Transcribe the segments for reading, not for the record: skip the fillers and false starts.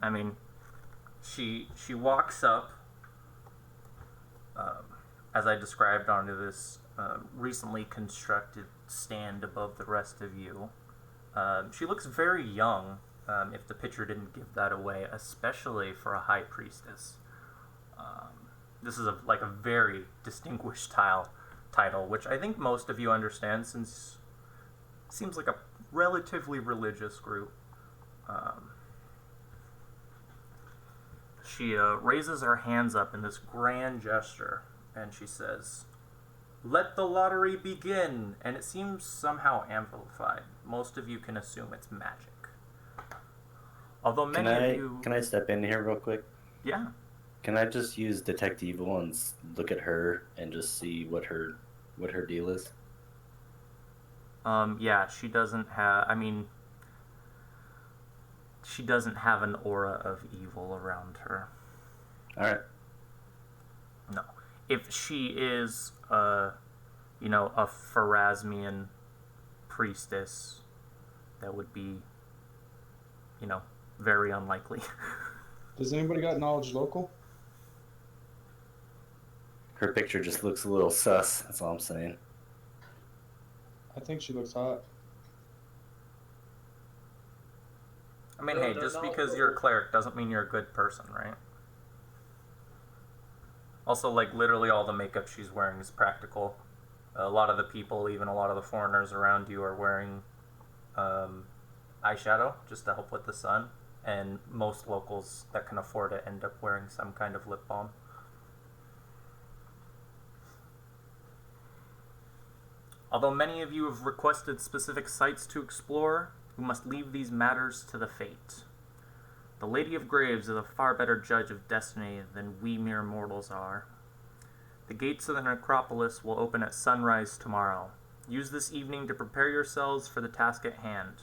I mean, she walks up, as I described, onto this recently constructed stand above the rest of you. She looks very young, if the picture didn't give that away, especially for a high priestess. This is like a very distinguished title, which I think most of you understand since it seems like a relatively religious group. She raises her hands up in this grand gesture, and she says, "Let the lottery begin!" And it seems somehow amplified. Most of you can assume it's magic. Although many of you... Can I step in here real quick? Yeah. Can I just use Detect Evil and look at her and just see what her deal is? Yeah, she doesn't have... I mean... She doesn't have an aura of evil around her. Alright. No. If she is, a Pharasmian priestess, that would be, very unlikely. Does anybody got knowledge local? Her picture just looks a little sus, that's all I'm saying. I think she looks hot. I mean, hey, just because you're a cleric doesn't mean you're a good person, right? Also, like, literally all the makeup she's wearing is practical. A lot of the people, even a lot of the foreigners around you, are wearing eyeshadow just to help with the sun. And most locals that can afford it end up wearing some kind of lip balm. Although many of you have requested specific sites to explore, we must leave these matters to the fate. The Lady of Graves is a far better judge of destiny than we mere mortals are. The gates of the necropolis will open at sunrise tomorrow. Use this evening to prepare yourselves for the task at hand.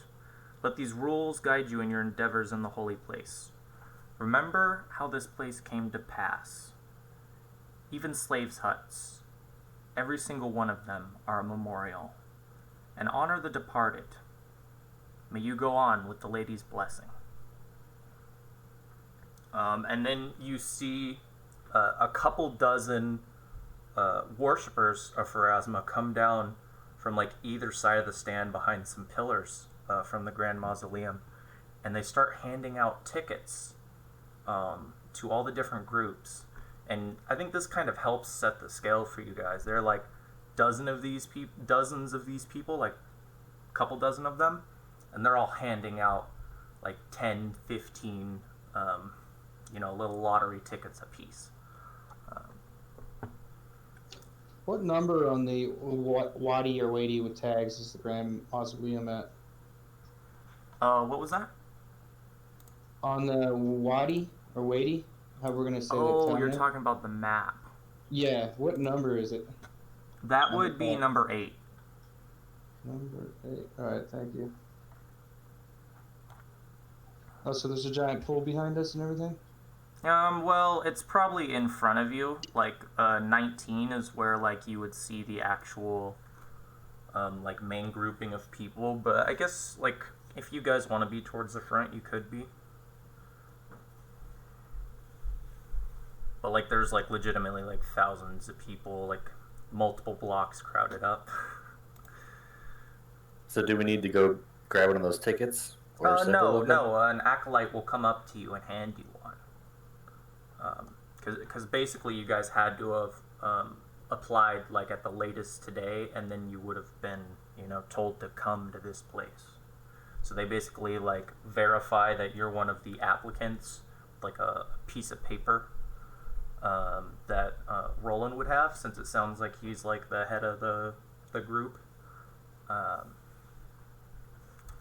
Let these rules guide you in your endeavors in the holy place. Remember how this place came to pass. Even slaves' huts, every single one of them, are a memorial. And honor the departed. May you go on with the lady's blessing. And then you see a couple dozen worshippers of Pharasma come down from like either side of the stand behind some pillars from the Grand Mausoleum, and they start handing out tickets to all the different groups. And I think this kind of helps set the scale for you guys. There are like dozens of these people, like a couple dozen of them, and they're all handing out like 10, 15, little lottery tickets apiece. What number on the Wadi or Wadi with tags is the Grand Mausoleum at? What was that? On the Wadi or Wadi, how we're gonna say that? Oh, you're talking about the map. Yeah. What number is it? That would be number 8. Number 8. All right. Thank you. Oh, so there's a giant pool behind us and everything? Well, it's probably in front of you. Like, 19 is where, like, you would see the actual, main grouping of people. But I guess, like, if you guys want to be towards the front, you could be. But, like, there's, like, legitimately, like, thousands of people, like, multiple blocks crowded up. So do we need to go grab one of those tickets? No. An acolyte will come up to you and hand you one. Because basically you guys had to have applied like at the latest today, and then you would have been told to come to this place. So they basically like verify that you're one of the applicants, like a piece of paper that Roland would have, since it sounds like he's like the head of the group.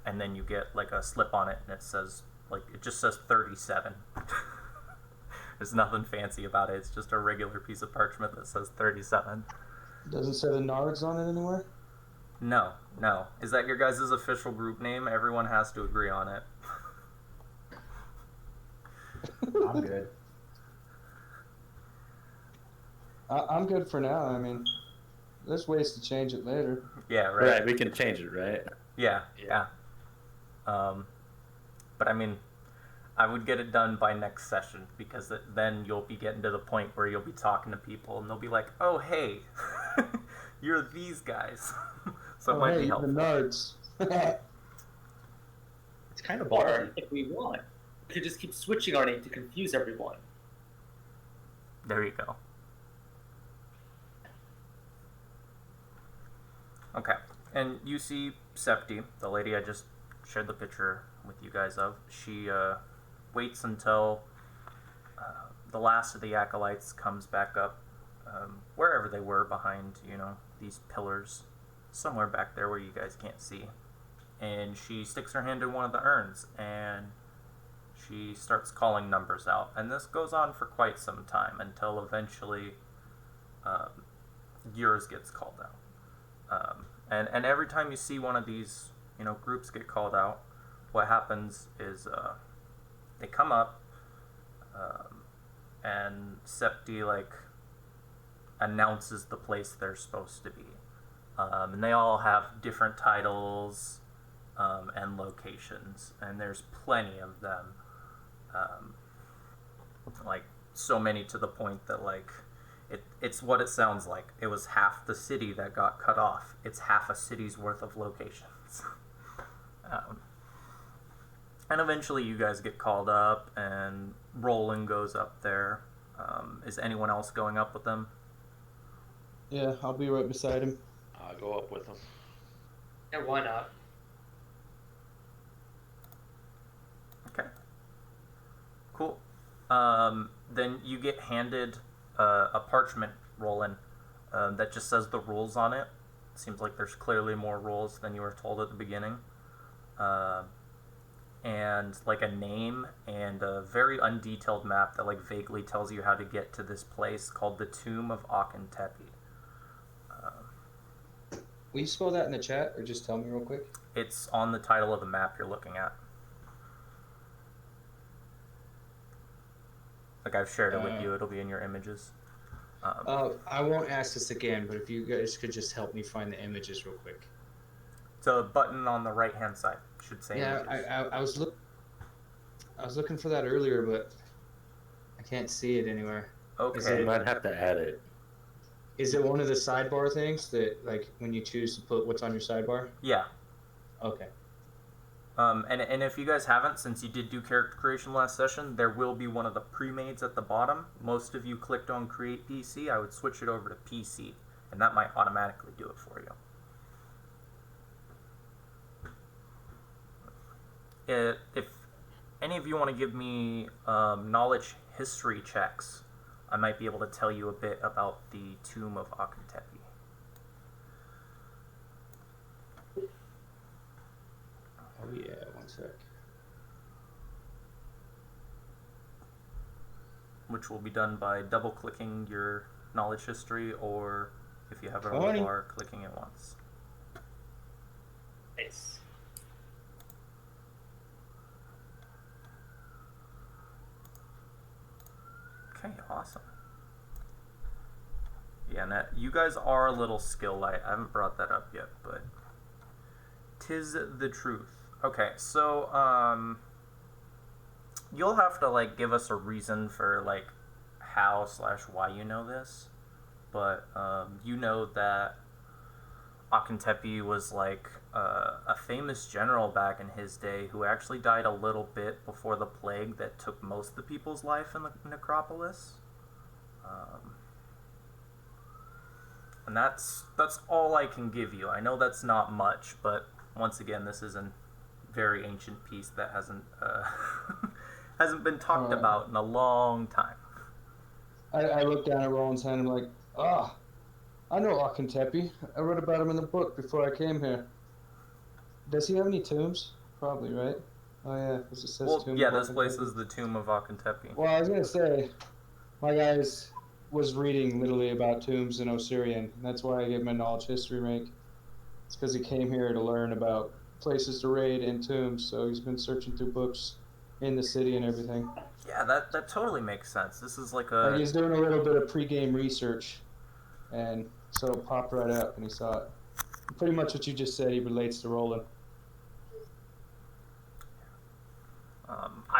And then you get like a slip on it, and it just says 37. There's nothing fancy about it. It's just a regular piece of parchment that says 37. Doesn't say the Nards on it anywhere? No. Is that your guys' official group name? Everyone has to agree on it. I'm good. I'm good for now. I mean, there's ways to change it later. Yeah, right. Right, we can change it, right? Yeah. But I mean, I would get it done by next session because then you'll be getting to the point where you'll be talking to people and they'll be like, "Oh, hey, you're these guys." So it might be helpful. The nerds. It's kind of hard if we want. We could just keep switching our name to confuse everyone. There you go. Okay, and you see Septi, the lady I just shared the picture with you guys of. She waits until the last of the acolytes comes back up, wherever they were behind, these pillars, somewhere back there where you guys can't see. And she sticks her hand in one of the urns, and she starts calling numbers out. And this goes on for quite some time until eventually yours gets called out. And every time you see one of these, groups get called out, what happens is they come up, and Septi announces the place they're supposed to be, and they all have different titles and locations, and there's plenty of them, so many to the point that it's what it sounds like. It was half the city that got cut off. It's half a city's worth of locations. And eventually you guys get called up, and Roland goes up there. Is anyone else going up with them? Yeah, I'll be right beside him. I'll go up with him. Yeah, why not? Okay. Cool. Then you get handed a parchment, Roland, that just says the rules on it. Seems like there's clearly more rules than you were told at the beginning. And a name and a very undetailed map that vaguely tells you how to get to this place called the Tomb of Akentepi. Will you spell that in the chat, or just tell me real quick? It's on the title of the map you're looking at. I've shared it with you. It'll be in your images. I won't ask this again, but if you guys could just help me find the images real quick. It's a button on the right-hand side. Should say Yeah, images. I was looking for that earlier, but I can't see it anywhere. Okay. You might have to add it. Is it one of the sidebar things that, when you choose to put what's on your sidebar? Yeah. Okay. And if you guys haven't, since you did do character creation last session, there will be one of the pre-mades at the bottom. Most of you clicked on Create PC. I would switch it over to PC, and that might automatically do it for you. If any of you want to give me knowledge history checks, I might be able to tell you a bit about the Tomb of Akentepi. Oh yeah, one sec. Which will be done by double-clicking your knowledge history, or if you have a 20. bar, clicking it once. Nice. Okay, awesome. Yeah, and you guys are a little skill light. I haven't brought that up yet, but 'tis the truth. Okay, so you'll have to give us a reason for how/why you know this, but you know that Akentepi was a famous general back in his day who actually died a little bit before the plague that took most of the people's life in the necropolis. And that's all I can give you. I know that's not much, but once again, this is a very ancient piece that hasn't hasn't been talked about in a long time. I looked down at Roland's hand and I'm like, I know Akentepi. I read about him in the book before I came here. Does he have any tombs? Probably, right? Oh yeah, because it says Tomb of this place Akentepi. is the Tomb of Akentepi. Well, I was gonna say, my guys was reading literally about tombs in Osirian, and that's why I gave him a knowledge history rank. It's because he came here to learn about places to raid and tombs, so he's been searching through books in the city and everything. Yeah, that totally makes sense. This is He's doing a little bit of pre-game research, and so it popped right up, and he saw it. Pretty much what you just said, he relates to Roland.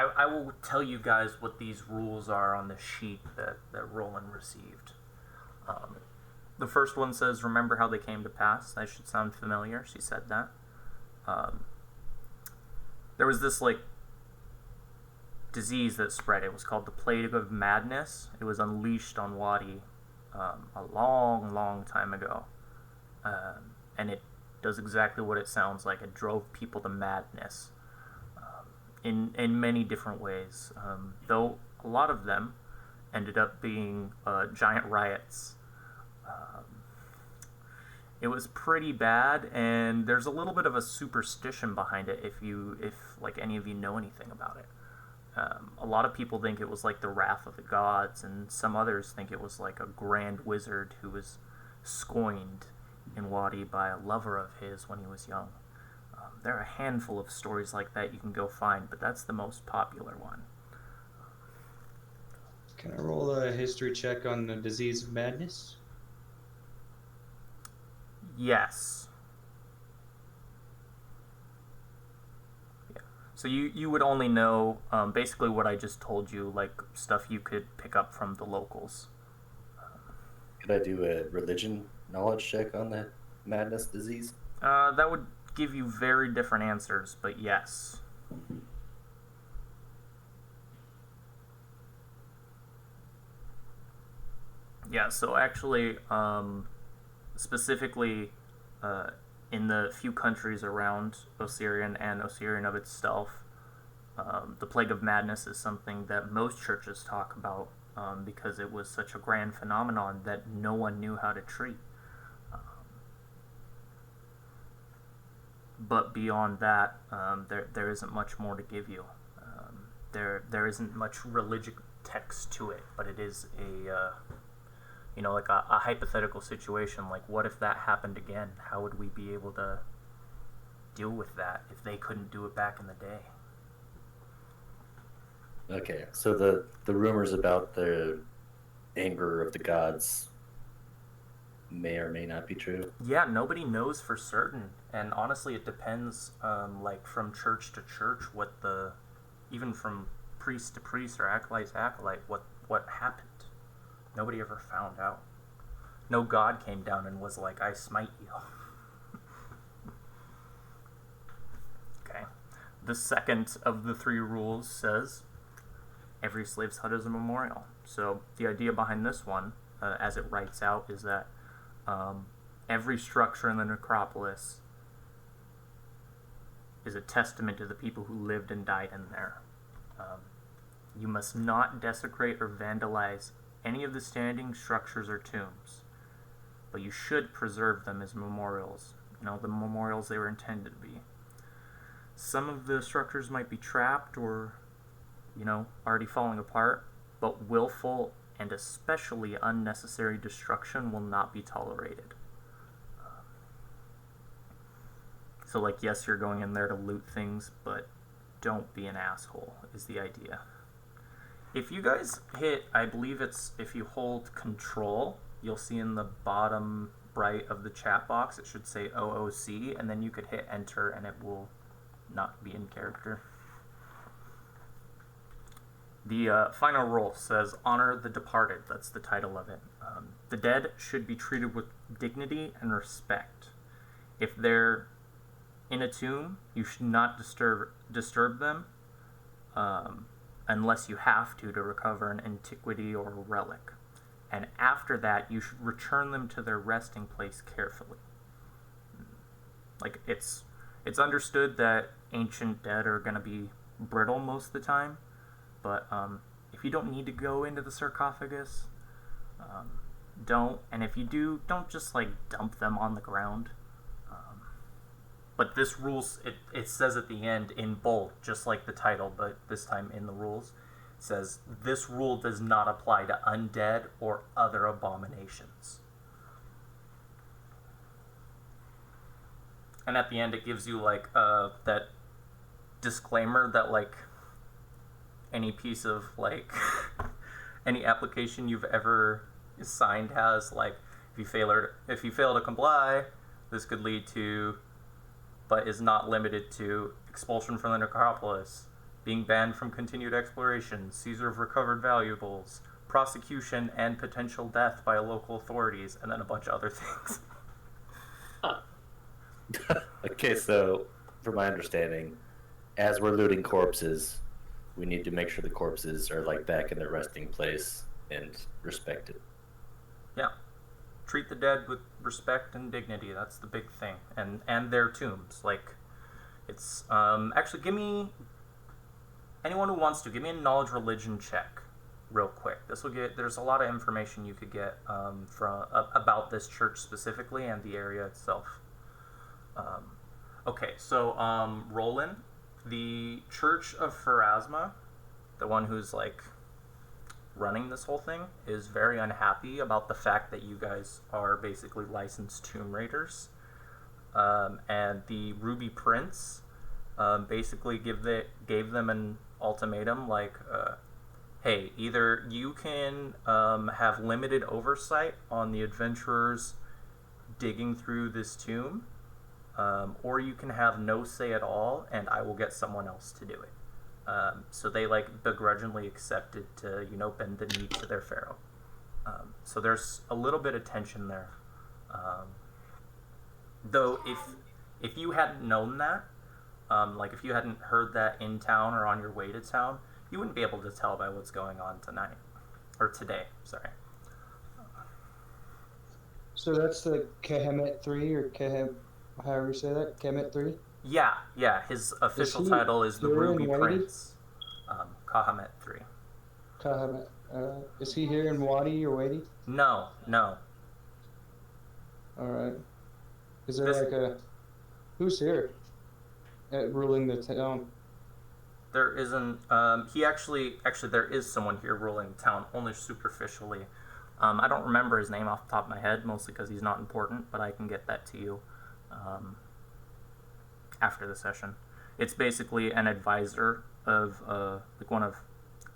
I will tell you guys what these rules are on the sheet that Roland received. The first one says, remember how they came to pass. That should sound familiar. She said that. There was this, like, disease that spread. It was called the Plague of Madness. It was unleashed on Wadi a long, long time ago. And it does exactly what it sounds like. It drove people to madness in many different ways. Though a lot of them ended up being giant riots. It was pretty bad, and there's a little bit of a superstition behind it if like any of you know anything about it. A lot of people think it was like the wrath of the gods, and some others think it was like a grand wizard who was scoined in Wadi by a lover of his when he was young. There are a handful of stories like that you can go find, but that's the most popular one. Can I roll a history check on the disease of madness? Yes. Yeah. So you would only know basically what I just told you, like stuff you could pick up from the locals. Could I do a religion knowledge check on the madness disease? That would give you very different answers, but yes. Yeah, so actually, specifically in the few countries around Osirian and Osirian of itself, the Plague of Madness is something that most churches talk about because it was such a grand phenomenon that no one knew how to treat. But beyond that, there isn't much more to give you. There isn't much religious text to it, but it is a like a hypothetical situation. Like, what if that happened again? How would we be able to deal with that if they couldn't do it back in the day? Okay, so the rumors about the anger of the gods may or may not be true. Yeah, nobody knows for certain, and honestly, it depends. Like from church to church, even from priest to priest or acolyte to acolyte, what happened. Nobody ever found out. No god came down and was like, I smite you. Okay. The second of the three rules says, every slave's hut is a memorial. So the idea behind this one, as it writes out, is that every structure in the necropolis is a testament to the people who lived and died in there. You must not desecrate or vandalize any of the standing structures or tombs, but you should preserve them as memorials, the memorials they were intended to be. Some of the structures might be trapped or, already falling apart, but willful and especially unnecessary destruction will not be tolerated. So, yes, you're going in there to loot things, but don't be an asshole, is the idea. If you guys hit, I believe it's if you hold Control, you'll see in the bottom right of the chat box, it should say OOC, and then you could hit Enter and it will not be in character. The final rule says, honor the departed. That's the title of it. The dead should be treated with dignity and respect. If they're in a tomb, you should not disturb them unless you have to recover an antiquity or a relic. And after that, you should return them to their resting place carefully. It's understood that ancient dead are going to be brittle most of the time, but if you don't need to go into the sarcophagus, don't. And if you do, don't just dump them on the ground. But this rules, it says at the end in bold, just like the title, but this time in the rules, it says this rule does not apply to undead or other abominations. And at the end, it gives you that disclaimer that any piece of any application you've ever signed has if you fail to comply, this could lead to, but is not limited to, expulsion from the necropolis, being banned from continued exploration, seizure of recovered valuables, prosecution and potential death by local authorities, and then a bunch of other things. Okay, so from my understanding, as we're looting corpses, we need to make sure the corpses are like back in their resting place and respected. Yeah. Treat the dead with respect and dignity. That's the big thing. And their tombs. Like, it's, actually, give me, anyone who wants to, give me a knowledge religion check real quick. This will get, there's a lot of information you could get about this church specifically and the area itself. Okay, so, Roland, the Church of Pharasma, the one who's, like, running this whole thing, is very unhappy about the fact that you guys are basically licensed tomb raiders. And the Ruby Prince basically gave them an ultimatum, like, hey, either you can have limited oversight on the adventurers digging through this tomb, or you can have no say at all, and I will get someone else to do it. So they, like, begrudgingly accepted to, bend the knee to their pharaoh. So there's a little bit of tension there. Though if you hadn't known that, like if you hadn't heard that in town or on your way to town, you wouldn't be able to tell by what's going on tonight. Or today, sorry. So that's the Kehemet 3, or however you say that, Kemet 3? Yeah, his official title is the Ruby Prince. Kahamet 3. Kehemet. Is he here in Wadi or Wadi? No. Alright. Is there who's here ruling the town? There isn't, actually, there is someone here ruling the town, only superficially. I don't remember his name off the top of my head, mostly because he's not important, but I can get that to you after the session. It's basically an advisor of, like one of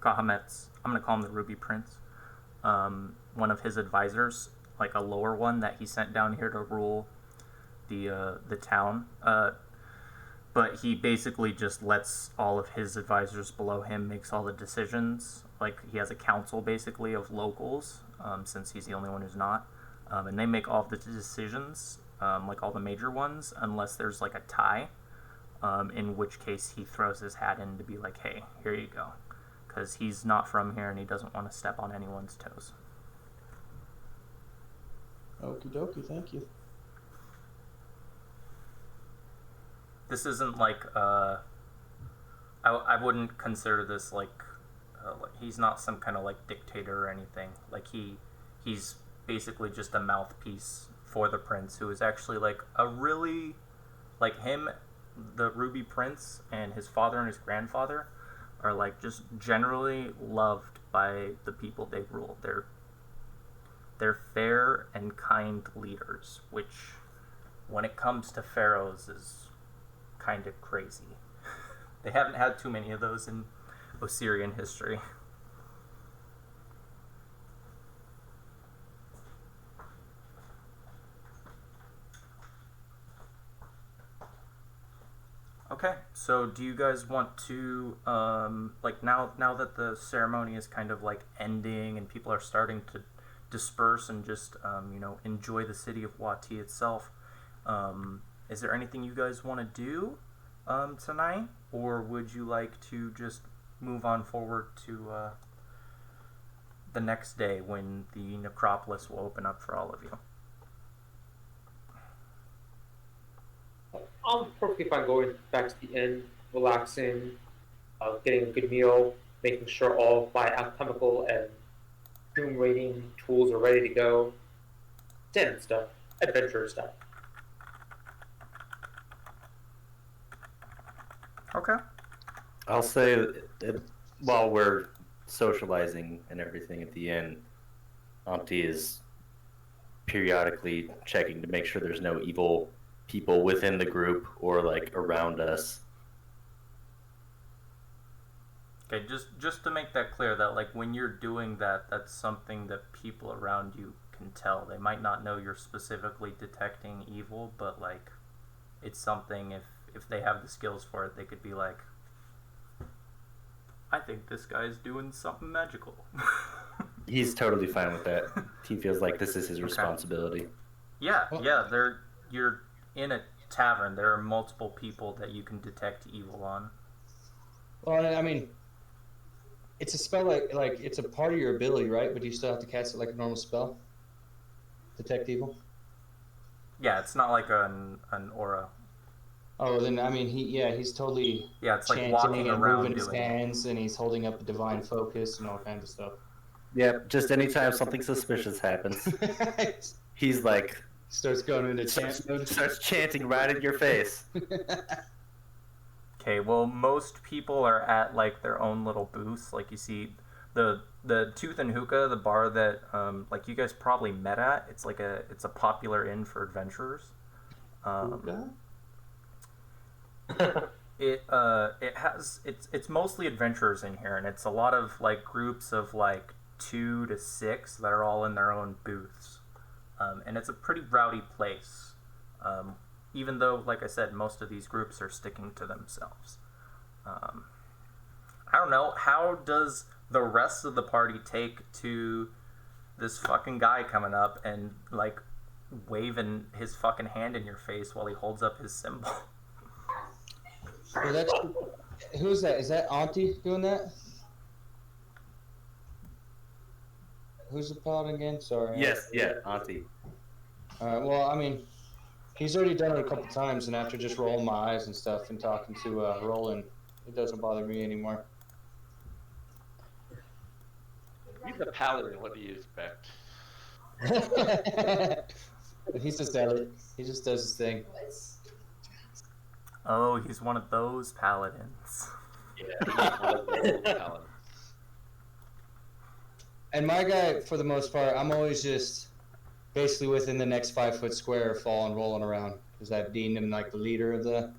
Kahamet's, I'm going to call him the Ruby Prince, one of his advisors, like a lower one that he sent down here to rule the town. But he basically just lets all of his advisors below him makes all the decisions. Like, he has a council, basically, of locals, since he's the only one who's not. And they make all of the decisions, like all the major ones, unless there's, like, a tie, in which case he throws his hat in to be like, hey, here you go. Because he's not from here and he doesn't want to step on anyone's toes. Okie dokie, thank you. This isn't like, I wouldn't consider this like he's not some kind of like dictator or anything. Like he's basically just a mouthpiece for the prince, who is actually like a really, like him, the Ruby Prince, and his father and his grandfather are like just generally loved by the people they rule. They're fair and kind leaders, which when it comes to pharaohs is kind of crazy. They haven't had too many of those in Osirian history. Okay, so do you guys want to, like now that the ceremony is kind of like ending and people are starting to disperse and just, enjoy the city of Wati itself, is there anything you guys want to do tonight, or would you like to just move on forward to the next day when the necropolis will open up for all of you? I'm perfectly fine going back to the inn, relaxing, getting a good meal, making sure all of my alchemical and tomb raiding tools are ready to go. Standard stuff, adventure stuff. Okay. I'll say that while we're socializing and everything at the end, Auntie is periodically checking to make sure there's no evil people within the group or like around us. Okay, just to make that clear, that like when you're doing that, that's something that people around you can tell. They might not know you're specifically detecting evil, but like it's something, if they have the skills for it, they could be like, I think this guy's doing something magical. He's totally fine with that. He feels like this is his responsibility. Yeah, you're in a tavern. There are multiple people that you can detect evil on. Well, I mean, it's a spell like it's a part of your ability, right? But you still have to cast it like a normal spell. Detect evil. Yeah, it's not like an aura. Oh, then I mean, he's totally It's like chanting walking and around moving his doing it. hands, and he's holding up a divine focus and all kinds of stuff. Yep, just anytime something suspicious happens, he's like Starts going into chant mode. starts chanting right in your face. Okay, well, most people are at like their own little booths. Like you see, the Tooth and Hookah, the bar that like you guys probably met at. It's a popular inn for adventurers. It's mostly adventurers in here, and it's a lot of like groups of like 2 to 6 that are all in their own booths, and it's a pretty rowdy place. Even though, like I said, most of these groups are sticking to themselves. I don't know, how does the rest of the party take to this fucking guy coming up and like waving his fucking hand in your face while he holds up his symbol? Well, who's that? Is that Auntie doing that? Who's the paladin again? Sorry. Yes, yeah, Auntie. Well, I mean, he's already done it a couple times, and after just rolling my eyes and stuff and talking to Roland, it doesn't bother me anymore. He's a paladin. What do you expect? He's just zealot. He just does his thing. Oh, he's one of those paladins. Yeah, he's one of those paladins. And my guy, for the most part, I'm always just basically within the next 5-foot square, falling, rolling around, because I've deemed him like the leader of the.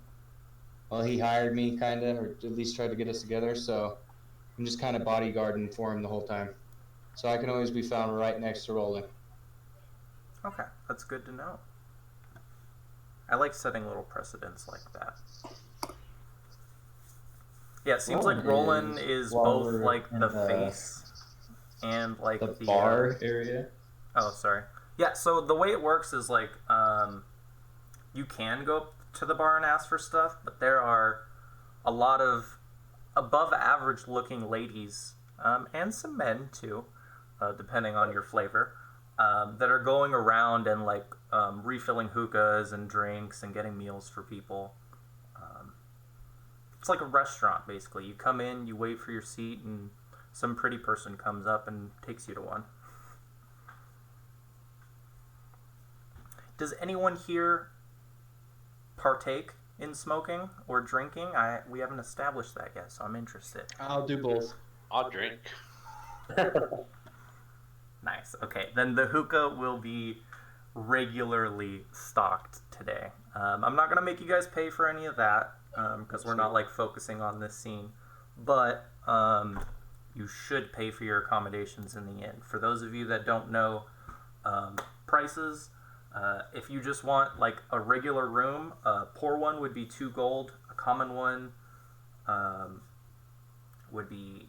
Well, he hired me, kind of, or at least tried to get us together. So I'm just kind of bodyguarding for him the whole time. So I can always be found right next to Roland. Okay, that's good to know. I like setting little precedents like that. Yeah, it seems like Roland is both like the face and like the bar area. Oh, sorry. Yeah, so the way it works is like you can go to the bar and ask for stuff, but there are a lot of above average looking ladies and some men too, depending on your flavor, that are going around and like refilling hookahs and drinks and getting meals for people. It's like a restaurant, basically. You come in, you wait for your seat, and some pretty person comes up and takes you to one. Does anyone here partake in smoking or drinking? We haven't established that yet, so I'm interested. I'll do both. I'll drink. Nice. Okay, then the hookah will be regularly stocked today. I'm not going to make you guys pay for any of that because we're not like focusing on this scene, but you should pay for your accommodations in the inn. For those of you that don't know prices, if you just want like a regular room, a poor one would be 2 gold, a common one would be,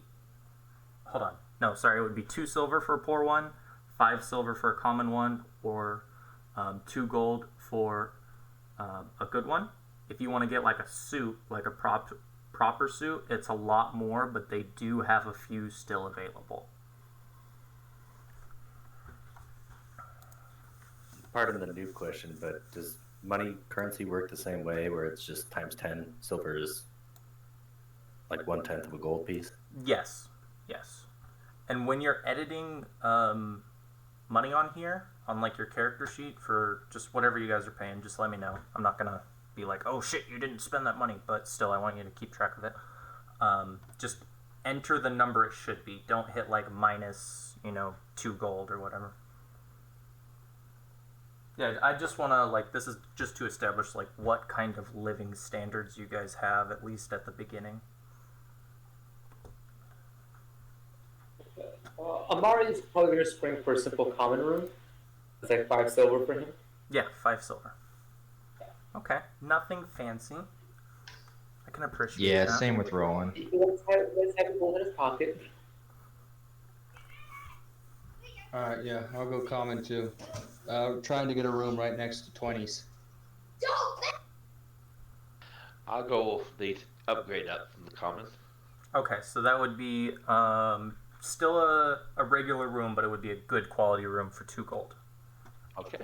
hold on, no, sorry, it would be 2 silver for a poor one, 5 silver for a common one, or 2 gold for a good one. If you want to get like a suit, like a proper suit, it's a lot more, but they do have a few still available. Pardon the noob question, but does money currency work the same way, where it's just times 10? Silver is like 1/10 of a gold piece? Yes. And when you're editing money on here, on like your character sheet for just whatever you guys are paying, just let me know. I'm not gonna be like, oh shit, you didn't spend that money, but still I want you to keep track of it. Just enter the number it should be. Don't hit like minus 2 gold or whatever. Yeah, I just want to, like, this is just to establish, like, what kind of living standards you guys have, at least at the beginning. Amari is probably going to spring for a simple common room. It's like 5 silver for him. Yeah, 5 silver. Okay, nothing fancy. can appreciate Yeah, that. same with Roland. Let's have gold in his pocket. Alright, yeah, I'll go common too. Trying to get a room right next to 20s. I'll go the upgrade up from the common. Okay, so that would be still a regular room, but it would be a good quality room for 2 gold. Okay.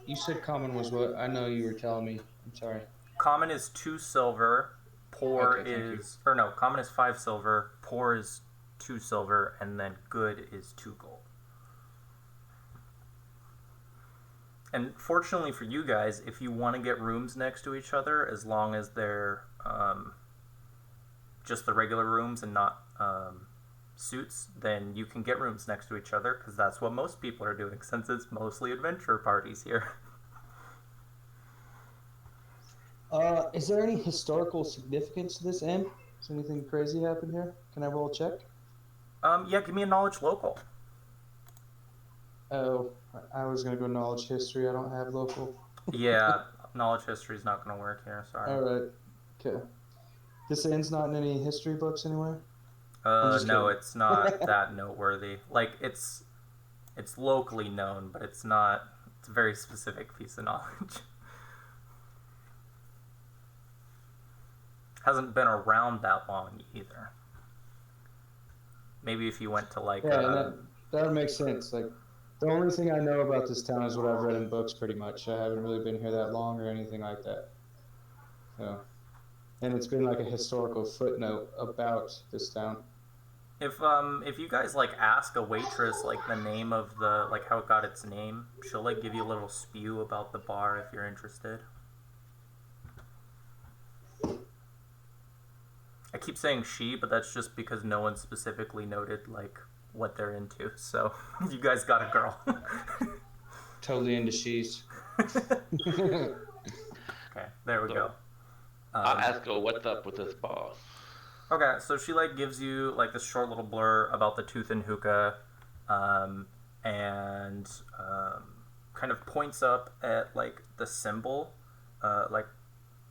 You said common was what? I know you were telling me. I'm sorry. Common is 2 silver. Poor Okay, thank you. is, or no, common is 5 silver. Poor is 2 silver, and then good is 2 gold. And fortunately for you guys, if you want to get rooms next to each other, as long as they're just the regular rooms and not suits, then you can get rooms next to each other, because that's what most people are doing, since it's mostly adventure parties here. Is there any historical significance to this inn? Has anything crazy happened here? Can I roll a check? Yeah, give me a knowledge local. Oh, I was gonna go knowledge history. I don't have local. Yeah, knowledge history is not going to work here, sorry. Alright. Okay. This inn's not in any history books anywhere? I'm just No, kidding. it's not that noteworthy. Like, it's locally known, but it's not. It's a very specific piece of knowledge. Hasn't been around that long either. Maybe if you went to like. Yeah, and that would make sense. Like, the only thing I know about this town is what I've read in books, pretty much. I haven't really been here that long or anything like that. So, and it's been like a historical footnote about this town. If you guys like ask a waitress like the name of the like how it got its name, she'll like give you a little spew about the bar if you're interested. I keep saying she, but that's just because no one specifically noted like what they're into. So you guys got a girl. Totally into she's. Okay, there we go. I'll ask her what's up with this bar. Okay, so she like gives you like this short little blur about the tooth and hookah, and kind of points up at like the symbol, like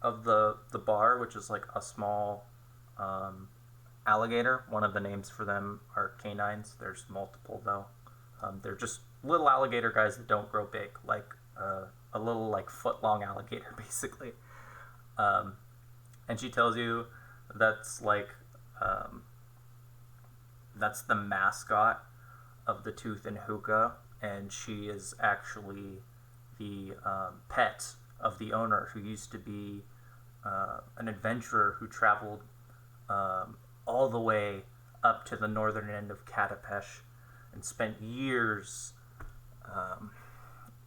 of the bar, which is like a small alligator. One of the names for them are canines. There's multiple though. They're just little alligator guys that don't grow big, like a little like foot-long alligator basically. And she tells you that's like that's the mascot of the Tooth and Hookah, and she is actually the pet of the owner, who used to be an adventurer who traveled all the way up to the northern end of Katapesh and spent years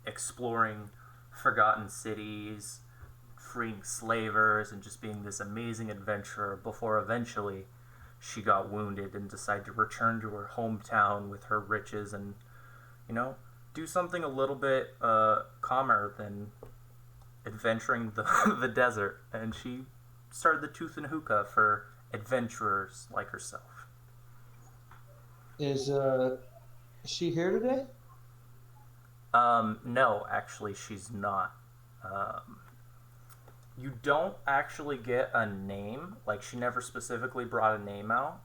exploring forgotten cities, freeing slavers, and just being this amazing adventurer before eventually she got wounded and decided to return to her hometown with her riches and, you know, do something a little bit calmer than adventuring the desert. And she started the Tooth and Hookah for adventurers like herself. Is she here today? No, actually, she's not. You don't actually get a name. Like, she never specifically brought a name out.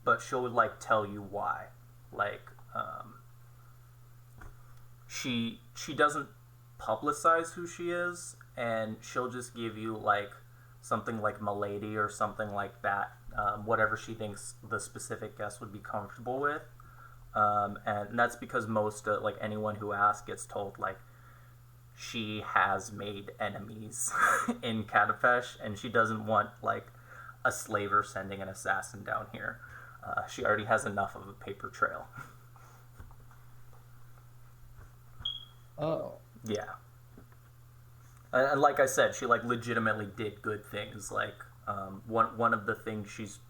But she'll, like, tell you why. Like, she doesn't publicize who she is, and she'll just give you, like, something like Milady or something like that. Whatever she thinks the specific guest would be comfortable with. And that's because most, like, anyone who asks gets told, like, she has made enemies in Katapesh, and she doesn't want, like, a slaver sending an assassin down here. She already has enough of a paper trail. Oh. Yeah. And like I said, she, like, legitimately did good things. Like, one of the things she's,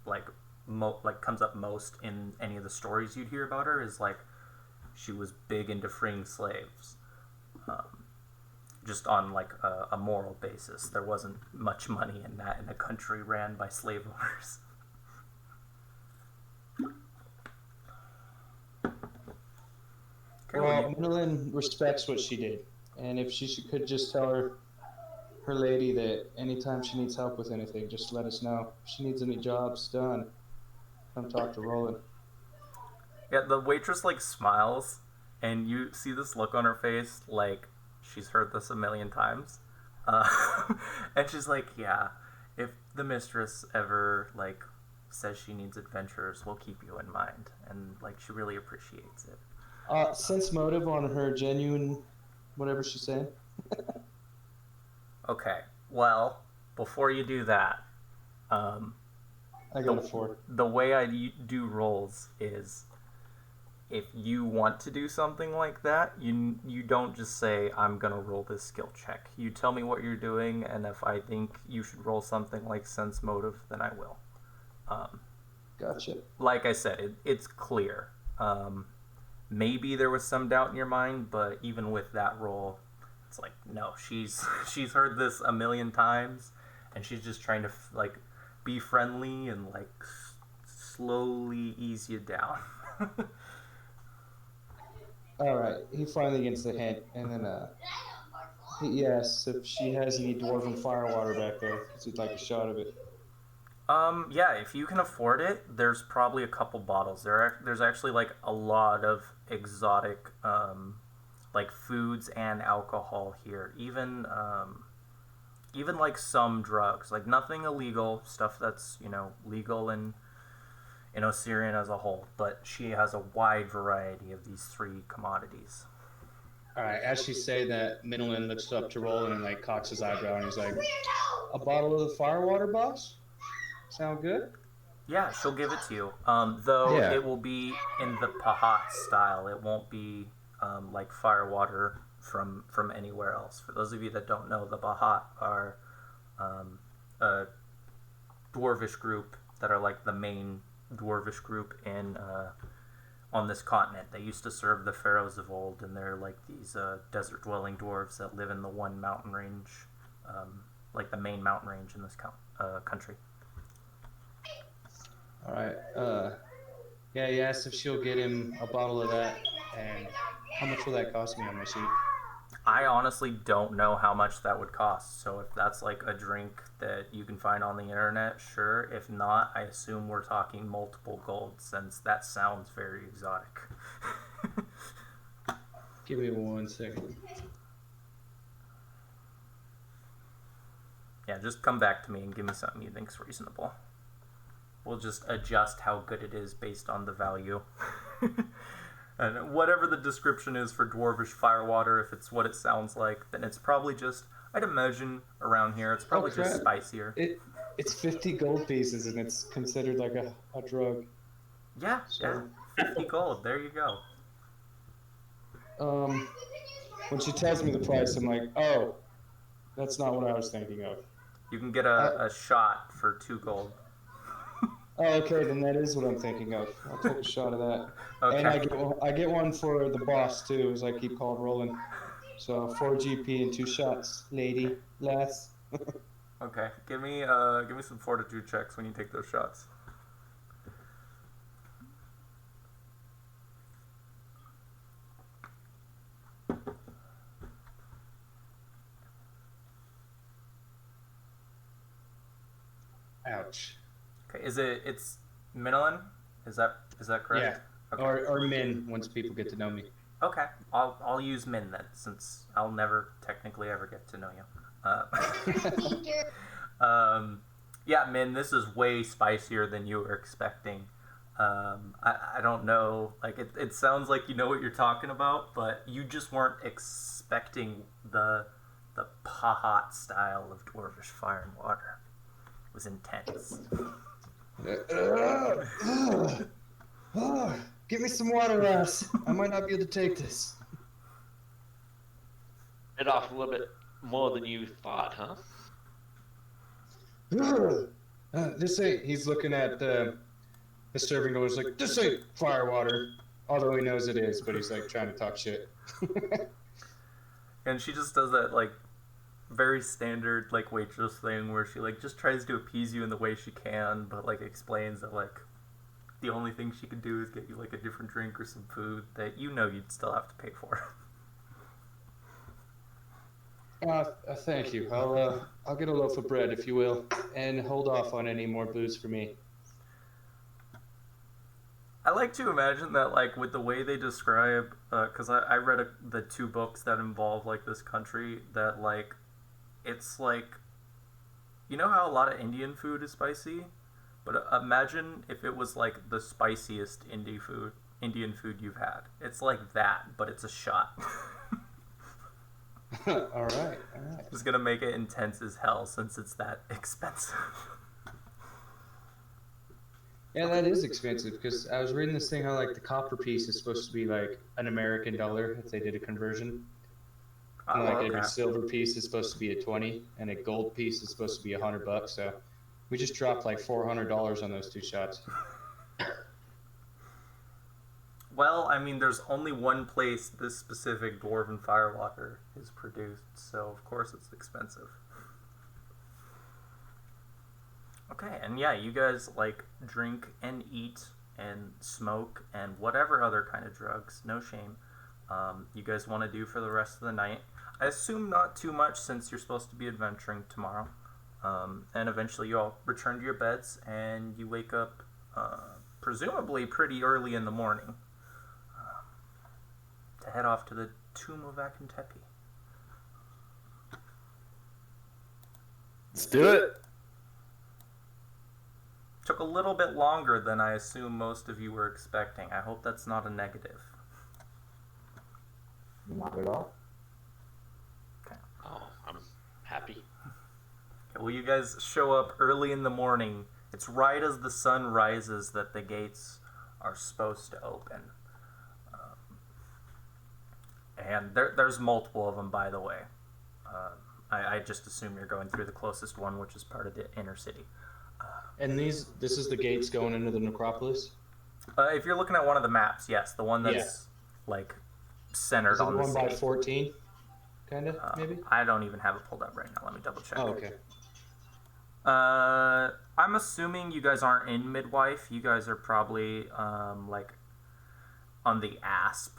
like, comes up most in any of the stories you'd hear about her is, like, she was big into freeing slaves. Just on, like, a moral basis. There wasn't much money in that in a country ran by slave owners. Okay, Well, Merlin respects what she did, and if she could just tell her her lady that anytime she needs help with anything, just let us know. If she needs any jobs done, come talk to Roland. Yeah, the waitress like smiles, and you see this look on her face, like she's heard this a million times, uh, and she's like, "Yeah, if the mistress ever like says she needs adventurers, we'll keep you in mind," and like she really appreciates it. Sense motive on her genuine, whatever she's saying. Okay, well, before you do that, I got a 4. the way I do rolls is if you want to do something like that, you don't just say, I'm going to roll this skill check. You tell me what you're doing, and if I think you should roll something like sense motive, then I will. Gotcha. Like I said, it's clear. Maybe there was some doubt in your mind, but even with that roll, it's like, no, she's heard this a million times, and she's just trying to like be friendly and like slowly ease you down. All right. He finally gets the hint, and then he asks if she has any dwarven firewater back there, because he'd like a shot of it. Yeah, if you can afford it, there's probably a couple bottles. There's actually like a lot of exotic like foods and alcohol here. Even like some drugs, like nothing illegal, stuff that's, legal in Osirian as a whole, but she has a wide variety of these 3 commodities. All right. As she say that, Midland looks up to Roland and like cocks his eyebrow, and he's like, "A bottle of the firewater, boss? Sound good?" Yeah, she'll give it to you. Though Yeah. it will be in the Pahat style. It won't be like firewater from anywhere else. For those of you that don't know, the Pahat are a dwarvish group that are like the main dwarvish group in on this continent. They used to serve the pharaohs of old, and they're like these desert-dwelling dwarves that live in the one mountain range, like the main mountain range in this country. All right. Yeah, he asked if she'll get him a bottle of that, and how much will that cost me on my sheet? I honestly don't know how much that would cost. So if that's like a drink that you can find on the internet, sure. If not, I assume we're talking multiple gold, since that sounds very exotic. Give me 1 second. Yeah, just come back to me and give me something you think's reasonable. We'll just adjust how good it is based on the value. And whatever the description is for dwarvish firewater, if it's what it sounds like, then it's probably just, I'd imagine around here, it's probably just spicier. It's 50 gold pieces, and it's considered like a drug. Yeah, So- 50 gold, there you go. When she tells me the price, I'm like, oh, that's not what I was thinking of. You can get a shot for 2 gold. Oh, okay, then that is what I'm thinking of. I'll take a shot of that. Okay. And I get one for the boss, too, as I keep calling Roland. So 4 GP and 2 shots, lady. Lass. Okay, give me some fortitude checks when you take those shots. Ouch. Okay, it's Minolan? Is that correct? Yeah. Okay. Or Min, once people get to know me. Okay, I'll use Min then, since I'll never technically ever get to know you. Yeah, Min, this is way spicier than you were expecting. I don't know, like it sounds like you know what you're talking about, but you just weren't expecting the Pahat style of dwarvish fire and water. It was intense. Give me some water, lass. I might not be able to take this. Bit off a little bit more than you thought, huh? This ain't. He's looking at the serving doors like, this ain't fire water. Although he knows it is, but he's like trying to talk shit. And she just does that like very standard like waitress thing where she like just tries to appease you in the way she can, but like explains that like the only thing she can do is get you like a different drink or some food that you'd still have to pay for. Thank you. I'll get a loaf of bread, if you will, and hold off on any more booze for me. I like to imagine that, like, with the way they describe, because I read the two books that involve, like, this country, that, like, it's like, you know how a lot of Indian food is spicy? But imagine if it was, like, the spiciest Indian food you've had. It's like that, but it's a shot. All right. It's gonna make it intense as hell since it's that expensive. Yeah, that is expensive because I was reading this thing how like the copper piece is supposed to be like an American dollar if they did a conversion. And like every silver piece is supposed to be a 20, and a gold piece is supposed to be $100. So we just dropped like $400 on those two shots. Well, I mean, there's only one place this specific Dwarven Firewalker is produced, so of course it's expensive. Okay, and yeah, you guys, like, drink and eat and smoke and whatever other kind of drugs, no shame, you guys want to do for the rest of the night. I assume not too much since you're supposed to be adventuring tomorrow. And eventually you all return to your beds and you wake up presumably pretty early in the morning to head off to the Tomb of Akintepi. Let's do it. Took a little bit longer than I assume most of you were expecting. I hope that's not a negative. Not at all. Okay. Oh, I'm happy. Okay, well, you guys show up early in the morning. It's right as the sun rises that the gates are supposed to open. And there's multiple of them, by the way. I just assume you're going through the closest one, which is part of the inner city. And this is the gates going into the necropolis? If you're looking at one of the maps, yes, the one that's like centered Is it on the the one city. by 14? Kind of, maybe? I don't even have it pulled up right now. Let me double check. Oh, okay. I'm assuming you guys aren't in Midwife. You guys are probably like on the Asp,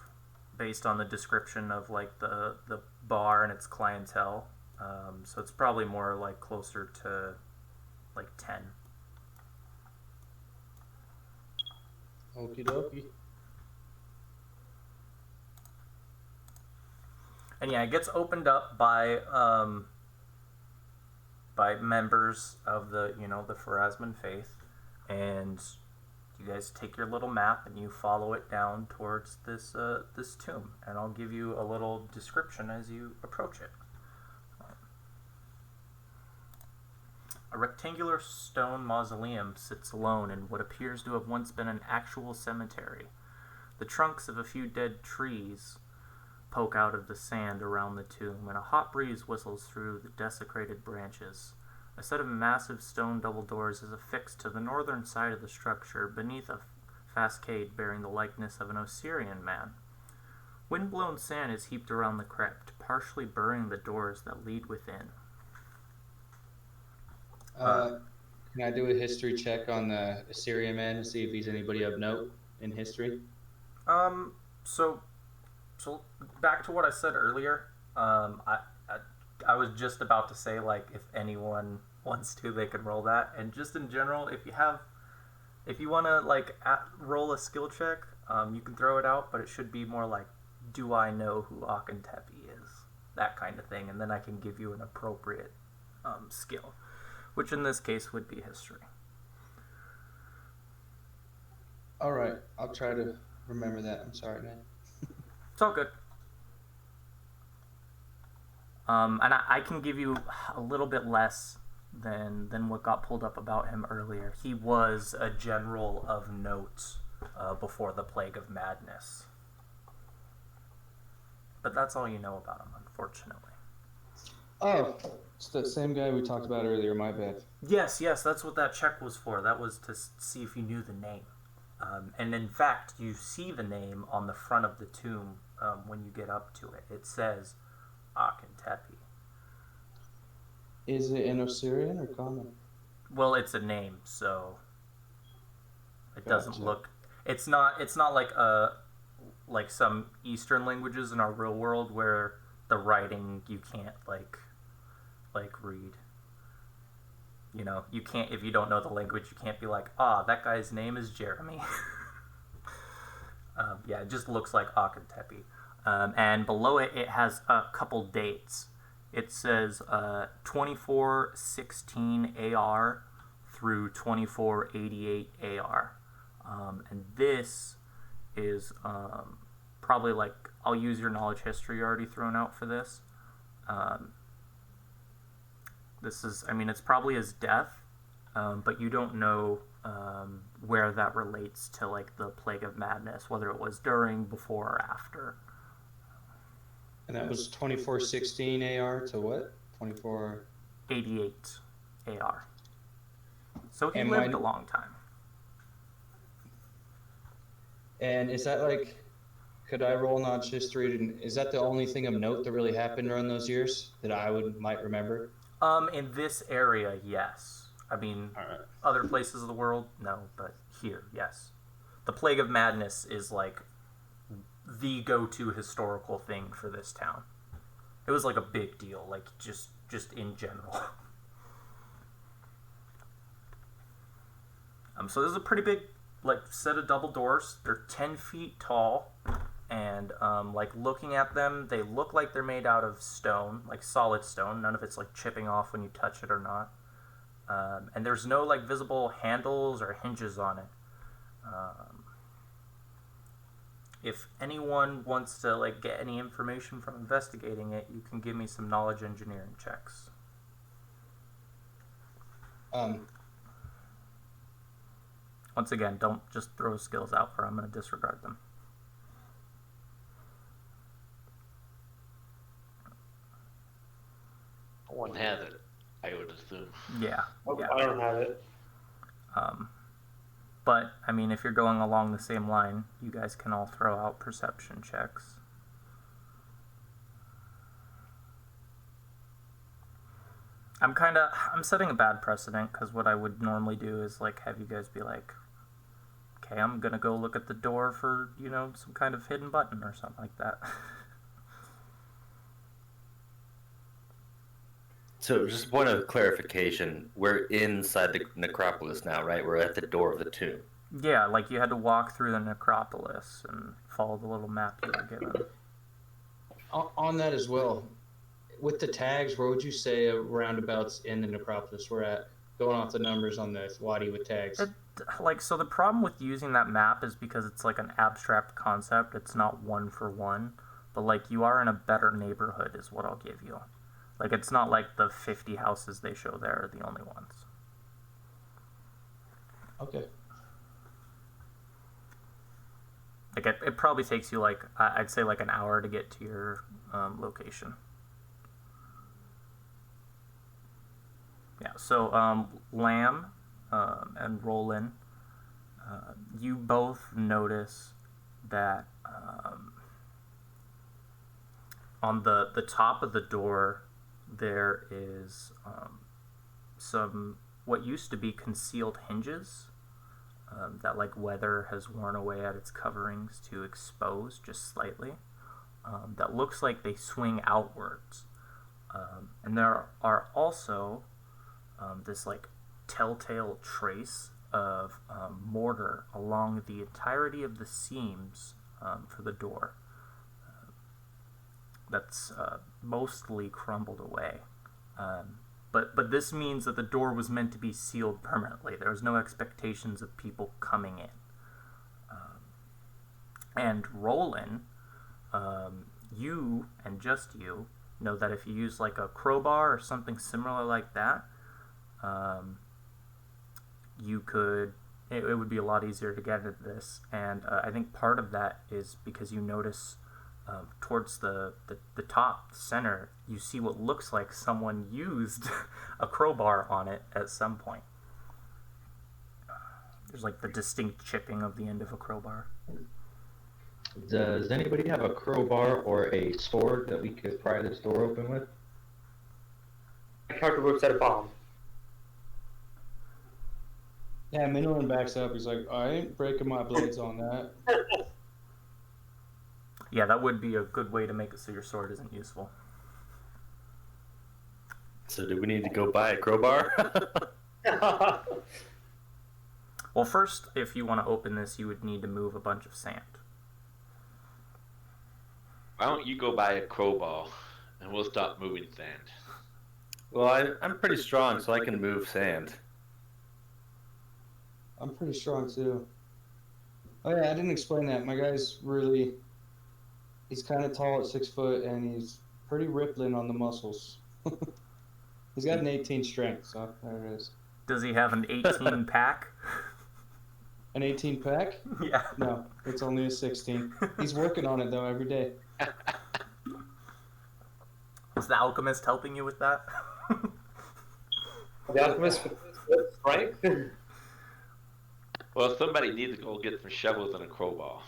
based on the description of like the bar and its clientele. So it's probably more like closer to like 10. Okie dokie. And yeah, it gets opened up by members of the the Pharasman faith, and you guys take your little map and you follow it down towards this tomb, and I'll give you a little description as you approach it. A rectangular stone mausoleum sits alone in what appears to have once been an actual cemetery. The trunks of a few dead trees poke out of the sand around the tomb, and a hot breeze whistles through the desecrated branches. A set of massive stone double doors is affixed to the northern side of the structure, beneath a facade bearing the likeness of an Osirian man. Wind-blown sand is heaped around the crypt, partially burying the doors that lead within. Can I do a history check on the Assyrian man to see if he's anybody of note in history? So back to what I said earlier. I was just about to say, like, if anyone wants to, they can roll that. And just in general, if you want to like roll a skill check, you can throw it out, but it should be more like, do I know who Akintepi is? That kind of thing, and then I can give you an appropriate skill, which in this case would be history. All right, I'll try to remember that. I'm sorry, man. It's all good. And I can give you a little bit less than what got pulled up about him earlier. He was a general of note before the Plague of Madness. But that's all you know about him, unfortunately. Oh, it's the same guy we talked about earlier, my bad. Yes, that's what that check was for. That was to see if you knew the name. And in fact, you see the name on the front of the tomb when you get up to it. It says Akintepi. Is it in Osirian or common? Well, it's a name, so it doesn't Gotcha. look. It's not like some Eastern languages in our real world where the writing you can't like read. You know, you can't, if you don't know the language, you can't be like, that guy's name is Jeremy. Yeah, it just looks like Akentepe. And below it, it has a couple dates. It says 2416 AR through 2488 AR. And this is probably like, I'll use your knowledge history already thrown out for this. This is, I mean, it's probably his death, but you don't know where that relates to like the Plague of Madness, whether it was during, before, or after. And that was 2416 AR to what? 2488 AR. So he And lived a long time. And is that like, could I roll knowledge history? Is that the only thing of note that really happened during those years that I might remember? In this area, yes. I mean, other places of the world, no, but here, yes. The Plague of Madness is like the go-to historical thing for this town. It was like a big deal, like just in general. So this is a pretty big like set of double doors. They're 10 feet tall, and like looking at them, they look like they're made out of stone, like solid stone. None of it's like chipping off when you touch it or not. And there's no like visible handles or hinges on it. If anyone wants to like get any information from investigating it, you can give me some knowledge engineering checks. Once again, don't just throw skills out, or I'm going to disregard them. One has it, I would assume. Yeah. Yeah. I don't have it. But, I mean, if you're going along the same line, you guys can all throw out perception checks. I'm setting a bad precedent, because what I would normally do is, like, have you guys be like, okay, I'm gonna go look at the door for, you know, some kind of hidden button or something like that. So, just a point of clarification: we're inside the necropolis now, right? We're at the door of the tomb. Yeah, like you had to walk through the necropolis and follow the little map you were given. On that as well, with the tags, where would you say roundabouts in the necropolis we're at? Going off the numbers on the Wadi with tags. So the problem with using that map is because it's like an abstract concept. It's not one for one, but like you are in a better neighborhood is what I'll give you. Like it's not like the 50 houses they show there are the only ones. Okay. Like it probably takes you like I'd say like an hour to get to your location. Yeah. So Lamb and Roland, you both notice that on the top of the door there is some what used to be concealed hinges that like weather has worn away at its coverings to expose just slightly. That looks like they swing outwards. And there are also this like telltale trace of mortar along the entirety of the seams for the door. That's mostly crumbled away. But this means that the door was meant to be sealed permanently. There was no expectations of people coming in. And Roland, you and just you know that if you use like a crowbar or something similar like that, you could, it would be a lot easier to get at this. And I think part of that is because you notice towards the top center, you see what looks like someone used a crowbar on it at some point. There's like the distinct chipping of the end of a crowbar. Does anybody have a crowbar or a sword that we could pry this door open with? My character looks at a bomb. Yeah, Minolan backs up. He's like, I ain't breaking my blades on that. Yeah, that would be a good way to make it so your sword isn't useful. So do we need to go buy a crowbar? Well, first, if you want to open this, you would need to move a bunch of sand. Why don't you go buy a crowbar and we'll stop moving sand? Well, I'm pretty strong, so I can move sand. I'm pretty strong too. Oh yeah, I didn't explain that. My guy's really, he's kind of tall at 6 foot, and he's pretty rippling on the muscles. He's got an 18 strength, so there it is. Does he have an 18 pack? An 18 pack? Yeah. No, it's only a 16. He's working on it though every day. Is the alchemist helping you with that? The alchemist with strength. Well, somebody needs to go get some shovels and a crowbar.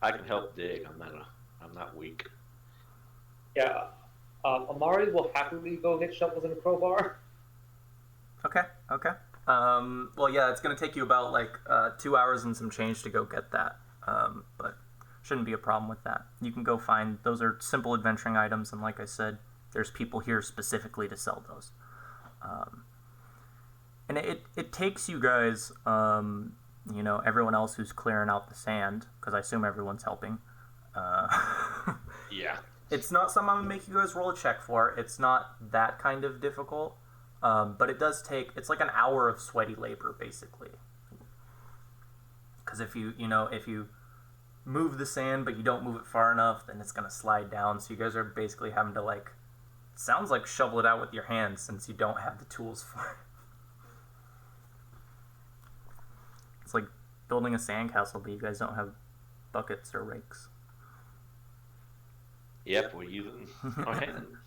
I can help dig. I'm not weak. Yeah. Amari will happily go get shovels and a crowbar. Okay. Well, yeah, it's going to take you about 2 hours and some change to go get that. But shouldn't be a problem with that. You can go find, those are simple adventuring items, and like I said, there's people here specifically to sell those. And it takes you guys, everyone else who's clearing out the sand, because I assume everyone's helping. Yeah. It's not something I'm going to make you guys roll a check for. It's not that kind of difficult. But it does take, it's like an hour of sweaty labor, basically. Because if you move the sand, but you don't move it far enough, then it's going to slide down. So you guys are basically having to, sounds like shovel it out with your hands, since you don't have the tools for it. It's like building a sandcastle, but you guys don't have buckets or rakes. Yep, we're using our hands.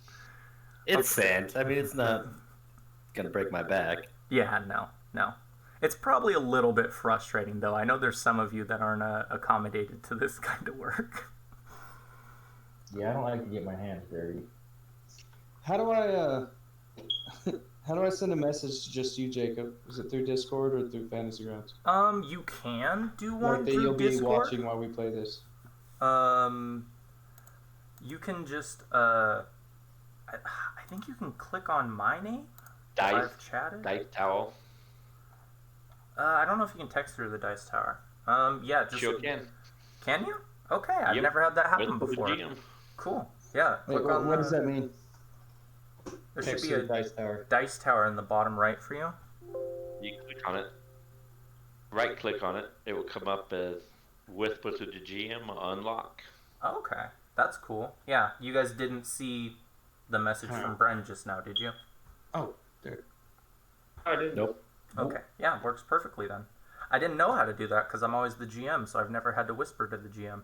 It's sand. I mean, it's not gonna break my back. Yeah, no. It's probably a little bit frustrating, though. I know there's some of you that aren't accommodated to this kind of work. Yeah, I don't like to get my hands dirty. How do I send a message to just you, Jacob? Is it through Discord or through Fantasy Grounds? You can do one Like that through you'll be Discord. watching while we play this. You can just I think you can click on my name. Dice, I've chatted. dice towel. I don't know if you can text through the dice tower. Yeah, just Sure can. Can you? Okay, I've Yep. never had that happen With the before. GM. Cool. Yeah. Wait, Click on what does that mean? There should Text be to a the dice tower. dice tower in the bottom right for you. You click on it. Right click on it. It will come up as whisper to the GM unlock. Okay, that's cool. Yeah, you guys didn't see the message from Bren just now, did you? Oh, there. I didn't. Nope. Okay, yeah, works perfectly then. I didn't know how to do that because I'm always the GM, so I've never had to whisper to the GM.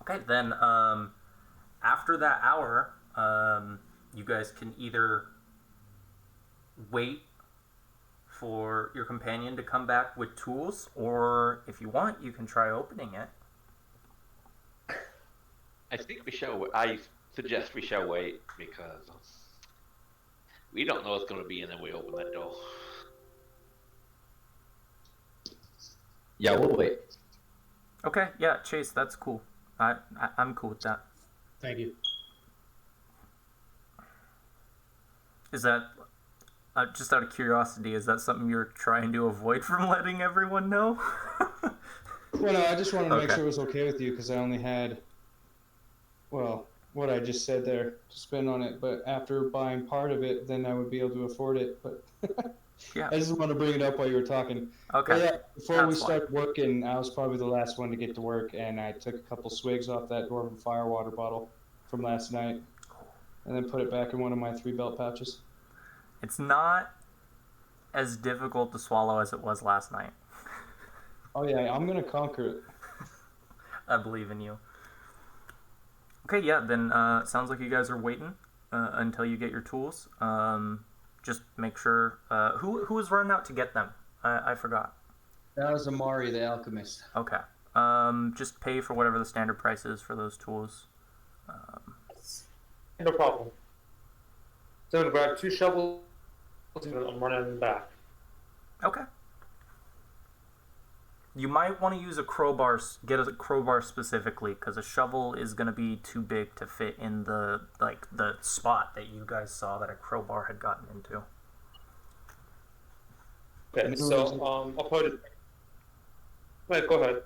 Okay, then after that hour, you guys can either wait for your companion to come back with tools, or if you want, you can try opening it. I think we shall. I suggest we shall wait because we don't know what's going to be, and then we open that door. Yeah, we'll wait. Okay, yeah, Chase, that's cool. I'm cool with that. Thank you. Is that, just out of curiosity, is that something you're trying to avoid from letting everyone know? Well, no, I just wanted to make Okay. sure it was okay with you because I only had, well, what I just said there to spend on it. But after buying part of it, then I would be able to afford it. But Yeah. I just want to bring it up while you were talking. Okay. But yeah, before we That's fine. start working, I was probably the last one to get to work, and I took a couple swigs off that dwarven firewater bottle from last night, and then put it back in one of my 3 belt pouches. It's not as difficult to swallow as it was last night. Oh yeah, I'm gonna conquer it. I believe in you. Okay, yeah, then sounds like you guys are waiting until you get your tools. Just make sure. Who was running out to get them? I forgot. That was Amari, the alchemist. Okay. Just pay for whatever the standard price is for those tools. No problem. So I'm gonna grab 2 shovels and I'm running back. Okay. You might want to use a crowbar, get a crowbar specifically, because a shovel is going to be too big to fit in the spot that you guys saw that a crowbar had gotten into. Okay, so I'll put it. Wait, go ahead.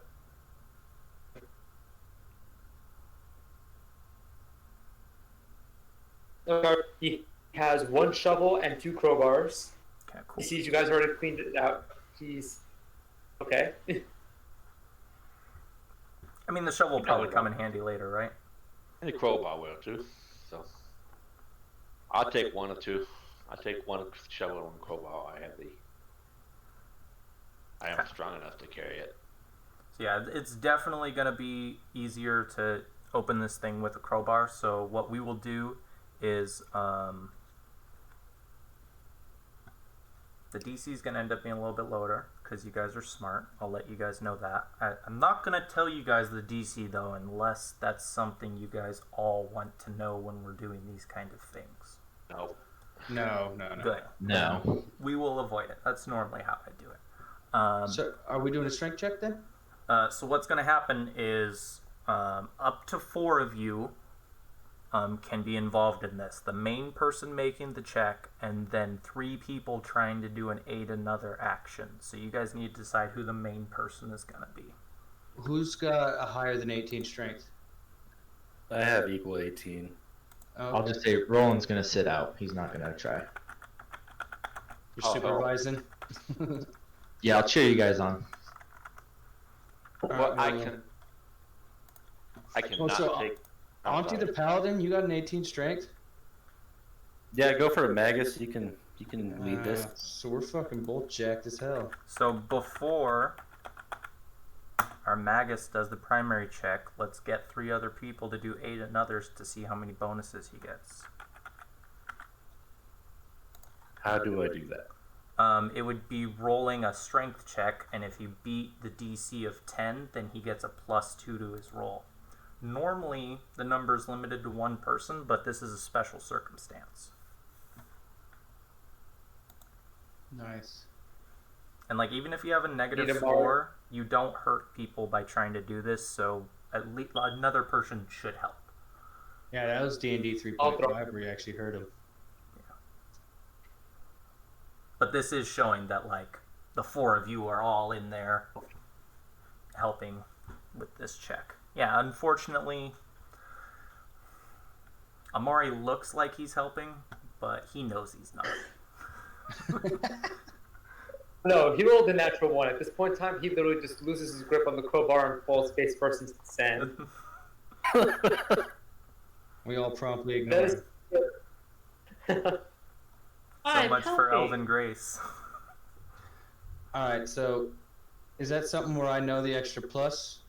He has 1 shovel and 2 crowbars. Okay, cool. He sees you guys already cleaned it out. He's okay. I mean, the shovel will probably come in handy later, right? And the crowbar will too. So I'll take 1 or 2. I'll take 1 shovel and 1 crowbar. I am strong enough to carry it. So yeah, it's definitely going to be easier to open this thing with a crowbar. So what we will do is the DC is going to end up being a little bit lower because you guys are smart. I'll let you guys know that. I'm not going to tell you guys the DC though unless that's something you guys all want to know when we're doing these kind of things. No. No. Good. No. We will avoid it. That's normally how I do it. So, are we doing a strength check then? So what's going to happen is up to 4 of you can be involved in this. The main person making the check, and then 3 people trying to do an aid another action. So you guys need to decide who the main person is going to be. Who's got a higher than 18 strength? I have equal 18. Oh, I'll just say Roland's gonna sit out. He's not gonna try. you're supervising. Yeah, I'll cheer you guys on. Well, I cannot so take. Auntie the Paladin, you got an 18 strength? Yeah, go for a Magus. You can lead this. So we're fucking both jacked as hell. So before our Magus does the primary check, let's get 3 other people to do aid another's to see how many bonuses he gets. How do I do that? It would be rolling a strength check, and if you beat the DC of 10, then he gets a +2 to his roll. Normally, the number is limited to 1 person, but this is a special circumstance. Nice. And like, even if you have a negative Need a score, you don't hurt people by trying to do this, so at least another person should help. Yeah, that was D&D 3.5 where you actually heard him. But this is showing that, like, the 4 of you are all in there helping with this check. Yeah, unfortunately, Amari looks like he's helping, but he knows he's not. No, he rolled a natural 1. At this point in time, he literally just loses his grip on the crowbar and falls face first into the sand. We all promptly ignore him. So much for Elven Grace. Alright, so is that something where I know the extra plus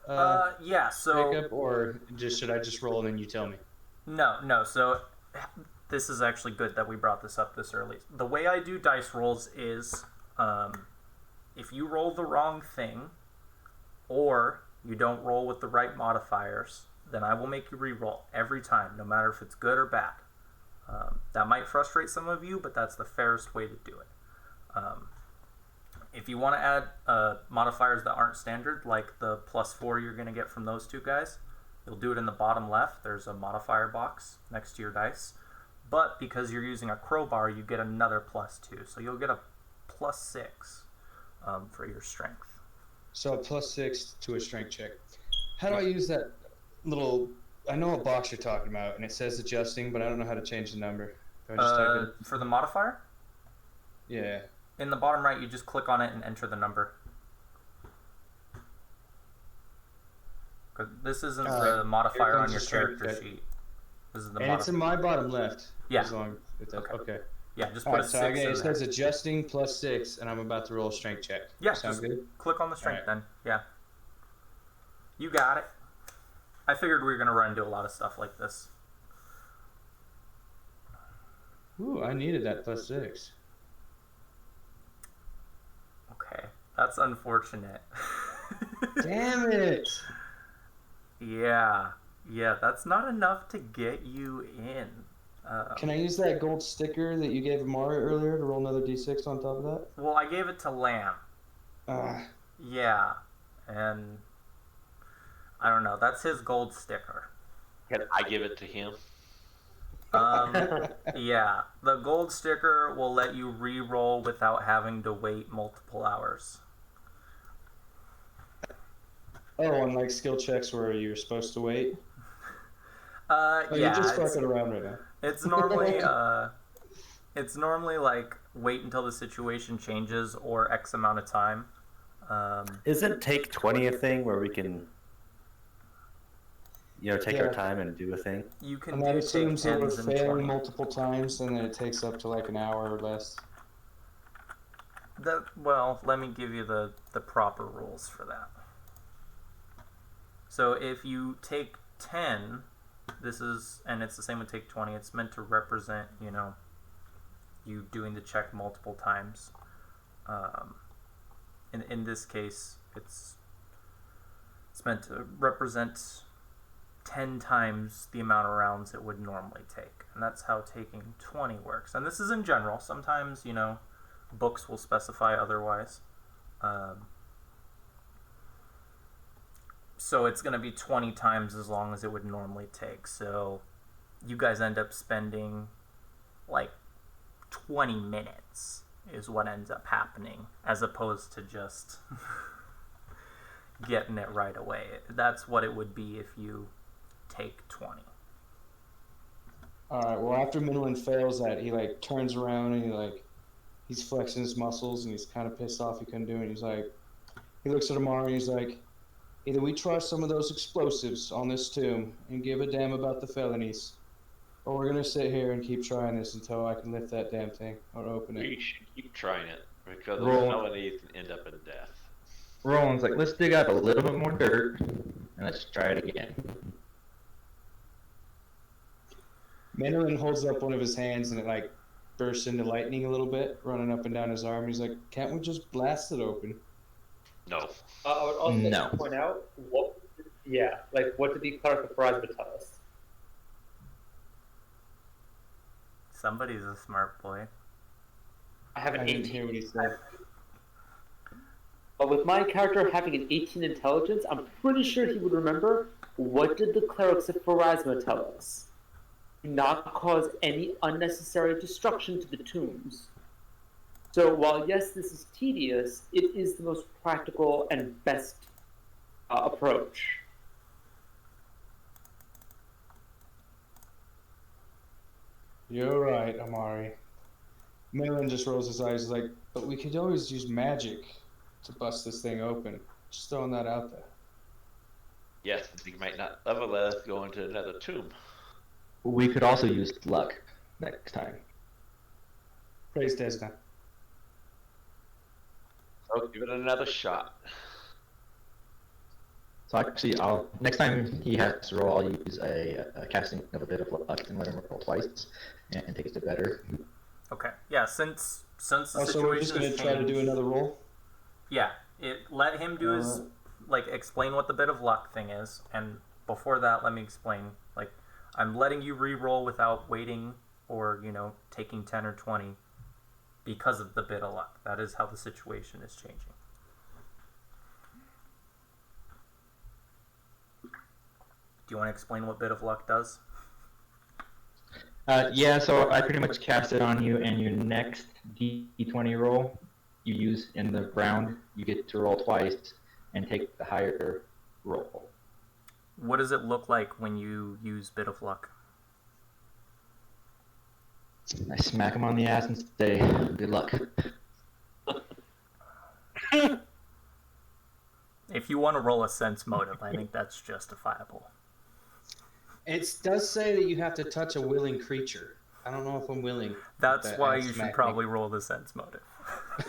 Yeah, so... Jacob, or should I just roll and then you tell me? No, so this is actually good that we brought this up this early. The way I do dice rolls is if you roll the wrong thing or you don't roll with the right modifiers, then I will make you re-roll every time, no matter if it's good or bad. That might frustrate some of you, but that's the fairest way to do it. If you want to add modifiers that aren't standard, like the +4 you're going to get from those 2 guys, you'll do it in the bottom left. There's a modifier box next to your dice. But because you're using a crowbar, you get another +2. So you'll get a +6 for your strength. So a +6 to a strength check. How do I use that little... I know what box you're talking about, and it says adjusting, but I don't know how to change the number. Do I just type in? For the modifier? Yeah. In the bottom right, you just click on it and enter the number. 'Cause this isn't the modifier on your character sheet. This is the And it's in my bottom left. Yeah. As long as okay. Yeah, just All put right, a so 6 in it there. says adjusting +6, and I'm about to roll a strength check. Yeah, Sound just good? click on the strength Alright. then. Yeah. You got it. I figured we were going to run into a lot of stuff like this. Ooh, I needed that +6. Okay. That's unfortunate. Damn it! Yeah, that's not enough to get you in. Can I use that gold sticker that you gave Amari earlier to roll another d6 on top of that? Well, I gave it to Lamb. Ah, Yeah, Yeah, and I don't know. That's his gold sticker. Can I give it to him? Yeah, the gold sticker will let you re-roll without having to wait multiple hours. Oh, unlike skill checks where you're supposed to wait. Yeah, You're just fucking around right now. It's normally like wait until the situation changes or X amount of time. Isn't take 20 a thing where we can, take our time and do a thing? You can And that do take assumes that we're 10s and failing 20. multiple times, and then it takes up to like an hour or less. Well, let me give you the proper rules for that. So if you take 10, and it's the same with take 20, it's meant to represent, you doing the check multiple times. In this case, it's meant to represent 10 times the amount of rounds it would normally take. And that's how taking 20 works. And this is in general. Sometimes, books will specify otherwise. So it's going to be 20 times as long as it would normally take. So you guys end up spending like 20 minutes is what ends up happening, as opposed to just getting it right away. That's what it would be if you take 20. Alright, well after Midland fails that, he like turns around and he's flexing his muscles and he's kind of pissed off he couldn't do it. He looks at Amari and he's like, either we try some of those explosives on this tomb and give a damn about the felonies, or we're gonna sit here and keep trying this until I can lift that damn thing or open it. We should keep trying it because the Roll. felonies can end up in death. Roland's like, let's dig up a little bit more dirt and let's try it again. Mandarin holds up one of his hands and it bursts into lightning a little bit, running up and down his arm. He's like, can't we just blast it open? No. I would also like No. to point out what did the cleric of Pharasma tell us? Somebody's a smart boy. I have an I didn't 18. hear what he said. But with my character having an 18 intelligence, I'm pretty sure he would remember what did the clerics of Pharasma tell us. Do not cause any unnecessary destruction to the tombs. So while yes, this is tedious, it is the most practical and best approach. You're right, Amari. Mandarin just rolls his eyes. He's like, but we could always use magic to bust this thing open. Just throwing that out there. Yes, he might not ever let us go into another tomb. We could also use luck next time. Praise Desna. So give it another shot. So actually, next time he has to roll, I'll use a casting of a bit of luck and let him roll twice and take it to better. Okay. Yeah, since the So we're situation just gonna has try to do changed- another roll. Yeah, let him do his explain what the bit of luck thing is, and before that, let me explain. I'm letting you re-roll without waiting or taking 10 or 20 because of the bit of luck. That is how the situation is changing. Do you want to explain what bit of luck does? Yeah, so I pretty much cast it on you, and your next D20 roll you use in the round, you get to roll twice and take the higher roll. What does it look like when you use bit of luck? I smack him on the ass and say, good luck. If you want to roll a sense motive, I think that's justifiable. It does say that you have to touch a willing creature. I don't know if I'm willing. That's But why I you should smack probably roll the sense motive.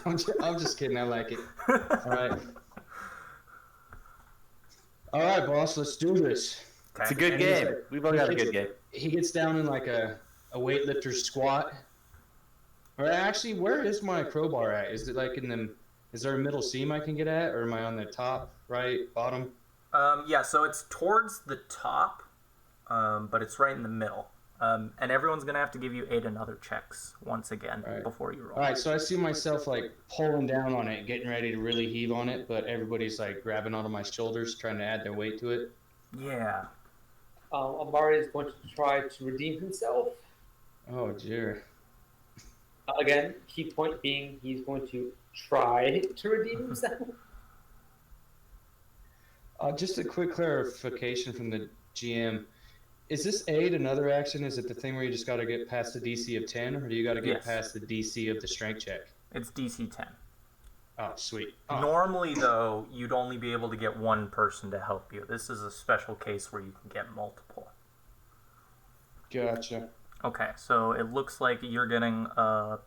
I'm just kidding. I like it. All right. All right, boss. Let's do this. It's a good And he's game. like- We've all got a good game. He gets down in a weightlifter squat. Or actually, where is my crowbar at? Is it is there a middle seam I can get at, or am I on the top, right, bottom? Yeah, so it's towards the top, but it's right in the middle. And everyone's gonna have to give you 8 and other checks once again Right. before you roll. All right, so I see myself like pulling down on it, getting ready to really heave on it, but everybody's like grabbing onto my shoulders, trying to add their weight to it. Yeah. Amari is going to try to redeem himself. Oh dear. Again, key point being he's going to try to redeem himself. Just a quick clarification from the GM. Is this aid another action? Is it the thing where you just got to get past the DC of 10, or do you got to get Yes. past the DC of the strength check? It's DC 10. Oh, sweet. Oh, Normally, though, you'd only be able to get one person to help you. This is a special case where you can get multiple. gotcha. Okay, so it looks like you're getting a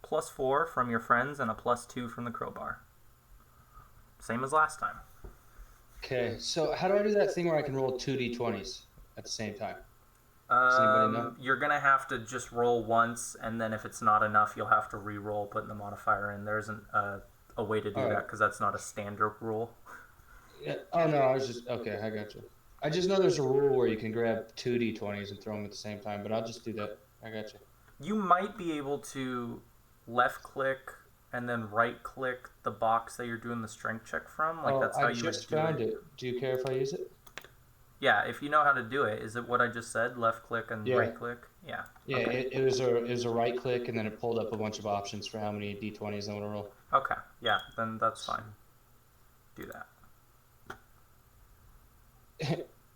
+4 from your friends and a +2 from the crowbar. Same as last time. Okay, so how do I do that thing where I can roll 2d20s at the same time? Does anybody know? You're gonna have to just roll once, and then if it's not enough, you'll have to re-roll, putting the modifier in. There isn't a way to do Alright. that because that's not a standard rule. Yeah. Oh, no, I was just... Okay, I got you. I just know there's a rule where you can grab 2d20s and throw them at the same time, but I'll just do that. I got you. You might be able to left-click and then right-click the box that you're doing the strength check from. Like, that's how I you would just do found it. it. Do you care if I use it? Yeah, if you know how to do it. Is it what I just said? Left-click and Yeah. right-click? Yeah. Yeah, Okay. it was a right click, and then it pulled up a bunch of options for how many d20s I want to roll. Okay, yeah, then that's fine. Do that.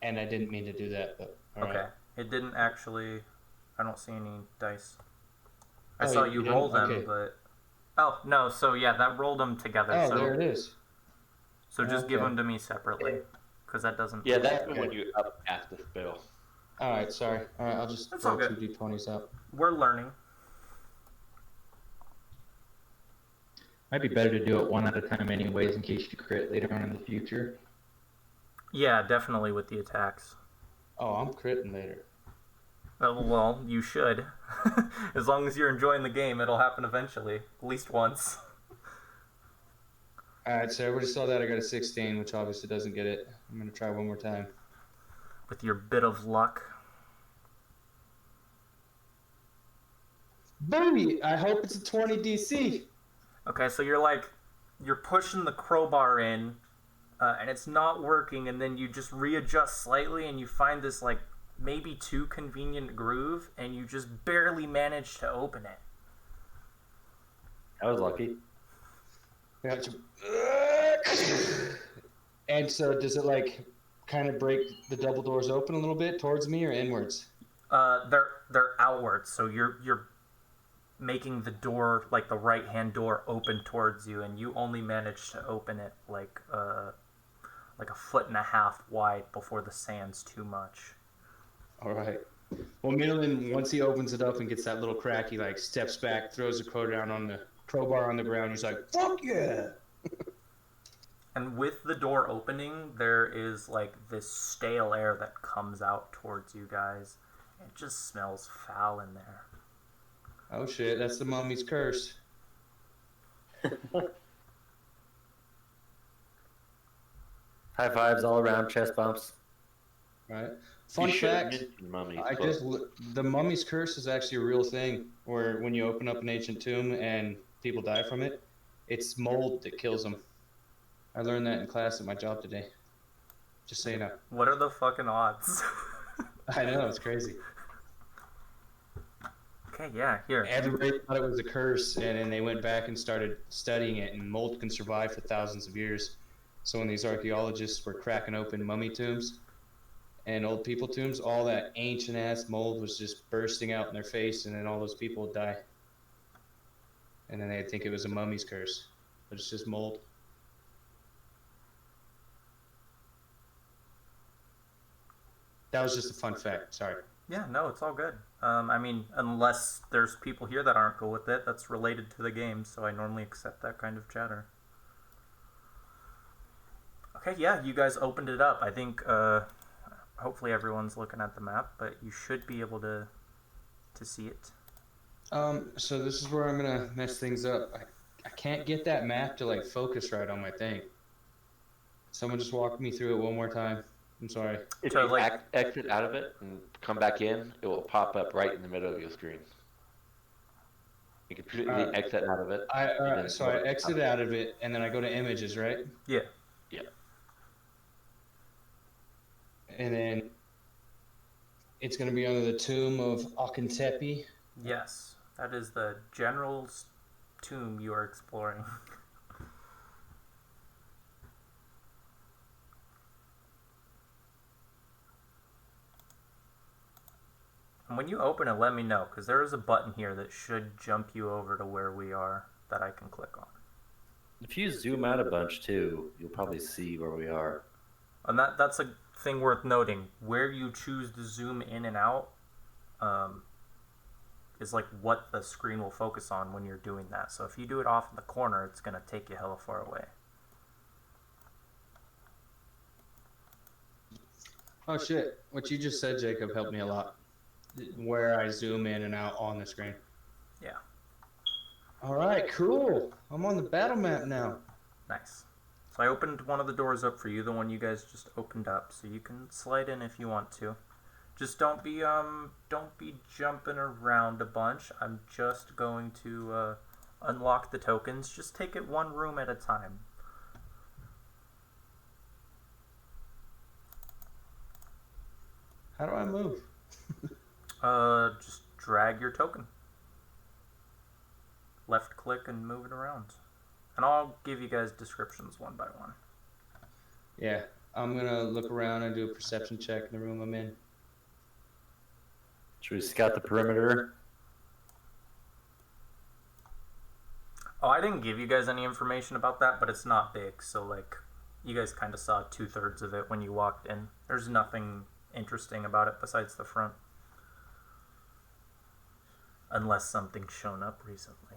And I didn't mean to do that, but all Okay. right. It didn't actually... I don't see any dice. I Oh, saw you you didn't? roll them, Okay. but... Oh, no, so yeah, that rolled them together. Oh, so there it is. So just give Okay. them to me separately, because that doesn't... Yeah, that's Okay. when you up cast the spell. All right, sorry. All right, I'll just That's throw all good. 2 d20s out. We're learning. Might be better to do it one at a time anyways in case you crit later on in the future. Yeah, definitely with the attacks. Oh, I'm critting later. Well, you should. As long as you're enjoying the game, it'll happen eventually. At least once. All right, so everybody saw that. I got a 16, which obviously doesn't get it. I'm going to try one more time. With your bit of luck. Booty! I hope it's a 20 DC. Okay, so you're pushing the crowbar in, and it's not working, and then you just readjust slightly, and you find this, like, maybe too convenient groove, and you just barely manage to open it. I was lucky. Gotcha. And so does it, like, kind of break the double doors open a little bit towards me or inwards? They're outwards, so you're making the door, like the right hand door, open towards you, and you only manage to open it like a 1.5 feet wide before the sand's too much. All right. Well, Middleton, once he opens it up and gets that little crack, he like steps back, throws the crowbar on the ground. He's like, "Fuck yeah!" And with the door opening, there is like this stale air that comes out towards you guys. It just smells foul in there. Oh shit! That's the mummy's curse. High fives all around, chest bumps. Right. Fun You should have fact: mentioned mummies, I but just the mummy's curse is actually a real thing. Where when you open up an ancient tomb and people die from it, it's mold that kills them. I learned that in class at my job today. Just so you know. What are the fucking odds? I know, it's crazy. Okay, yeah, here. Everybody thought it was a curse, and then they went back and started studying it, and mold can survive for thousands of years. So when these archaeologists were cracking open mummy tombs and old people tombs, all that ancient-ass mold was just bursting out in their face, and then all those people would die. And then they'd think it was a mummy's curse, but it's just mold. That was just a fun fact, sorry. Yeah, no, it's all good. I mean, unless there's people here that aren't cool with it, that's related to the game, so I normally accept that kind of chatter. Okay, yeah, you guys opened it up. I think, hopefully everyone's looking at the map, but you should be able to see it. So this is where I'm gonna mess things up. I can't get that map to like focus right on my thing. Someone just walk me through it one more time. I'm sorry. If So, you like- exit out of it and come back in, it will pop up right in the middle of your screen. You completely exit out of it. So I exit out of it, and then I go to images, right? Yeah. Yeah. And then it's going to be under the tomb of Akentepe. Yes. That is the general's tomb you are exploring. And when you open it, let me know, because there is a button here that should jump you over to where we are that I can click on. If you zoom out a bunch too, you'll probably see where we are. And that's a thing worth noting. Where you choose to zoom in and out is like what the screen will focus on when you're doing that. So if you do it off in the corner, it's going to take you hella far away. Oh shit! What you just said, Jacob, helped me a lot. Where I zoom in and out on the screen. Yeah. All right, cool. I'm on the battle map now. Nice. So I opened one of the doors up for you, the one you guys just opened up, so you can slide in if you want to. Just don't be jumping around a bunch. I'm just going to unlock the tokens. Just take it one room at a time. How do I move? Just drag your token. Left click and move it around. And I'll give you guys descriptions one by one. Yeah, I'm gonna look around and do a perception check in the room I'm in. Should we scout the perimeter? Oh, I didn't give you guys any information about that, but it's not big, so like you guys kind of saw 2/3 of it when you walked in. There's nothing interesting about it besides the front. Unless something's shown up recently.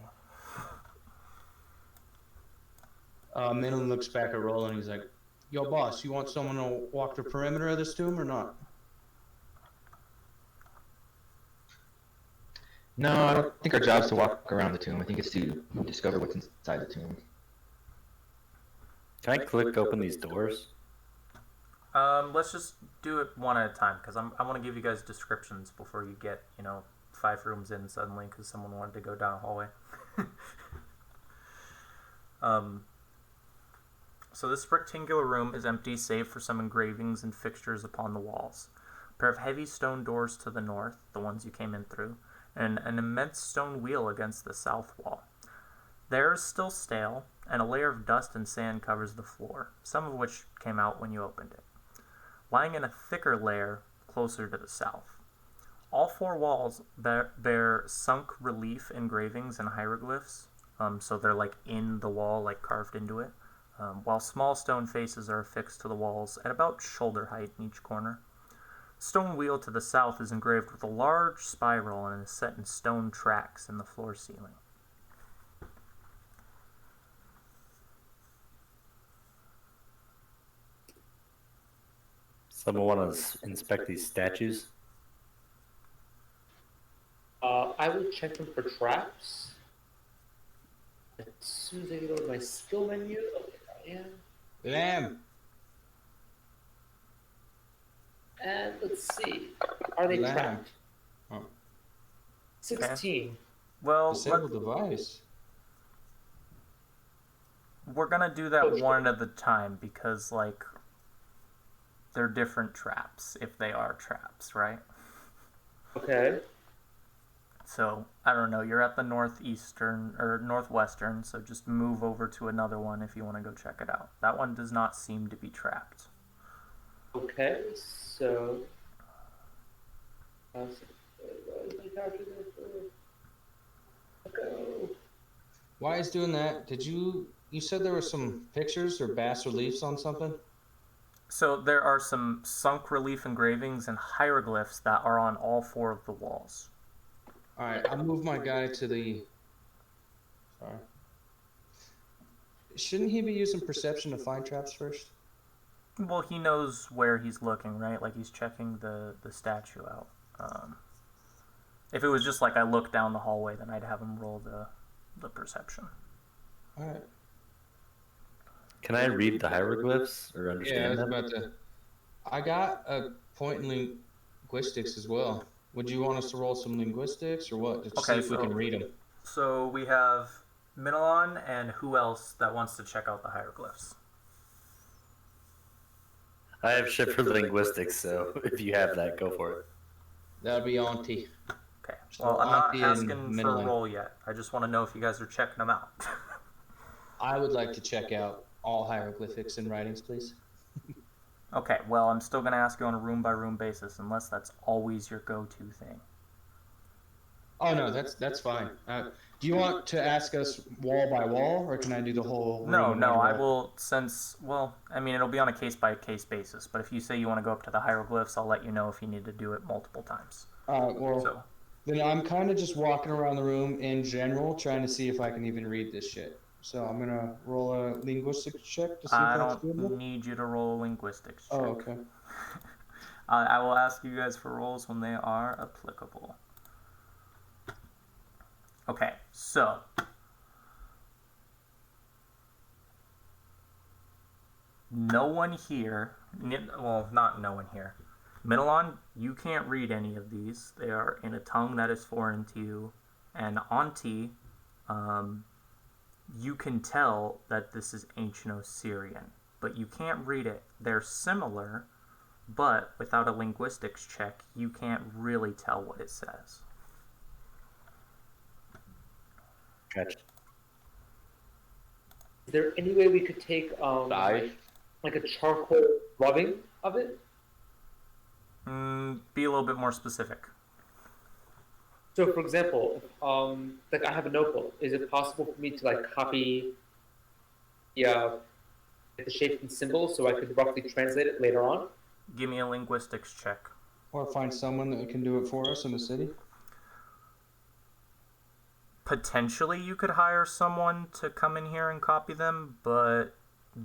Minlin looks back at Roland. He's like, "Yo, boss, you want someone to walk the perimeter of this tomb or not?" No, I don't think our job's to walk around the tomb. I think it's to discover what's inside the tomb. Can I click open these doors? Let's just do it one at a time, because I want to give you guys descriptions before you get, 5 rooms in suddenly because someone wanted to go down a hallway. So this rectangular room is empty save for some engravings and fixtures upon the walls. A pair of heavy stone doors to the north, the ones you came in through, and an immense stone wheel against the south wall. There is still stale, and a layer of dust and sand covers the floor, some of which came out when you opened it, lying in a thicker layer closer to the south. All 4 walls bear sunk relief engravings and hieroglyphs, so they're like in the wall, like carved into it, while small stone faces are affixed to the walls at about shoulder height in each corner. The stone wheel to the south is engraved with a large spiral and is set in stone tracks in the floor ceiling. Someone want to inspect these statues? I will check them for traps. As soon as I get over my skill menu, Lamb. and let's see, are they Lamb. trapped? Oh. 16. Well, Disable device. we're gonna do that one at a time because, like, they're different traps if they are traps, right? Okay. So, I don't know, you're at the northeastern or northwestern, so just move over to another one if you want to go check it out. That one does not seem to be trapped. Okay, so. Why is doing that? Did you said there were some pictures or bas reliefs on something? So there are some sunk relief engravings and hieroglyphs that are on all 4 of the walls. All right, I'll move my guy to the. Sorry. Shouldn't he be using perception to find traps first? Well, he knows where he's looking, right? Like, he's checking the statue out. If it was just like I look down the hallway, then I'd have him roll the perception. All right. Can I read the hieroglyphs or Yeah, I understand was them? about to. I got a point in linguistics as well. Would you want us to roll some linguistics or what? Just to see Okay, if we can read them. so we have Minilon and who else that wants to check out the hieroglyphs? I have shit for linguistics, so if you have that, go for it. That'd be Auntie. Okay. So Well, I'm not Auntie and asking for a Minilon. roll yet. I just want to know if you guys are checking them out. I would like to check out all hieroglyphics and writings, please. Okay, well, I'm still going to ask you on a room-by-room basis, unless that's always your go-to thing. Oh no, that's fine. Do you want to ask us wall by wall, or can I do the whole room? No, in no, one I roll? will, well, I mean, it'll be on a case-by-case basis, but if you say you want to go up to the hieroglyphs, I'll let you know if you need to do it multiple times. Well, So, then I'm kind of just walking around the room in general, trying to see if I can even read this shit. So I'm gonna roll a linguistics check to see I if that's don't doable. need you to roll a linguistics check. Oh, okay. I will ask you guys for rolls when they are applicable. Okay, so no one here, well, not no one here. Minilon, you can't read any of these. They are in a tongue that is foreign to you. And Auntie, you can tell that this is ancient Osirian, but you can't read it. They're similar, but without a linguistics check, you can't really tell what it says. Gotcha. Is there any way we could take Dive. like a charcoal rubbing of it? Be a little bit more specific. So, for example, like I have a notebook. Is it possible for me to like copy the shapes and symbols so I could roughly translate it later on? Give me a linguistics check. Or find someone that can do it for us in the city. Potentially, you could hire someone to come in here and copy them, but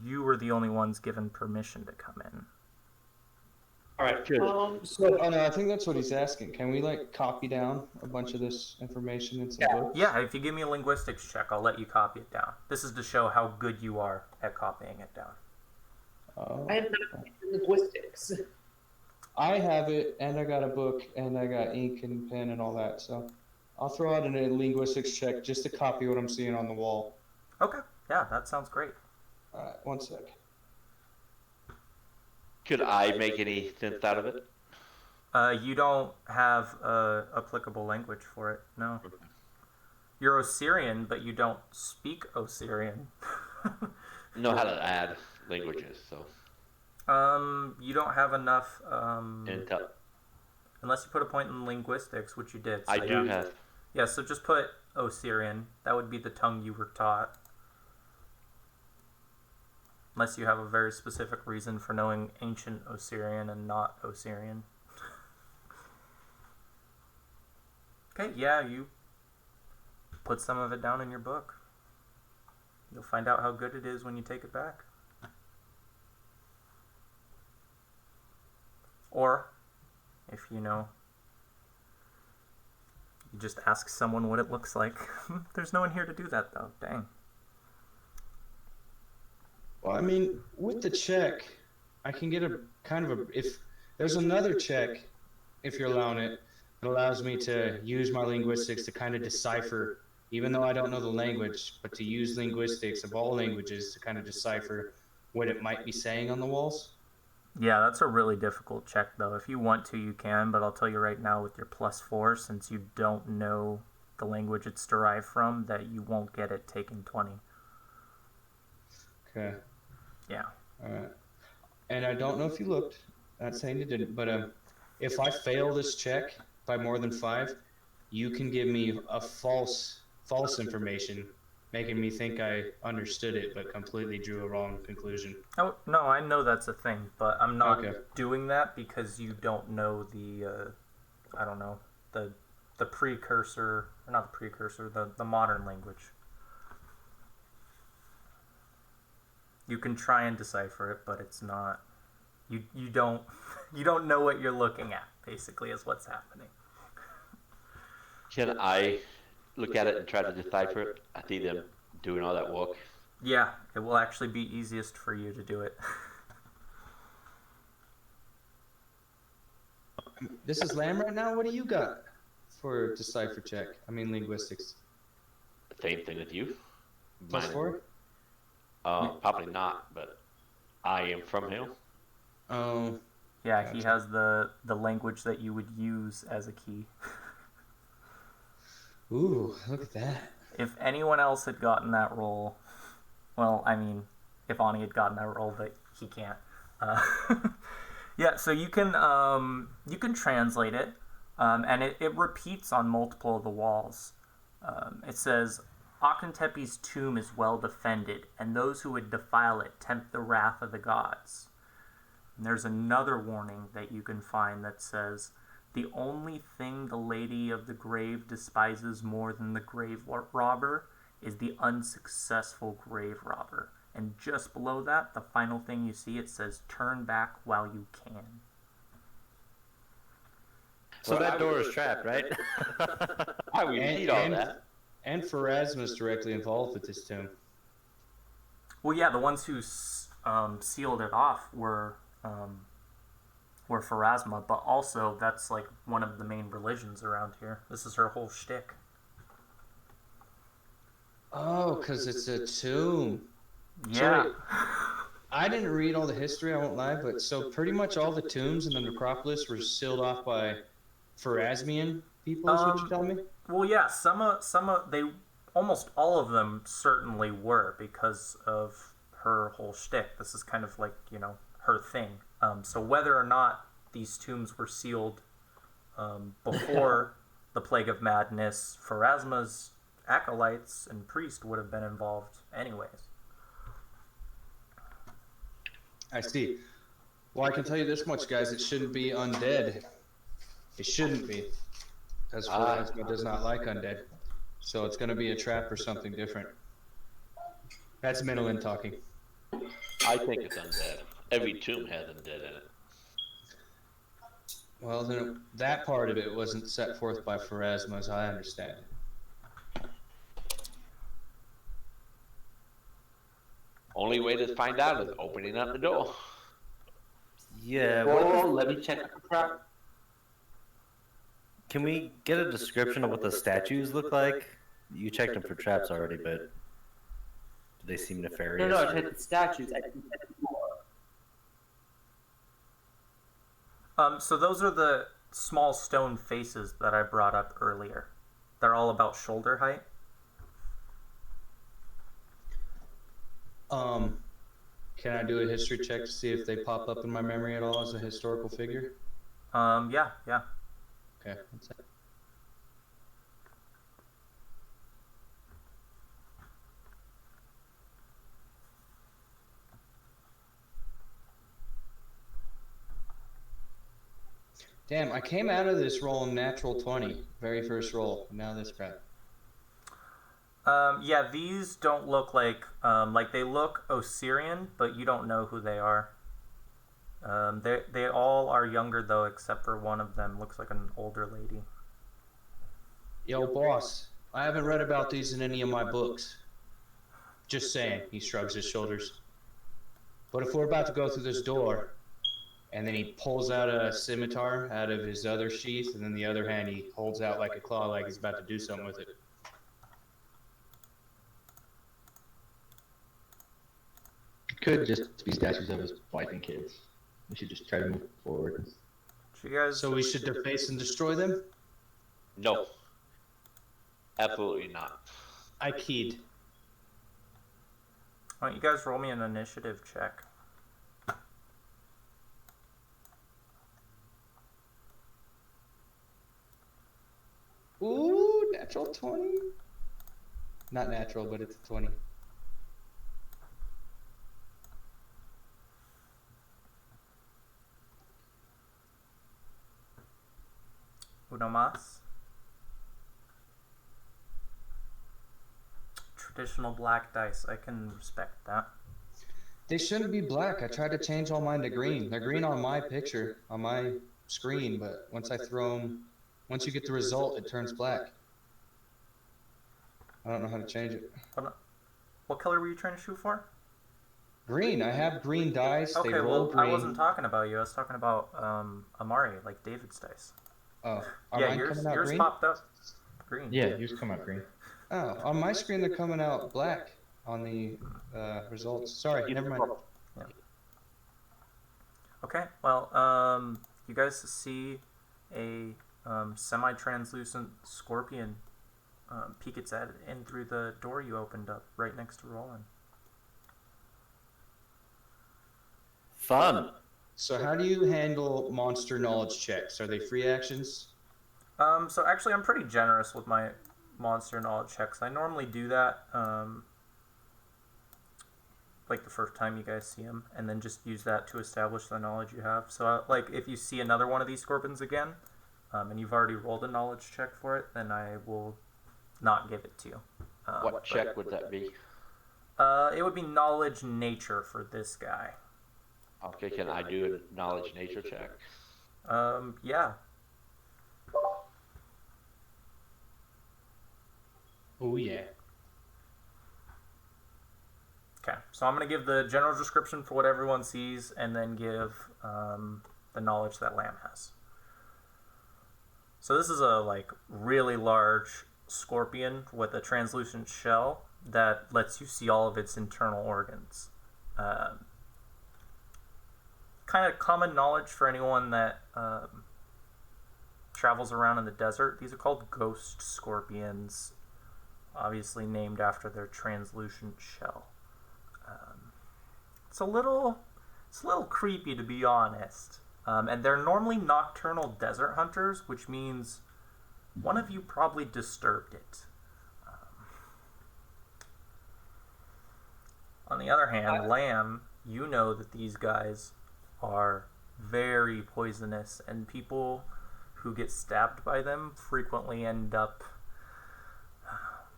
you were the only ones given permission to come in. All right. Good. So Oh no, I think that's what he's asking. Can we like copy down a bunch of this information in some Yeah. books? Yeah, if you give me a linguistics check, I'll let you copy it down. This is to show how good you are at copying it down. Oh. I am not in linguistics. I have it, and I got a book, and I got ink and pen and all that. So I'll throw out a linguistics check just to copy what I'm seeing on the wall. Okay, yeah, that sounds great. All right, one sec. Could I make any sense out of it? You don't have applicable language for it, no. You're Osirian, but you don't speak Osirian. Know how to add languages, so You don't have enough, intel. unless you put a point in linguistics, which you did. So I do yeah. have. Yeah, so just put Osirian. That would be the tongue you were taught. Unless you have a very specific reason for knowing ancient Osirian and not Osirian. Okay, yeah, you put some of it down in your book. You'll find out how good it is when you take it back. Or, if you know, you just ask someone what it looks like. There's no one here to do that, though. Dang. Well, I mean, with the check, I can get a kind of a. If there's another check, if you're allowing it, that allows me to use my linguistics to kind of decipher, even though I don't know the language, but to use linguistics of all languages to kind of decipher what it might be saying on the walls. Yeah, that's a really difficult check, though. If you want to, you can, but I'll tell you right now with your +4, since you don't know the language it's derived from, that you won't get it taking 20. Okay. Yeah. All right. And I don't know if you looked. Not saying you didn't, but if I fail this check by more than 5, you can give me a false information, making me think I understood it, but completely drew a wrong conclusion. Oh, no, I know that's a thing, but I'm not Okay. doing that because you don't know the, I don't know, the precursor, or not the precursor, the modern language. You can try and decipher it, but it's not, you don't know what you're looking at, basically, is what's happening. Can I look at it and try to decipher it? I see them doing all that work. Yeah, it will actually be easiest for you to do it. This is Lamb right now. What do you got for decipher check? I mean linguistics. Same thing with you. Plus Mine- 4. Probably not, but I am from him. Oh, Yeah, he Gotcha. has the language that you would use as a key. ooh, look at that. If anyone else had gotten that role, well, I mean, if Ani had gotten that role, but he can't. Yeah, so you can translate it, and it repeats on multiple of the walls. It says, Akhentepe's tomb is well defended, and those who would defile it tempt the wrath of the gods. And there's another warning that you can find that says, the only thing the Lady of the Grave despises more than the grave robber is the unsuccessful grave robber. And just below that, the final thing you see, it says, turn back while you can. So that door is trapped, right? I repeat all and- that. And Pharasma's directly involved with this tomb. Well, yeah, the ones who sealed it off were Pharasma, but also that's like one of the main religions around here. This is her whole shtick. Oh, because it's a tomb. Yeah. Sorry. I didn't read all the history, I won't lie, but so pretty much all the tombs in the necropolis were sealed off by Pharasmian people, is what you're telling me? Well, yeah, some of they, almost all of them certainly were because of her whole shtick. This is kind of like, her thing. So whether or not these tombs were sealed before the Plague of Madness, Pharasma's acolytes and priest would have been involved anyways. I see. Well, I can tell you this much, guys. It shouldn't be undead. It shouldn't be. Because Pharasma does not like undead. So it's going to be a trap or something different. That's Minolin talking. I think it's undead. Every tomb has undead in it. Well, then that part of it wasn't set forth by Pharasma, as I understand it. Only way to find out is opening up the door. Yeah. Let me check the trap. Can we get a description of what the statues look like? You checked them for traps already, but do they seem nefarious? No, check the statues. I think that's more. So those are the small stone faces that I brought up earlier. They're all about shoulder height. Can I do a history check to see if they pop up in my memory at all as a historical figure? Yeah. Okay, one sec. Damn, I came out of this roll in natural 20, very first roll. Now this crap. Yeah, these don't look like they look Osirian, but you don't know who they are. They all are younger though, except for one of them looks like an older lady. Yo, boss, I haven't read about these in any of my books. Just saying, he shrugs his shoulders. But if we're about to go through this door, and then he pulls out a scimitar out of his other sheath, and then the other hand he holds out like a claw, like he's about to do something with it. Could just be statues of his wife and kids. We should just try to move forward. Should you guys? So we should deface and destroy them? No. Absolutely not. I keyed. Why don't you guys roll me an initiative check? Ooh, natural 20? Not natural, but it's a 20. Uno más. Traditional black dice. I can respect that. They shouldn't be black. I tried to change all mine to green. They're green on my picture, on my screen, but once I throw them, once you get the result, it turns black. I don't know how to change it. What color were you trying to shoot for? Green. I have green dice. Okay, they roll well, green. I wasn't talking about you. I was talking about Amari, like David's dice. Oh, are Yeah, mine yours coming out green? popped up green. Yeah, yours come out green. Oh, on my screen they're coming out black on the results. Sorry, never mind. Yeah. Okay, well, you guys see a semi-translucent scorpion peek its head in through the door you opened up right next to Roland. Fun. So how do you handle monster knowledge checks? Are they free actions? So actually, I'm pretty generous with my monster knowledge checks. I normally do that, like the first time you guys see them, and then just use that to establish the knowledge you have. So, like, if you see another one of these scorpions again, and you've already rolled a knowledge check for it, then I will not give it to you. What check would that be? It would be knowledge nature for this guy. Okay, can I do a knowledge nature check? Yeah. Oh yeah. Okay, so I'm going to give the general description for what everyone sees, and then give the knowledge that Lamb has. So this is a really large scorpion with a translucent shell that lets you see all of its internal organs. Kind of common knowledge for anyone that travels around in the desert. These are called ghost scorpions, obviously named after their translucent shell. It's a little creepy, to be honest. And they're normally nocturnal desert hunters, which means one of you probably disturbed it. On the other hand, Lamb, you know that these guys are very poisonous, and people who get stabbed by them frequently end up,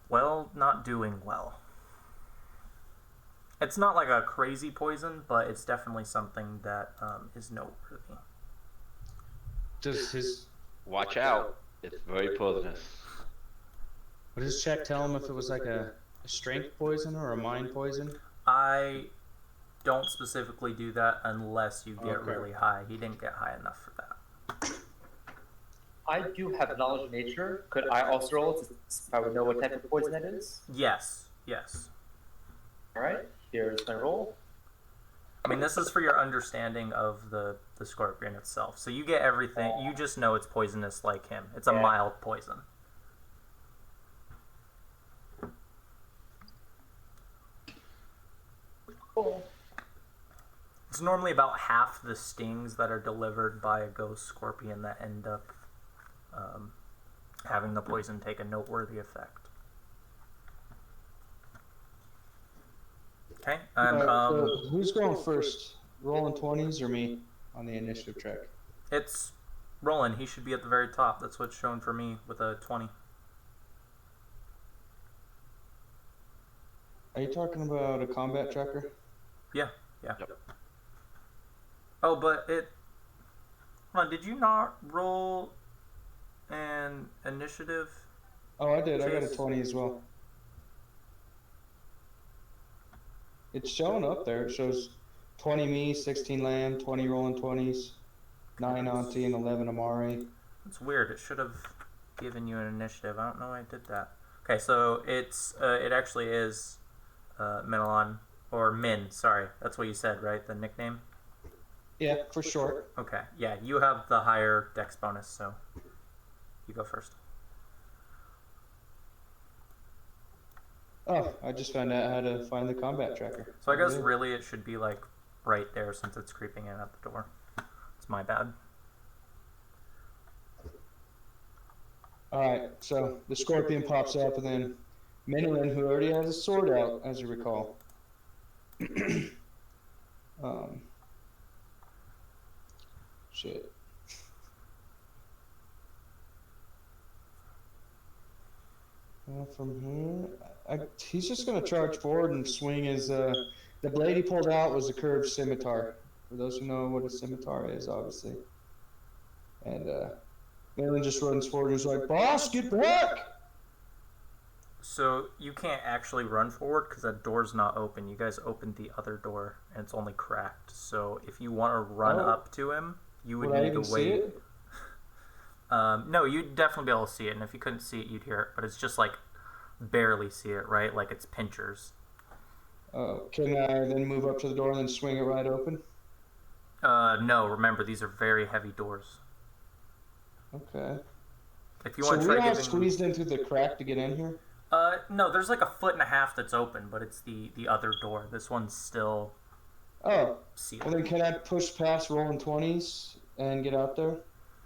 well, not doing well. It's not like a crazy poison, but it's definitely something that is noteworthy. Does his Watch out. It's very poisonous. what does check tell him if it was like a strength poison or a mind poison? I don't specifically do that unless you get Okay. really high. He didn't get high enough for that. I do have knowledge of nature. Could I also roll it if I would know what type of poison that is? Yes. All right, here's my roll. I mean, this is for your understanding of the scorpion itself. So you get everything. You just know it's poisonous like him. It's a Yeah. mild poison. Cool. It's normally about half the stings that are delivered by a ghost scorpion that end up having the poison take a noteworthy effect. Okay, and So who's going first? Rolling 20s or me on the initiative track? it's Roland. He should be at the very top. That's what's shown for me with a 20. Are you talking about a combat tracker? Yeah. Yep. Oh, but hold on, did you not roll an initiative? Oh, I did. I got a Chase? 20 as well. It's showing up there. It shows 20 me, 16 Lamb, 20 rolling 20s, 9 Auntie, and 11 Amari. It's weird. It should have given you an initiative. I don't know why I did that. Okay, so it actually is Minalon, or Min. Sorry, that's what you said, right? The nickname. Yeah, for short. Okay, yeah, you have the higher dex bonus, so you go first. Oh, I just found out how to find the combat tracker. So I guess Yeah. really it should be like right there since it's creeping in at the door. It's my bad. Alright, so the scorpion pops up, and then Minolin, who already has a sword out, as you recall. Shit. From here, he's just gonna charge forward and swing his. The blade he pulled out was a curved scimitar. For those who know what a scimitar is, obviously. And Malin just runs forward and is like, "Boss, get back!" So you can't actually run forward because that door's not open. You guys opened the other door and it's only cracked. So if you want to run up to him, you would need to wait. No, you'd definitely be able to see it, and if you couldn't see it, you'd hear it. But it's just like barely see it, right? Like it's pinchers. Can I then move up to the door and then swing it right open? No. Remember, these are very heavy doors. Okay. If you want to try we all giving... squeezed in through the crack to get in here? No. There's like 1.5 feet that's open, but it's the other door. This one's still. Sealed. Well then, can I push past rolling 20s and get out there?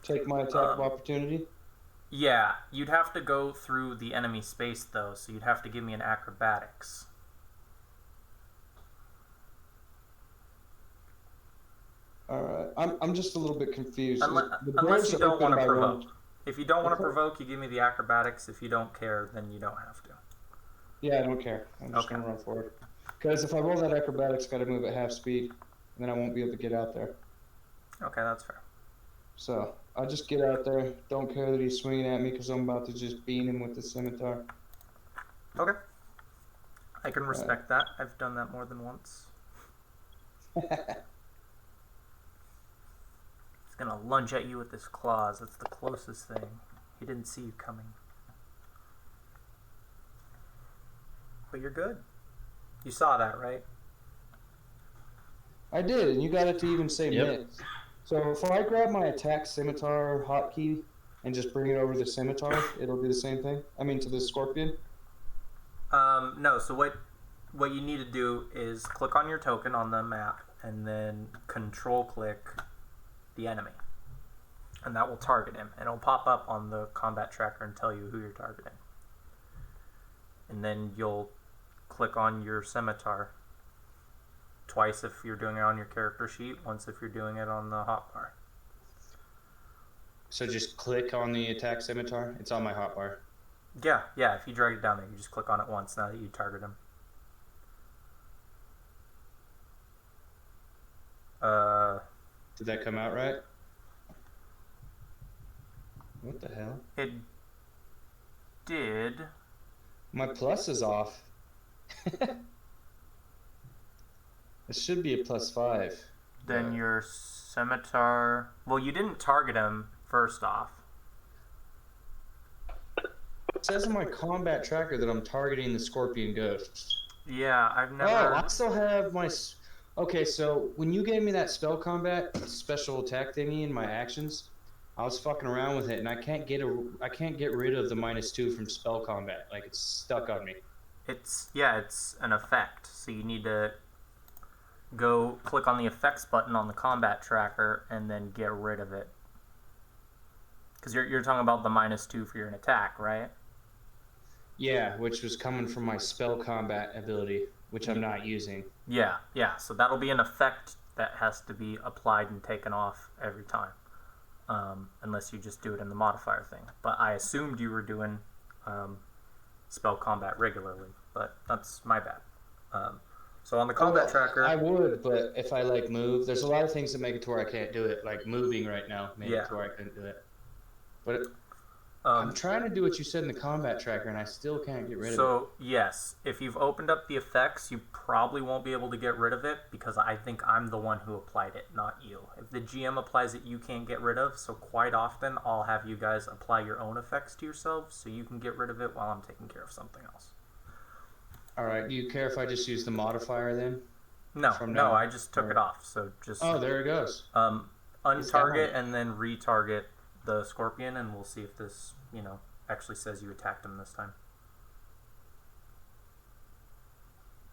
Take my attack of opportunity? Yeah, you'd have to go through the enemy space, though, so you'd have to give me an acrobatics. Alright, I'm just a little bit confused. Unless you don't want to provoke. If you don't want to provoke, you give me the acrobatics. If you don't care, then you don't have to. Yeah, I don't care. I'm just going to run forward. Because if I roll that acrobatics, got to move at half speed, and then I won't be able to get out there. Okay, that's fair. So, I'll just get out there. Don't care that he's swinging at me because I'm about to just beat him with the scimitar. Okay. I can respect that. I've done that more than once. He's gonna lunge at you with his claws. That's the closest thing. He didn't see you coming. But you're good. You saw that, right? I did, and you got it to even say miss. So if I grab my attack scimitar hotkey and just bring it over the scimitar, it'll do the same thing? I mean, to the scorpion? No, so what you need to do is click on your token on the map and then control click the enemy. And that will target him. And it'll pop up on the combat tracker and tell you who you're targeting. And then you'll click on your scimitar twice if you're doing it on your character sheet, once if you're doing it on the hotbar. So just click on the attack scimitar? It's on my hotbar. Yeah, if you drag it down there, you just click on it once now that you target him. Did that come out right? What the hell? It did. My plus is off. It should be a +5. Then your scimitar... Well, you didn't target him, first off. It says in my combat tracker that I'm targeting the scorpion ghosts. Yeah, I've never... Oh, I still have my... Okay, so when you gave me that spell combat special attack thingy in my actions, I was fucking around with it, and I can't get rid of the -2 from spell combat. Like, it's stuck on me. It's an effect, so you need to go click on the effects button on the combat tracker and then get rid of it. Because you're talking about the -2 for your attack, right? Yeah, which was coming from my spell combat ability, which I'm not using. Yeah, so that'll be an effect that has to be applied and taken off every time. Unless you just do it in the modifier thing. But I assumed you were doing spell combat regularly, but that's my bad. So on the combat tracker... I would, but if I, like, move... There's a lot of things that make it to where I can't do it. Like, moving right now made it to where I couldn't do it. But I'm trying to do what you said in the combat tracker, and I still can't get rid of it. So, yes, if you've opened up the effects, you probably won't be able to get rid of it, because I think I'm the one who applied it, not you. If the GM applies it, you can't get rid of, so quite often I'll have you guys apply your own effects to yourselves, so you can get rid of it while I'm taking care of something else. Alright, do you care if I just use the modifier then? No, I just took it off, so just... Oh, there it goes. Untarget and then retarget the scorpion, and we'll see if this, actually says you attacked him this time.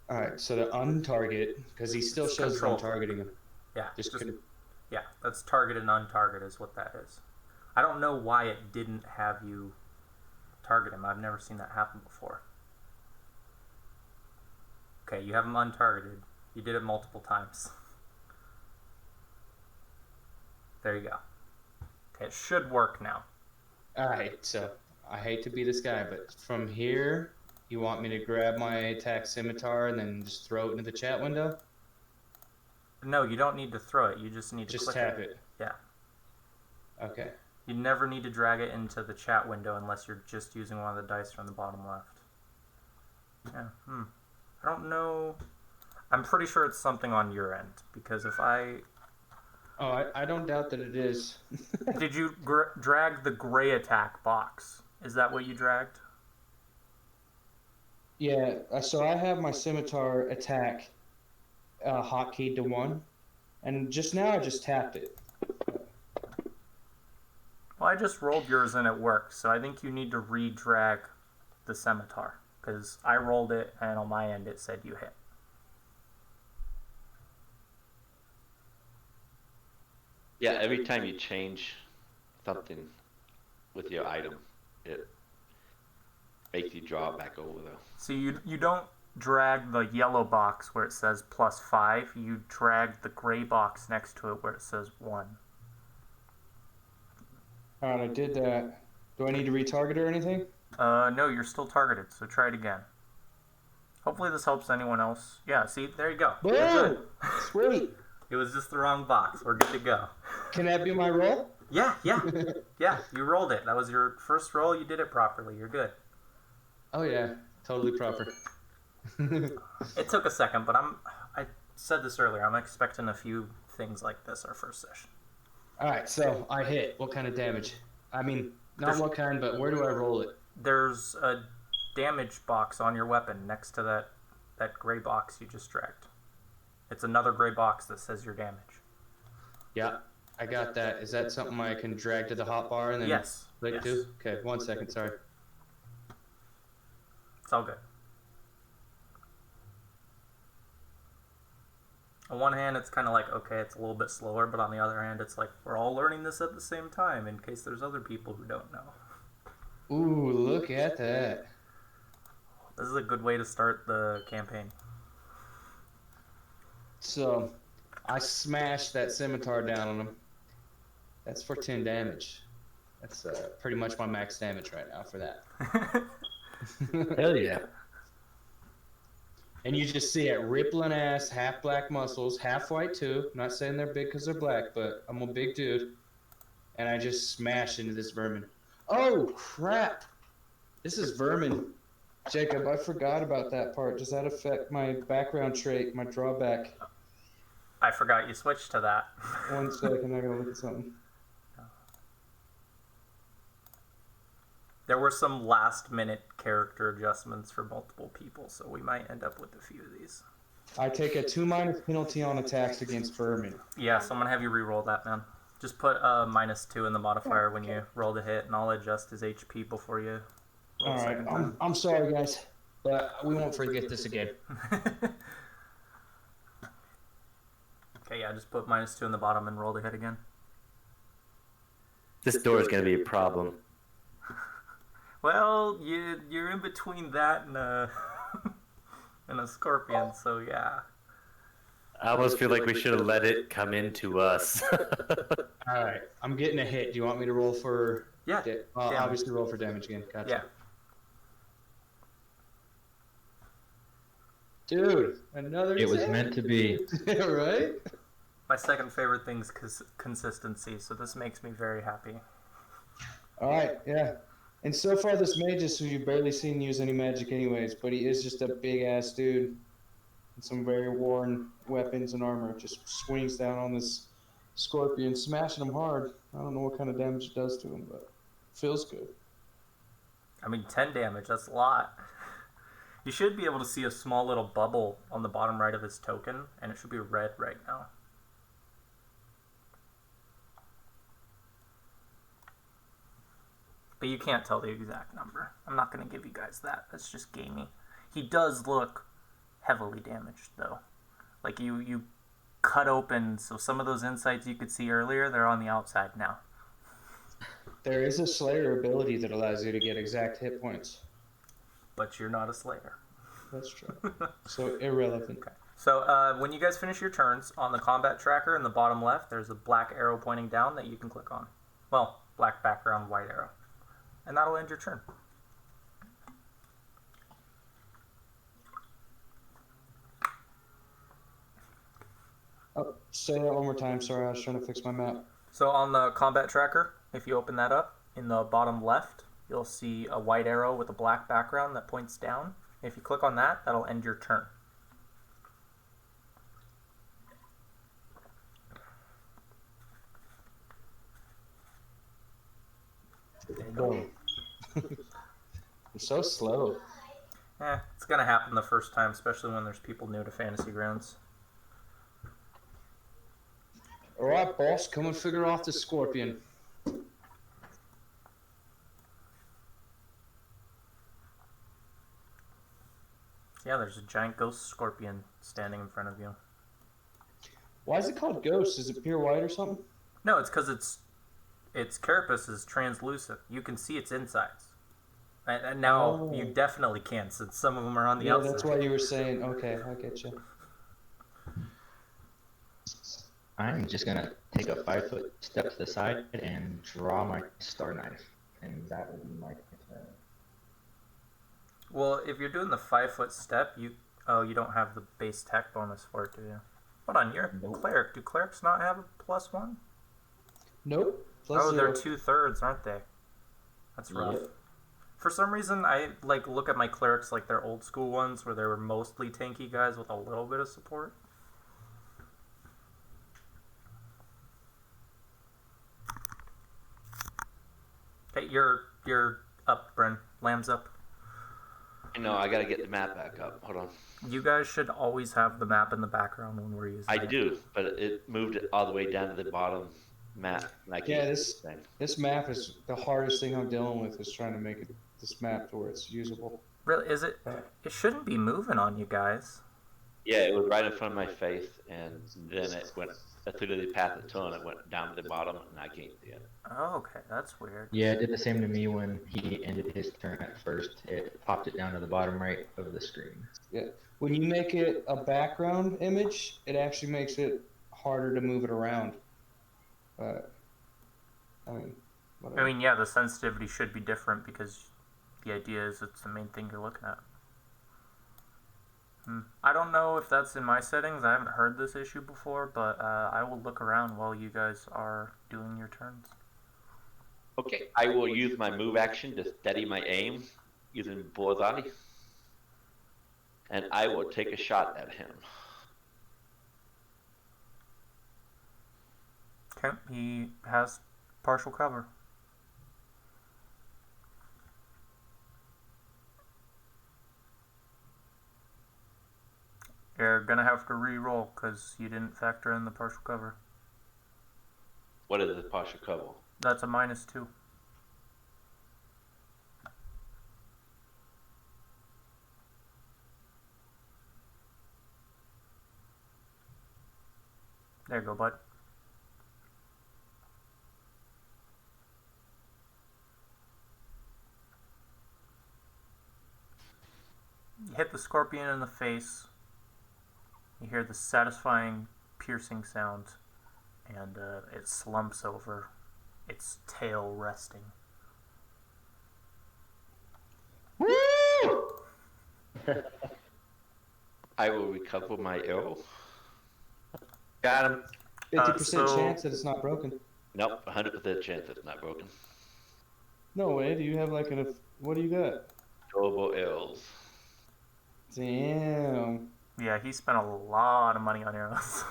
Alright, so to untarget, because he still shows that I'm targeting him. Yeah, that's target and untarget is what that is. I don't know why it didn't have you target him. I've never seen that happen before. Okay, you have him untargeted. You did it multiple times. There you go. Okay, it should work now. Alright, so I hate to be this guy, but from here, you want me to grab my attack scimitar and then just throw it into the chat window? No, you don't need to throw it. You just need to click tap it. Yeah. Okay. You never need to drag it into the chat window unless you're just using one of the dice from the bottom left. Yeah. I don't know. I'm pretty sure it's something on your end because if I Oh, I don't doubt that it is. did you drag the gray attack box? Is that what you dragged? Yeah, so I have my scimitar attack hotkeyed to 1, and just now I just tapped it. Well, I just rolled yours and it worked, so I think you need to re-drag the scimitar because I rolled it and on my end it said you hit. Yeah, every time you change something with your item, it makes you draw it back over though. So you don't drag the yellow box where it says +5. You drag the gray box next to it where it says 1. All right, I did that. Do I need to retarget or anything? No, you're still targeted, so try it again. Hopefully this helps anyone else. Yeah, see, there you go. You're good. Sweet. It was just the wrong box. We're good to go. Can that be my roll? Yeah. Yeah, you rolled it. That was your first roll. You did it properly. You're good. Oh yeah, totally proper. It took a second, but I said this earlier. I'm expecting a few things like this our first session. All right, so I hit. What kind of damage? I mean, not what kind, but where do I roll it? There's a damage box on your weapon next to that gray box you just dragged. It's another gray box that says your damage. Yeah, I got that. Is that something I can drag to the hotbar and then Yes. click Yes. to? Okay, 1 second, sorry. It's all good. On one hand, it's kind of like, okay, it's a little bit slower, but on the other hand, it's like, we're all learning this at the same time in case there's other people who don't know. Ooh, look at that. This is a good way to start the campaign. So, I smashed that scimitar down on him. That's for 10 damage. That's pretty much my max damage right now for that. Hell yeah. And you just see it rippling ass, half black muscles, half white too. I'm not saying they're big because they're black, but I'm a big dude. And I just smash into this vermin. Oh, crap. This is vermin. Jacob, I forgot about that part. Does that affect my background trait, my drawback? I forgot you switched to that. 1 second, I gotta look at something. There were some last-minute character adjustments for multiple people, so we might end up with a few of these. I take a 2- penalty on attacks against vermin. Yeah, so I'm going to have you re-roll that, man. Just put a -2 in the modifier when you roll the hit, and I'll adjust his HP before you roll All the right, second time. I'm sorry, guys, but we won't forget this again. Okay, yeah, just put -2 in the bottom and roll the hit again. This door is going to be a problem. Well, you're in between that and a, and a scorpion, so yeah. I almost feel like we should have let it come into us. All right, I'm getting a hit. Do you want me to roll for? Yeah. Damage? Obviously, roll for damage again. Gotcha. Yeah. Dude, another. It was 10? meant to be. Right? My second favorite thing's consistency, so this makes me very happy. All right, yeah. And so far, this mage is who you've barely seen use any magic, anyways. But he is just a big ass dude, with some very worn weapons and armor. Just swings down on this scorpion, smashing him hard. I don't know what kind of damage it does to him, but it feels good. I mean, 10 damage, that's a lot. You should be able to see a small little bubble on the bottom right of his token, and it should be red right now. But you can't tell the exact number. I'm not going to give you guys that. That's just gamey. He does look heavily damaged, though. Like, you cut open, so some of those insights you could see earlier, they're on the outside now. There is a Slayer ability that allows you to get exact hit points. But you're not a Slayer. That's true. So irrelevant. Okay. So when you guys finish your turns, on the combat tracker in the bottom left, there's a black arrow pointing down that you can click on. Well, black background, white arrow. And that'll end your turn. Oh, say that one more time. Sorry, I was trying to fix my map. So on the combat tracker, if you open that up, in the bottom left, you'll see a white arrow with a black background that points down. If you click on that, that'll end your turn. Boom. You're so slow. It's gonna happen the first time, especially when there's people new to Fantasy Grounds. Alright, boss, come and figure out the scorpion. Yeah, there's a giant ghost scorpion standing in front of you. Why is it called ghost? Is it pure white or something? No, it's because its carapace is translucent. You can see its insides. And now you definitely can, since some of them are on the outside. Yeah, that's why you were saying, okay, I get you. I'm just gonna take a 5-foot step to the side and draw my star knife, and that will be my turn. Well, if you're doing the 5-foot step, you don't have the base tech bonus for it, do you? Hold on, you're a cleric. Do clerics not have a +1? Nope. They're 2/3, aren't they? That's rough. Yep. For some reason, I look at my clerics like they're old school ones, where they were mostly tanky guys with a little bit of support. Okay, you're up, Bryn. Lamb's up. No, I gotta get the map back up. Hold on. You guys should always have the map in the background when we're using it. I do, but it moved it all the way down to the bottom map. And I can't this map is the hardest thing I'm dealing with, is trying to make this map to where it's usable. Really, is it? It shouldn't be moving on you guys. Yeah, it was right in front of my face, and then it went through the path of tone. It went down to the bottom, and I can't see it. Oh, okay, that's weird. Yeah, it did the same to me when he ended his turn at first. It popped it down to the bottom right of the screen. Yeah. When you make it a background image, it actually makes it harder to move it around. But, whatever. I mean, yeah, the sensitivity should be different because the idea is it's the main thing you're looking at. I don't know if that's in my settings. I haven't heard this issue before, but I will look around while you guys are doing your turns. Okay, I will use my move action to steady my aim using bullseye, and I will take a shot at him. Okay, he has partial cover. You're gonna have to re-roll because you didn't factor in the partial cover. What is the partial cover? That's a -2. There you go, bud. You hit the scorpion in the face. You hear the satisfying, piercing sound, and it slumps over, its tail resting. Woo! I will recover my arrow. Got him. 50% chance that it's not broken. Nope, 100% chance it's not broken. No way. Do you have what do you got? Durable arrows. Damn. Yeah, he spent a lot of money on arrows.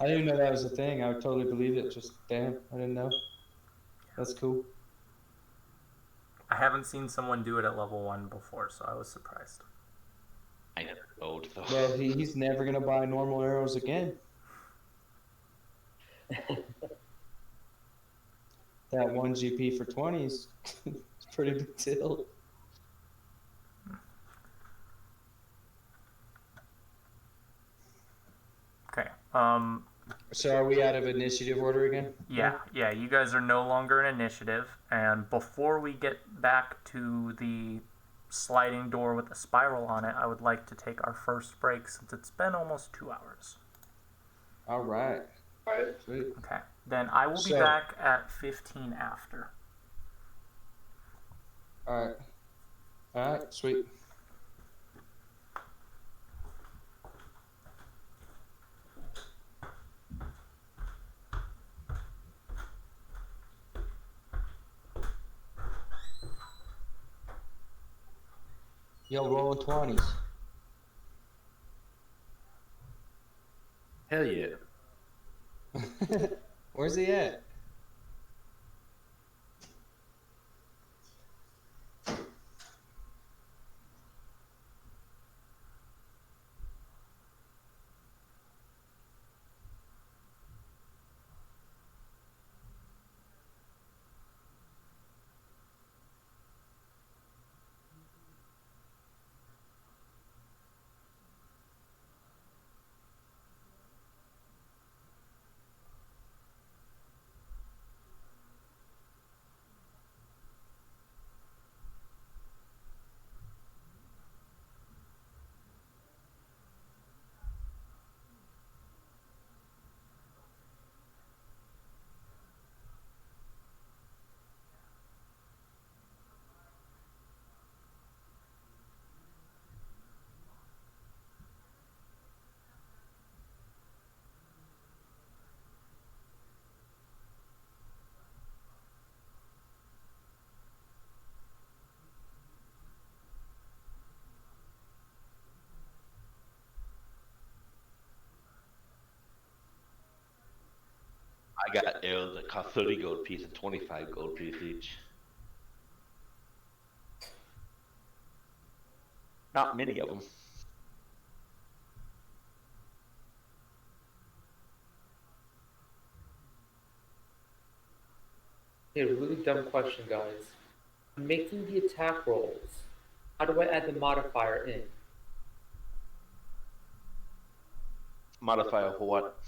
I didn't know that was a thing. I would totally believe it. Just damn, I didn't know. That's cool. I haven't seen someone do it at level 1 before, so I was surprised. I never rolled though. Well, he's never gonna buy normal arrows again. That 1 GP for 20 is pretty big deal. Okay. So are we out of initiative order again? Yeah, you guys are no longer in initiative, and before we get back to the sliding door with the spiral on it, I would like to take our first break since it's been almost 2 hours. All right. Sweet. Okay. Then I will be back at 15 after. All right, sweet. Yo, rolling 20s. Hell yeah. Where's he at? I got arrows that cost 30 gold piece and 25 gold piece each. Not many of them. Hey, a really dumb question, guys. I'm making the attack rolls. How do I add the modifier in? Modifier for what?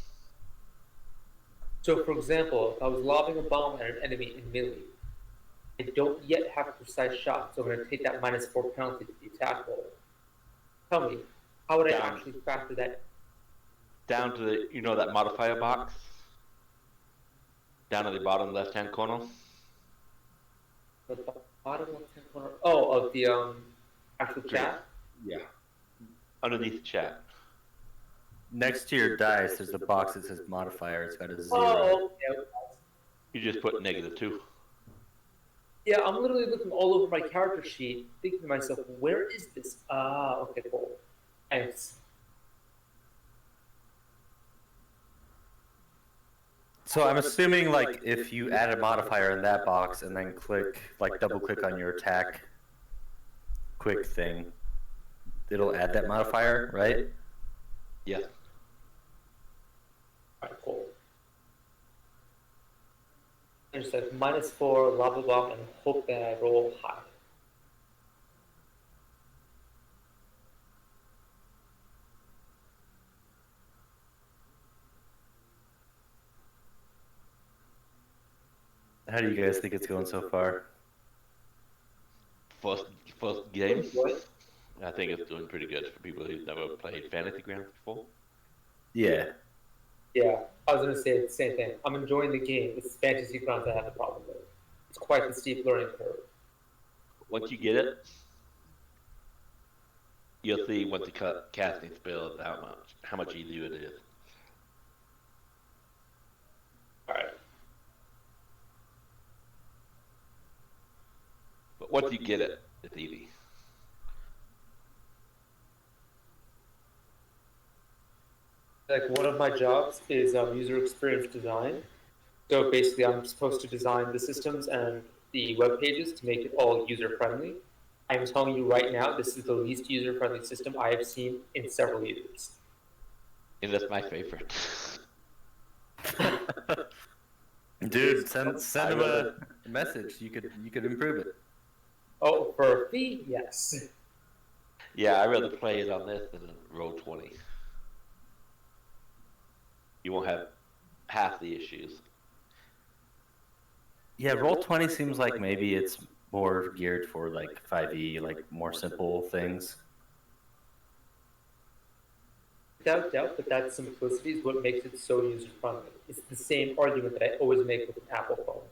So, for example, if I was lobbing a bomb at an enemy in melee, I don't yet have a precise shot, so I'm going to take that -4 penalty to the attack roll. Tell me, how would I Down. actually factor that? Down to the, you know that modifier box? Down at the bottom left-hand corner? The bottom left-hand corner. Oh, of the actual chat. Yeah. Underneath the chat. Next to your dice, there's a box that says modifier. It's got a 0. Oh, yeah. You just put -2. Yeah, I'm literally looking all over my character sheet, thinking to myself, where is this? Ah, okay, cool. Thanks. So I'm assuming, like, if you add a modifier in that box and then click, like, double click on your attack quick thing, it'll add that modifier, right? Yeah. Alright, cool. And just like -4, blah blah blah, and hope that I roll high. How do you guys think it's going so far? First game. I think it's doing pretty good for people who've never played Fantasy Grounds before. Yeah. Yeah, I was gonna say the same thing. I'm enjoying the game. It's fantasy grounds I have the problem with. It's quite the steep learning curve. Once you get it, you'll see once the casting spells how much easier it is. Alright. But once you get it, it's easy. Like one of my jobs is user experience design. So basically, I'm supposed to design the systems and the web pages to make it all user friendly. I'm telling you right now, this is the least user friendly system I have seen in several years. And that's my favorite. Dude, send him a message. You could improve it. Oh, for a fee, yes. Yeah, I'd rather play it on this than roll 20. You won't have half the issues. Yeah, Roll20 seems like maybe it's more geared for like 5e, like more simple things. Without doubt, but that simplicity is what makes it so user friendly. It's the same argument that I always make with an Apple phone.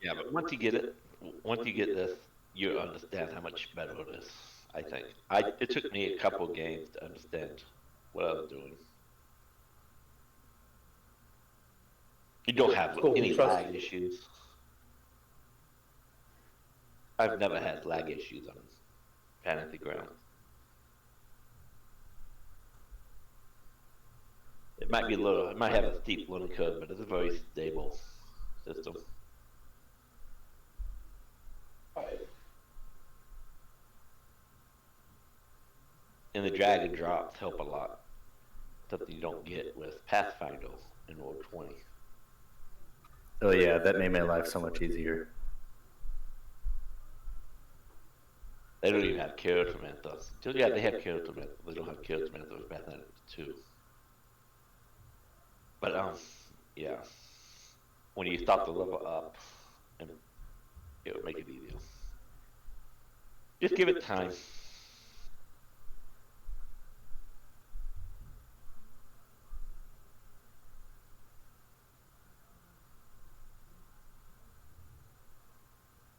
Yeah, but once you get this, you understand how much better it is. I think. It took me a couple of games to understand what I was doing. You don't have Cool, any trust lag me. issues. I've never had lag issues on Fantasy Grounds. It might be it might have a steep learning curve, but it's a very stable system. And the drag and drops help a lot. Something you don't get with Pathfinder in Roll 20. Oh yeah, that made my life so much easier. They don't even have character mentors. Yeah, they have character mentors. They don't have character mentors with Pathfinder 2. But yeah, when you start to level up, and it would make it easier. Just give it time.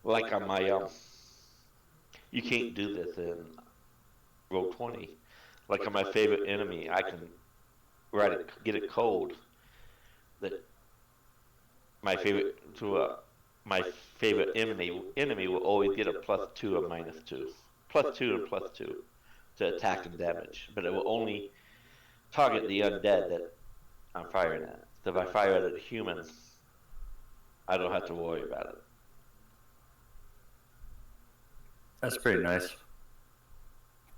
Like on my you can't do this in Roll 20. Like on my favorite enemy, I can get a code that my favorite enemy will always get a +2 or -2, +2 and +2 to attack and damage, but it will only target the undead that I'm firing at. So if I fire at a human, I don't have to worry about it. That's pretty nice.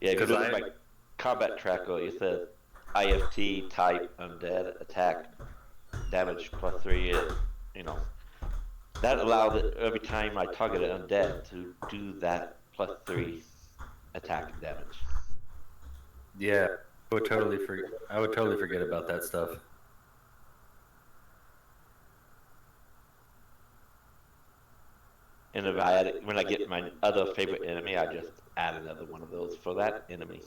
Yeah, if you look at my combat tracker, it says IFT type undead attack damage +3. You know, that allows it every time I target an undead to do that +3 attack and damage. Yeah, I would totally forget about that stuff. And if when I get my other favorite enemy, I just add another one of those for that enemy.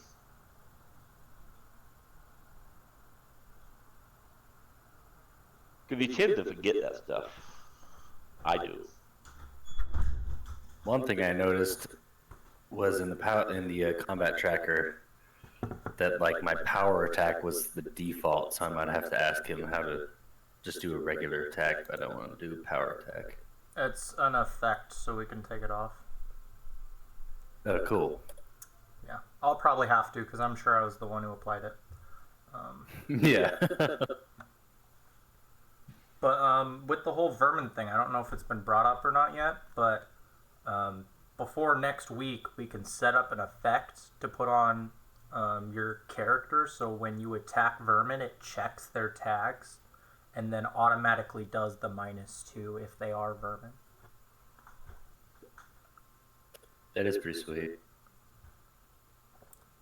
Because you tend to forget that stuff. I do. One thing I noticed was in the combat tracker that like my power attack was the default, so I might have to ask him how to just do a regular attack, but I don't want to do a power attack. It's an effect, so we can take it off. Oh, cool. Yeah, I'll probably have to, because I'm sure I was the one who applied it. Yeah. But with the whole vermin thing, I don't know if it's been brought up or not yet, but before next week, we can set up an effect to put on your character, so when you attack vermin, it checks their tags, and then automatically does the -2 if they are vermin. That is pretty sweet.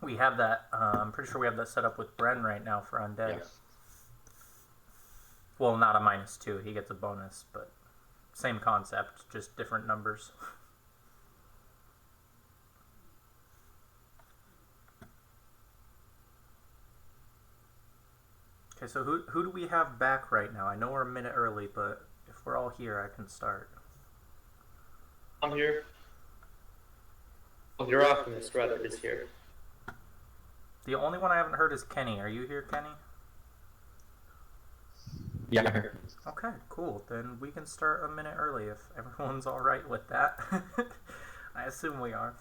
We have that, I'm pretty sure we have that set up with Bren right now for undead. Yeah. Well, not a -2, he gets a bonus, but same concept, just different numbers. Okay, so who do we have back right now? I know we're a minute early, but if we're all here, I can start. I'm here. Well, your alchemist, rather, is here. The only one I haven't heard is Kenny. Are you here, Kenny? Yeah, I'm here. Okay, cool. Then we can start a minute early if everyone's all right with that. I assume we are.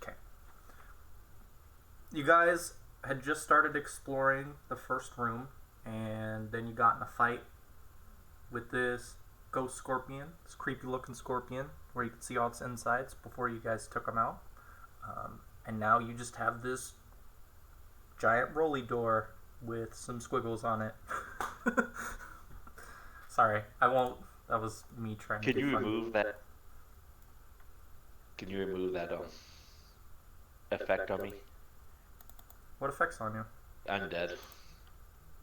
Okay. You guys had just started exploring the first room, and then you got in a fight with this ghost scorpion, this creepy looking scorpion, where you could see all its insides before you guys took them out. And now you just have this giant rolly door with some squiggles on it. Sorry, I won't. That was me trying to Can be you funny. remove that? Can you remove that effect on me? What effects on you? Undead.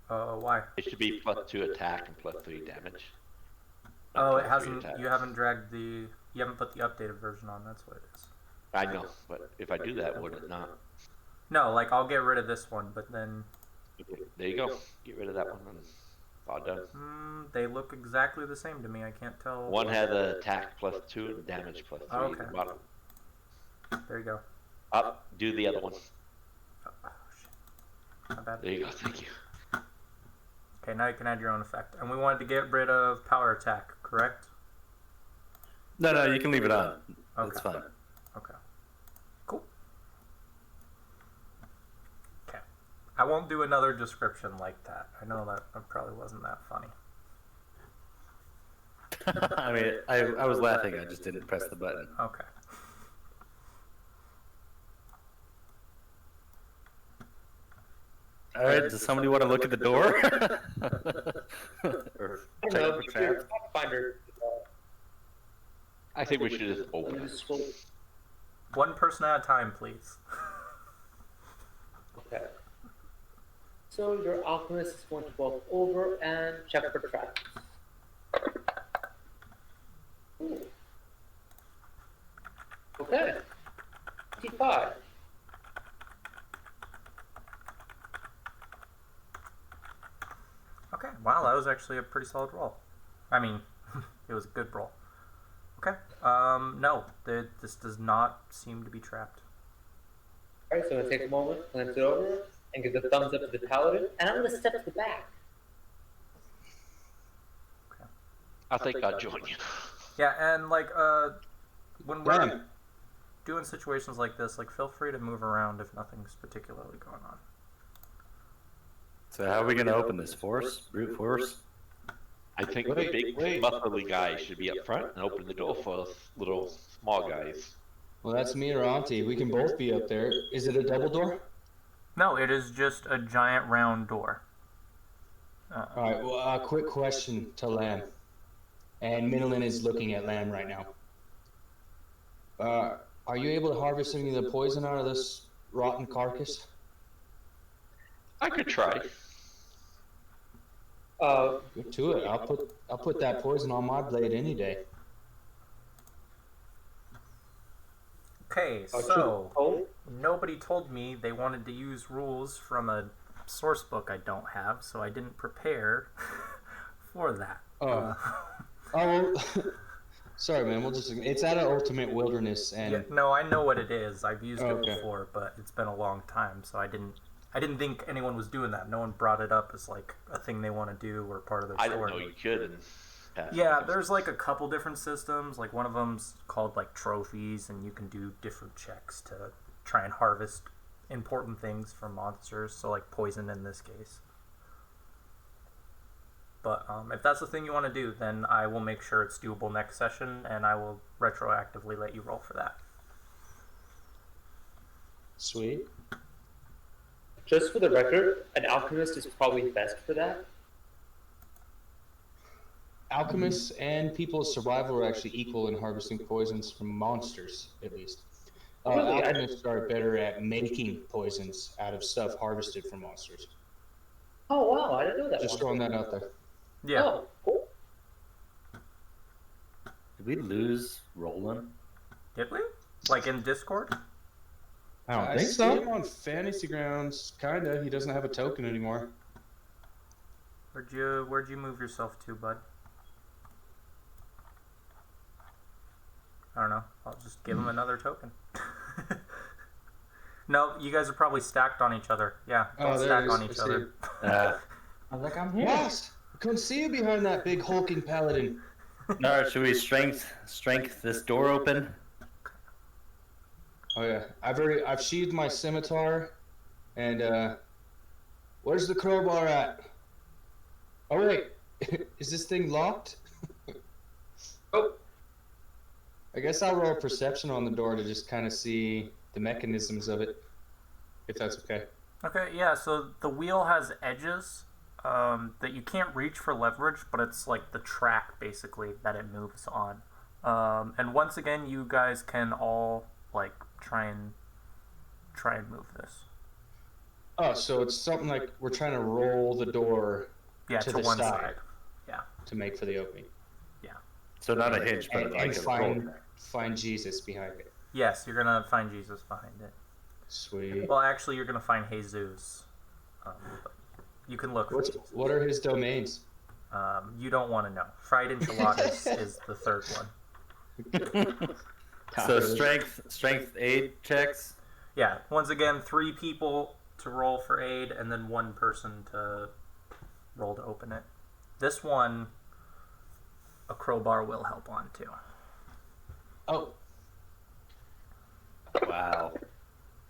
Why? It should be +2 attack and +3 damage. Oh, it +3 hasn't. attack. You haven't dragged the. You haven't put the updated version on. That's what it is. I know, but if I do that, would it not? No, like I'll get rid of this one, but then Okay, there you go. Get rid of that one and it's all done. they look exactly the same to me. I can't tell. One has an attack +2 and damage +3. Oh, okay. At the bottom. There you go. Up, do the other one. Oh shit. My bad. There you go, thank you. Okay, now you can add your own effect. And we wanted to get rid of power attack, correct? No, you can leave it on. That's Okay. fine. Okay. I won't do another description like that. I know that probably wasn't that funny. I mean, I was laughing. I just didn't press the button. Okay. All right. Does somebody want to look at the door? Or I check don't know. for traps? Finder. I think we should just open it. One person at a time, please. Okay. So your alchemist is going to walk over and check for traps. Ooh. Okay. T5. Okay, wow, that was actually a pretty solid roll. I mean, it was a good roll. Okay, no, this does not seem to be trapped. Alright, so I'm gonna take a moment, glance it over, and give the thumbs up to the paladin, and I'm gonna step to the back. I think I'll join you. Yeah, and like, when we're doing situations like this, like, feel free to move around if nothing's particularly going on. So how are we going to open this? Force? Brute force? I think the big, muscly guy should be up front and open the door for us little small guys. Well, that's me or Auntie. We can both be up there. Is it a double door? No, it is just a giant round door. All right. Well, a quick question to Lamb. And Minolin is looking at Lamb right now. Are you able to harvest any of the poison out of this rotten carcass? I could try. Get to it. I'll put that poison on my blade any day. Okay, so nobody told me they wanted to use rules from a source book I don't have, so I didn't prepare for that. Sorry, man. It's at an Ultimate Wilderness, and yeah, no, I know what it is. I've used it before, but it's been a long time, so I didn't think anyone was doing that. No one brought it up as like a thing they want to do or part of their I story. didn't know you could. Yeah, there's like a couple different systems. Like one of them's called like trophies, and you can do different checks to try and harvest important things from monsters. So like poison in this case. But if that's the thing you want to do, then I will make sure it's doable next session, and I will retroactively let you roll for that. Sweet. Just for the record, an alchemist is probably best for that. Alchemists and people's survival are actually equal in harvesting poisons from monsters, at least. Really? Alchemists are better at making poisons out of stuff harvested from monsters. Oh wow, I didn't know that. Just throwing that out there. Yeah. Oh, cool. Did we lose Roland? Did we? Like in Discord? I think so. See him on Fantasy Grounds, kinda. He doesn't have a token anymore. Where'd you move yourself to, bud? I don't know. I'll just give him another token. No, you guys are probably stacked on each other. Yeah, don't stack on each other. I was like, I'm here. Yes! I couldn't see you behind that big hulking paladin. Alright, should we strength this door open? Oh yeah, I've sheathed my scimitar, and where's the crowbar at? Oh wait, is this thing locked? Oh. I guess I'll roll perception on the door to just kind of see the mechanisms of it, if that's okay. Okay, yeah, so the wheel has edges that you can't reach for leverage, but it's like the track, basically, that it moves on. And once again, you guys can all, like, try and move this. Oh, so it's something like we're trying to roll the door to the one side. Yeah. To make for the opening. Yeah. So not a hinge, but And like a find Jesus behind it. Yes, you're gonna find Jesus behind it. Sweet. Well, actually, you're gonna find Jesus. But you can look. What are his domains? You don't want to know. Fried enchiladas is the third one. So strength aid checks. Yeah. Once again, 3 people to roll for aid, and then 1 person to roll to open it. This one, a crowbar will help on too. Oh. Wow.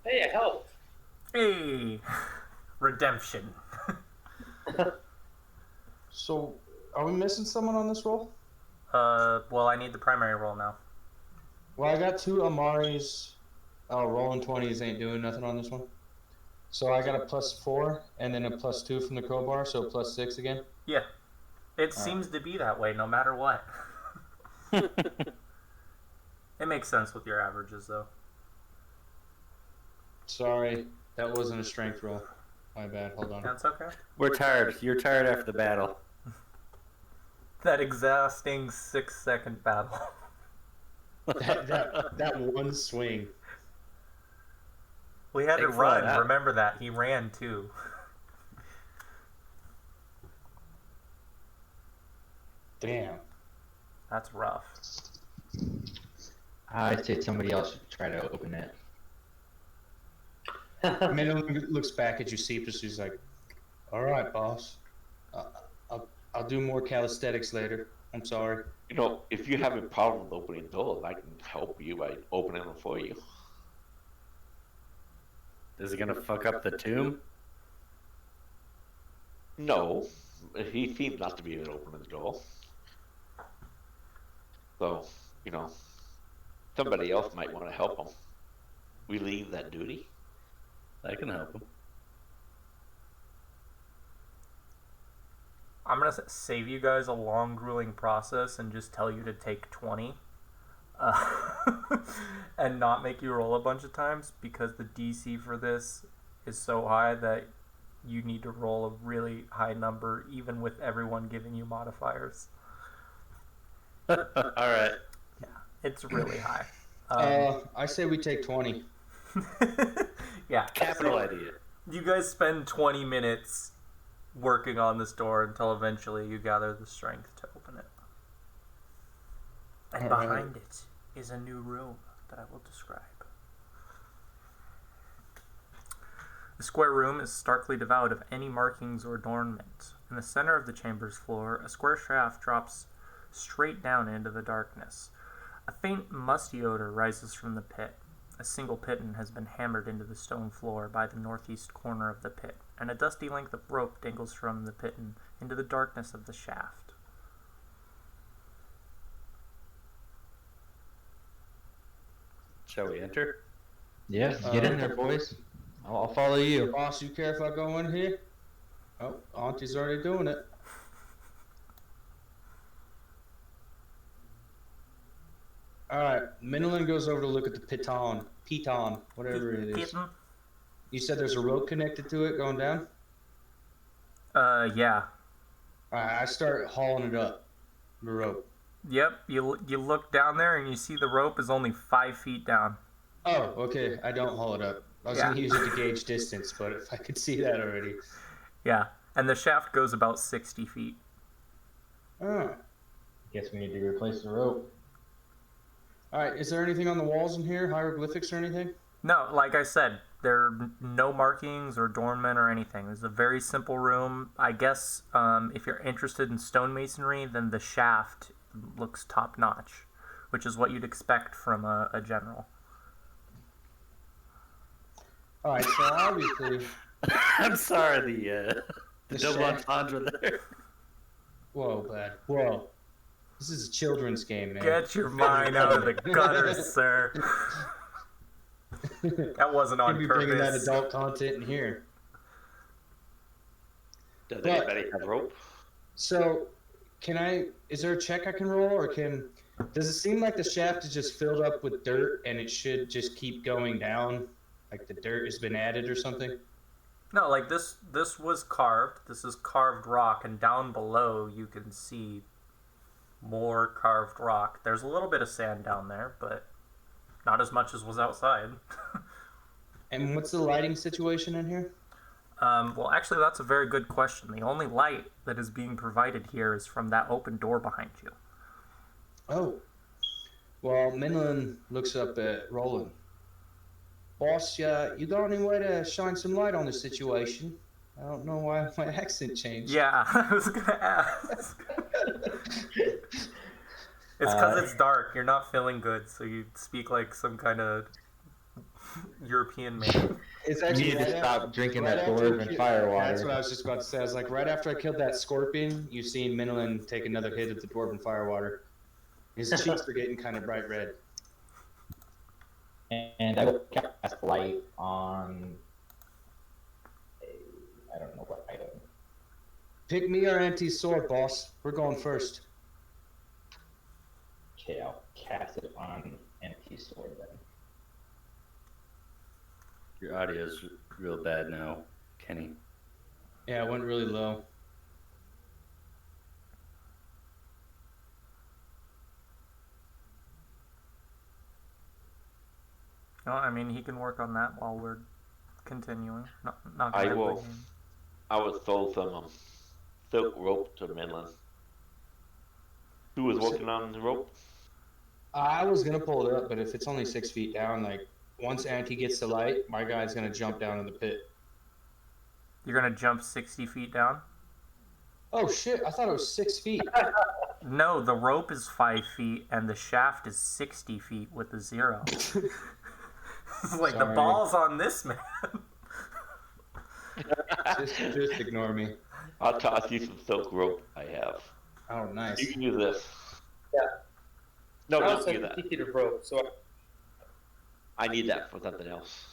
Hey, I helped. Hey, Redemption. So, are we missing someone on this roll? Well, I need the primary roll now. Well, I got 2 Amaris. Oh, rolling 20s ain't doing nothing on this one. So I got a +4 and then a +2 from the crowbar, so +6 again. Yeah. It seems to be that way no matter what. It makes sense with your averages, though. Sorry, that wasn't a strength roll. My bad. Hold on. That's okay. We're tired. You're tired after the battle. That exhausting 6-second battle. that one swing. We had to Take run. fun. Remember that. He ran, too. Damn. That's rough. I'd say somebody else should try to open it. Minnow looks back at you sheepishly. He's like, "All right, boss. I'll do more calisthenics later. I'm sorry." You know, if you have a problem with opening doors, I can help you by opening them for you. Is it gonna fuck up the tomb? No, he seems not to be able to open the door. So, you know, somebody else might want to help him. Relieve that duty. I can help him. I'm going to save you guys a long, grueling process and just tell you to take 20. And not make you roll a bunch of times, because the DC for this is so high that you need to roll a really high number, even with everyone giving you modifiers. Alright. Yeah, it's really high. I say we take 20. Yeah. Capital idea. You guys spend 20 minutes working on this door until eventually you gather the strength to open it. And Alright. behind it is a new room that I will describe. The square room is starkly devoid of any markings or adornment. In the center of the chamber's floor, a square shaft drops straight down into the darkness. A faint, musty odor rises from the pit. A single piton has been hammered into the stone floor by the northeast corner of the pit, and a dusty length of rope dangles from the piton into the darkness of the shaft. Shall we enter? Yeah, get in there, boys. I'll follow you. Boss, you care if I go in here? Oh, Auntie's already doing it. Alright, Minolin goes over to look at the piton, whatever it is. Piton? You said there's a rope connected to it going down? Yeah. Alright, I start hauling it up, the rope. Yep, you look down there and you see the rope is only 5 feet down. Oh, okay, I don't haul it up. I was going to use it to gauge distance, but if I could see that already. Yeah, and the shaft goes about 60 feet. Oh. Guess we need to replace the rope. Alright, is there anything on the walls in here? Hieroglyphics or anything? No, like I said, there are no markings or adornment or anything. It's a very simple room. I guess if you're interested in stonemasonry, then the shaft looks top-notch, which is what you'd expect from a general. Alright, so obviously... I'm sorry, the double shaft- entendre there. Whoa, bud. Whoa. This is a children's game, man. Get your mind out of the gutters, sir. That wasn't on You'd be bringing that purpose. adult content in here. Does But- anybody have rope? So, is there a check I can roll, or does it seem like the shaft is just filled up with dirt and it should just keep going down? Like the dirt has been added or something? No, like this was carved. This is carved rock, and down below you can see more carved rock. There's a little bit of sand down there, but not as much as was outside. And what's the lighting situation in here? Well, actually, that's a very good question. The only light that is being provided here is from that open door behind you. Oh. Well, Minlin looks up at Roland. Boss, you got any way to shine some light on the situation? I don't know why my accent changed. Yeah, I was gonna ask. It's because it's dark. You're not feeling good, so you speak like some kind of European man. It's You actually need to right stop drinking right that after you dwarven kill- fire That's what water. I was just about to say. I was like, right after I killed that scorpion, you've seen Minolin take another hit of the dwarven fire water. His cheeks are getting kind of bright red. And I will cast light on I don't know what item. Pick me or Auntie's sword, boss. We're going first. Okay, I'll cast it on empty sword then. Your audio's real bad now, Kenny. Yeah, it went really low. No, I mean he can work on that while we're continuing. Not I gonna will. end the game. I was told some silk rope to Midland. Who was working on the rope? I was gonna pull it up, but if it's only 6 feet down, like once Auntie gets the light, my guy's gonna jump down in the pit. You're gonna jump 60 feet down? Oh shit! I thought it was 6 feet. No, the rope is 5 feet and the shaft is 60 feet with a 0. Like the Sorry. ball's on this man. just ignore me. I'll toss you some silk rope I have. Oh, nice. You can use this. Yeah. No, I don't also do have that. 50 feet of rope, so I need that for something else.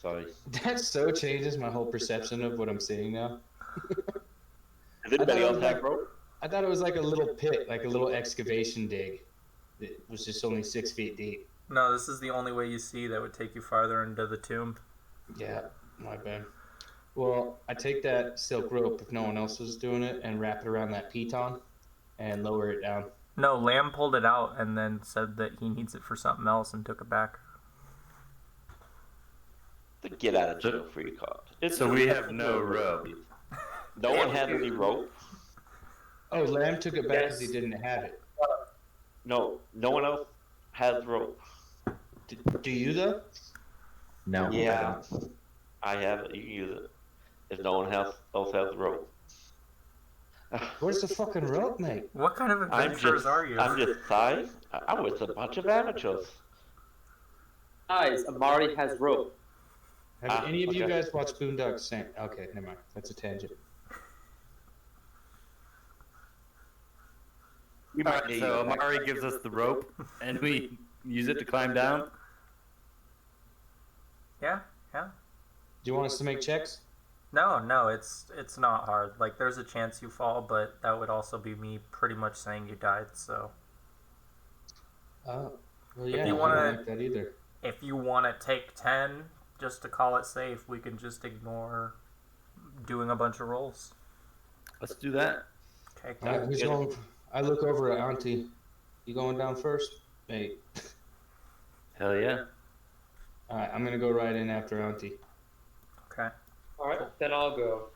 Sorry. That so changes my whole perception of what I'm seeing now. Does anybody I thought it else was have like- rope? I thought it was like a little pit, like a little excavation dig. It was just only 6 feet deep. No, this is the only way you see that would take you farther into the tomb. Yeah, my bad. Well, I take that silk rope if no one else was doing it and wrap it around that piton and lower it down. No, Lamb pulled it out and then said that he needs it for something else and took it back. The get out of jail free card. So we have no rope. No one had any rope. Oh, Lamb took it back because Yes. he didn't have it. No one else has rope. Do you though? No. Yeah, I have it. You can use it. If no one else has rope. Where's the fucking rope, mate? What kind of adventurers are you? I'm just sorry. I was a bunch of amateurs. guys, Amari has rope. Have any of you okay. guys watched Boondock Saints? Okay, never mind. That's a tangent. We All might right, need so you. Amari gives us the rope, and we use it to climb down. Yeah. Do you want us to make checks? No, it's not hard. Like there's a chance you fall, but that would also be me pretty much saying you died. So Oh, well, yeah. you I wanna- don't like that either. if you want to take 10 just to call it safe, we can just ignore doing a bunch of rolls. Let's do that. Okay. All right, who's going? I look over at Auntie. You going down first, mate? Hell yeah. All right, I'm gonna go right in after Auntie. Okay. Alright, then I'll go.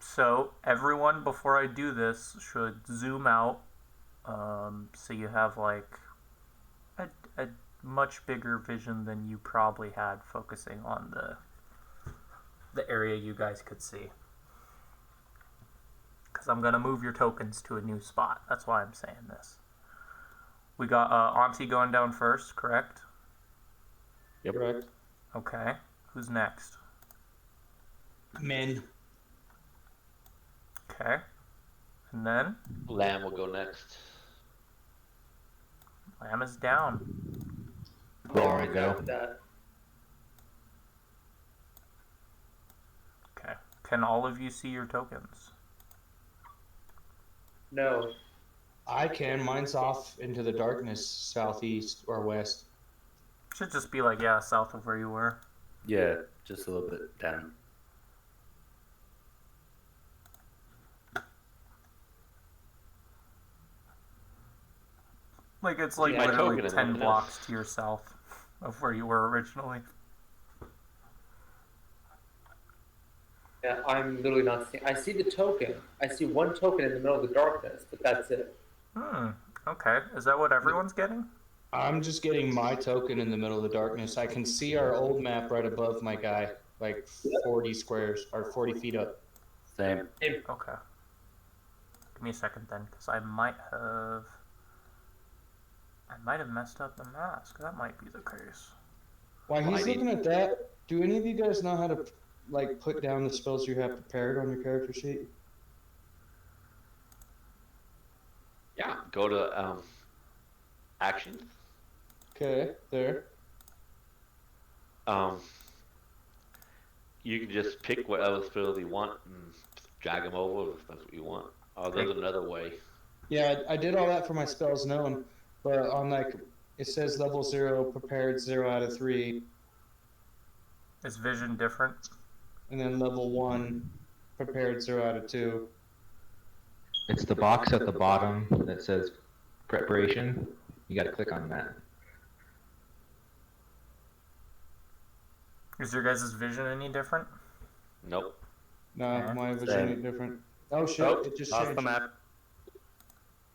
So everyone, before I do this, should zoom out, so you have like a much bigger vision than you probably had, focusing on the area you guys could see. Because I'm gonna move your tokens to a new spot. That's why I'm saying this. We got Auntie going down first, correct? Yep. Correct. Okay. Who's next? Men. Okay. And then Lamb will go next. Lamb is down. There we go. That. Okay. Can all of you see your tokens? No. I can. Mine's off into the darkness, southeast or west. Should just be like, yeah, south of where you were. Yeah, just a little bit down. Like it's like Yeah, my literally token is 10 nothing blocks else. to your south of where you were originally. Yeah, I'm literally not seeing. I see the token. I see one token in the middle of the darkness, but that's it. Okay. Is that what everyone's getting? I'm just getting my token in the middle of the darkness. I can see our old map right above my guy, like 40 squares or 40 feet up. Same. Okay. Give me a second then, because I might have messed up the mask. That might be the case. While he's I mean- looking at that, do any of you guys know how to like put down the spells you have prepared on your character sheet? Yeah. Go to actions. Okay, there. You can just pick whatever spells you want and drag them over if that's what you want. Oh, there's another way. Yeah, I did all that for my spells known, but on like it says level 0 prepared 0 out of 3, Is vision different? and then level 1 prepared 0 out of 2. It's the box at the bottom that says preparation. You got to click on that. Is your guys' vision any different? Nope. No, Yeah. my vision Same. is different. Oh shit! Oh, It just lost changed. the map.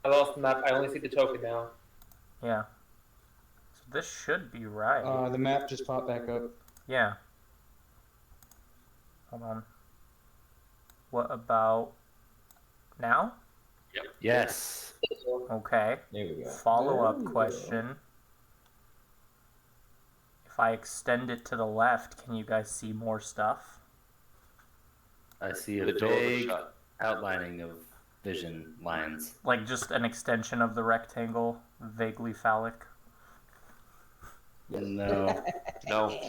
I lost the map. I only see the token now. Yeah. So this should be right. The map just popped back up. Yeah. Hold on. What about now? Yes. Okay. There we go. Follow-up There we go. question. If I extend it to the left, can you guys see more stuff? I see a The door was vague shut. outlining of vision lines. Like just an extension of the rectangle, vaguely phallic. No. No.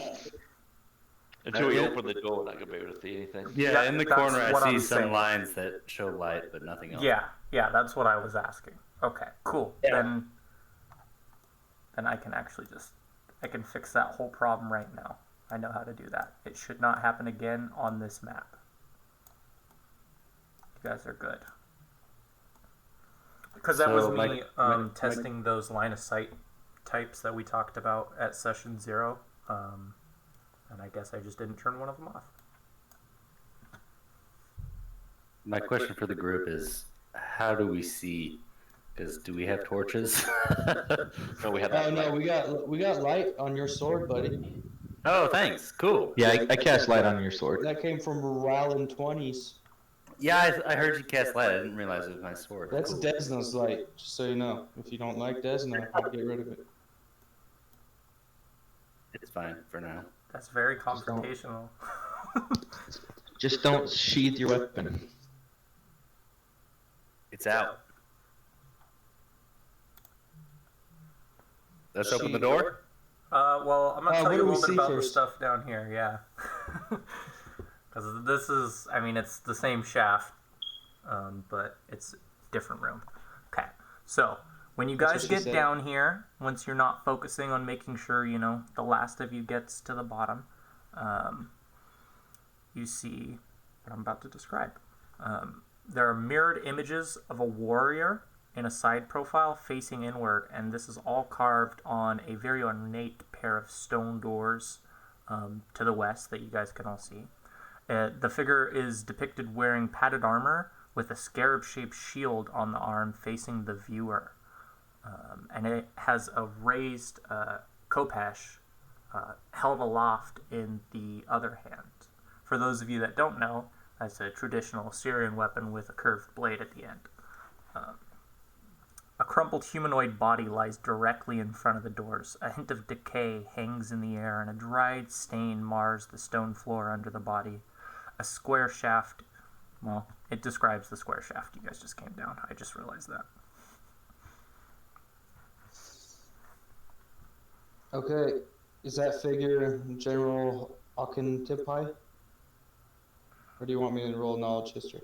Until we open the door, I'm not gonna be able to see anything. Yeah, Yeah, in the that's corner I what see I'm some saying. lines that show light, but nothing else. Yeah, that's what I was asking. Okay, cool. Yeah. Then I can actually I can fix that whole problem right now. I know how to do that. It should not happen again on this map. You guys are good. Because that was So, me my- testing those line of sight types that we talked about at session 0. And I guess I just didn't turn one of them off. My question for the group is, how do we see? Because do we have torches? No, we have Oh that. no, we got light on your sword, buddy. Oh, thanks. Cool. Yeah, I cast light on your sword. That came from Ryland 20s. Yeah, I heard you cast light. I didn't realize it was my sword. That's Cool. Desna's light, just so you know. If you don't like Desna, I'll get rid of it. It's fine for now. That's very Just don't- confrontational. Just don't sheath your weapon. It's out. Let's open the door. Well, I'm gonna tell what you do a we little bit see about the first? stuff down here, yeah. Because this is, I mean, it's the same shaft, but it's a different room. Okay, so when you That's guys what she get said. down here, once you're not focusing on making sure, you know, the last of you gets to the bottom, you see what I'm about to describe. There are mirrored images of a warrior in a side profile facing inward, and this is all carved on a very ornate pair of stone doors to the west that you guys can all see. The figure is depicted wearing padded armor with a scarab-shaped shield on the arm facing the viewer. And it has a raised khopesh held aloft in the other hand. For those of you that don't know, that's a traditional Syrian weapon with a curved blade at the end. A crumpled humanoid body lies directly in front of the doors. A hint of decay hangs in the air, and a dried stain mars the stone floor under the body. A square shaft, well, it describes the square shaft you guys just came down. I just realized that. Okay, is that figure General Akintipai? Or do you want me to roll knowledge history?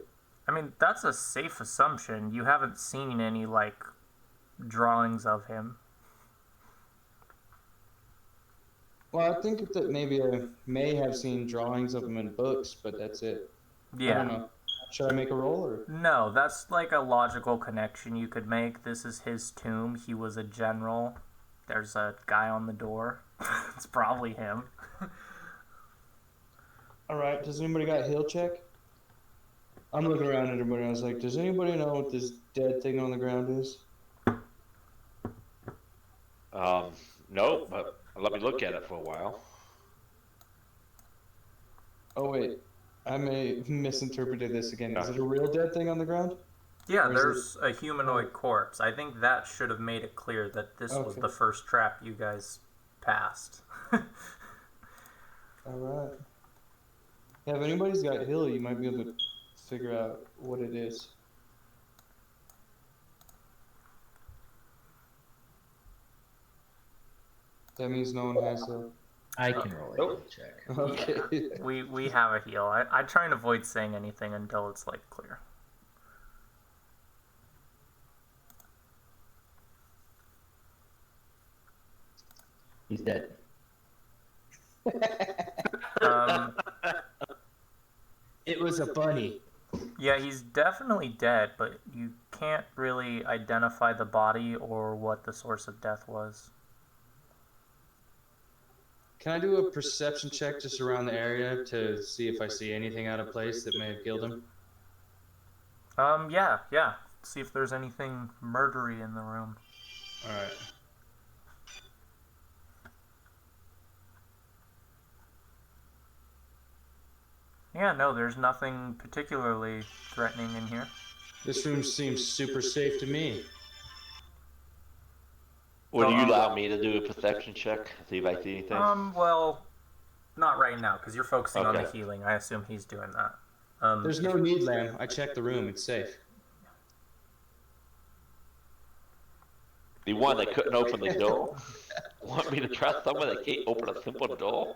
I mean, that's a safe assumption. You haven't seen any, like, drawings of him. Well, I think that maybe I may have seen drawings of him in books, but that's it. I don't Yeah. know. Should I make a roll or? No, that's like a logical connection you could make. This is his tomb. He was a general. There's a guy on the door. It's probably him. All right. Does anybody got heal check? I'm looking around at everybody. I was like, does anybody know what this dead thing on the ground is? No, but let me look at it for a while. Oh wait, I may have misinterpreted this again. Is it a real dead thing on the ground? Yeah, Or is there's a humanoid corpse. I think that should have made it clear that this was Okay. the first trap you guys passed. Alright. Yeah, if anybody's got hill, you might be able to figure out what it is. That means no one has hill. I can roll a heal check. Okay. We have a heal. I try and avoid saying anything until it's like clear. He's dead. It was a bunny. Yeah, he's definitely dead, but you can't really identify the body or what the source of death was. Can I do a perception check just around the area to see if I see anything out of place that may have killed him? Yeah. See if there's anything murdery in the room. Alright. Yeah, no, there's nothing particularly threatening in here. This room seems super safe to me. Would you allow me to do a perception check? See if I see anything? Well, not right now, because you're focusing on the Okay. healing. I assume he's doing that. There's no need, Lamb. I checked the room. It's safe. The one that couldn't open the door? Want me to trust someone that can't open a simple door?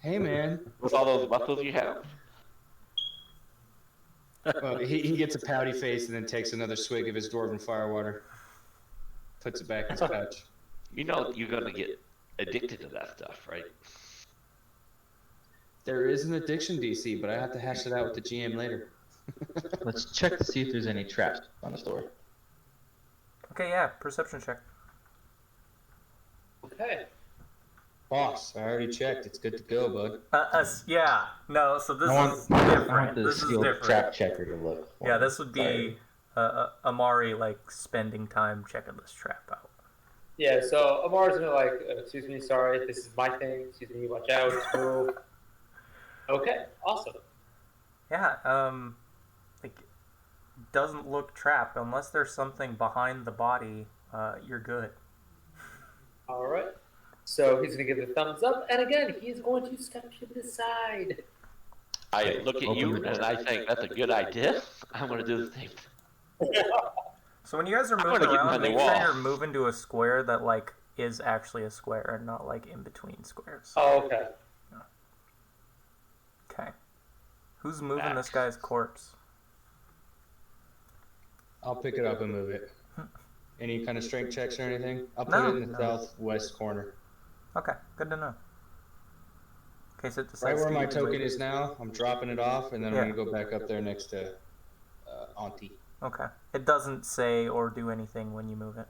Hey, man. With all those muscles you have? Well, he gets a pouty face and then takes another swig of his dwarven firewater. Puts it back in his pouch. You know you're gonna get addicted to that stuff, right? There is an addiction DC, but I have to hash it out with the GM later. Let's check to see if there's any traps on this door. Okay, yeah, perception check. Okay. Boss, I already checked. It's good to go, bud. Yeah, no, so this I is want different. the This is skilled different. trap checker to look. for Yeah, me. this would be Amari, like, spending time checking this trap out. Yeah, so Amar's gonna like, excuse me, sorry, this is my thing, excuse me, watch out, move. Okay, awesome. Yeah, like, doesn't look trapped. Unless there's something behind the body, you're good. Alright. So he's gonna give the thumbs up, and again, he's going to step to the side. I look at Open you the door. and I think that's a good idea. I'm gonna do the same thing. So when you guys are I'm moving gonna get around, behind the make sure wall. you're moving to a square that, like, is actually a square and not, like, in between squares. Oh, okay. Okay. Who's moving this guy's corpse? I'll pick it up and move it. Any kind of strength checks or anything? I'll put No, it in the southwest corner. Okay, good to know. In case it Right decides where to my eat token later. is now, I'm dropping it off, and then Yeah. I'm going to go back up there next to Auntie. Okay. It doesn't say or do anything when you move it.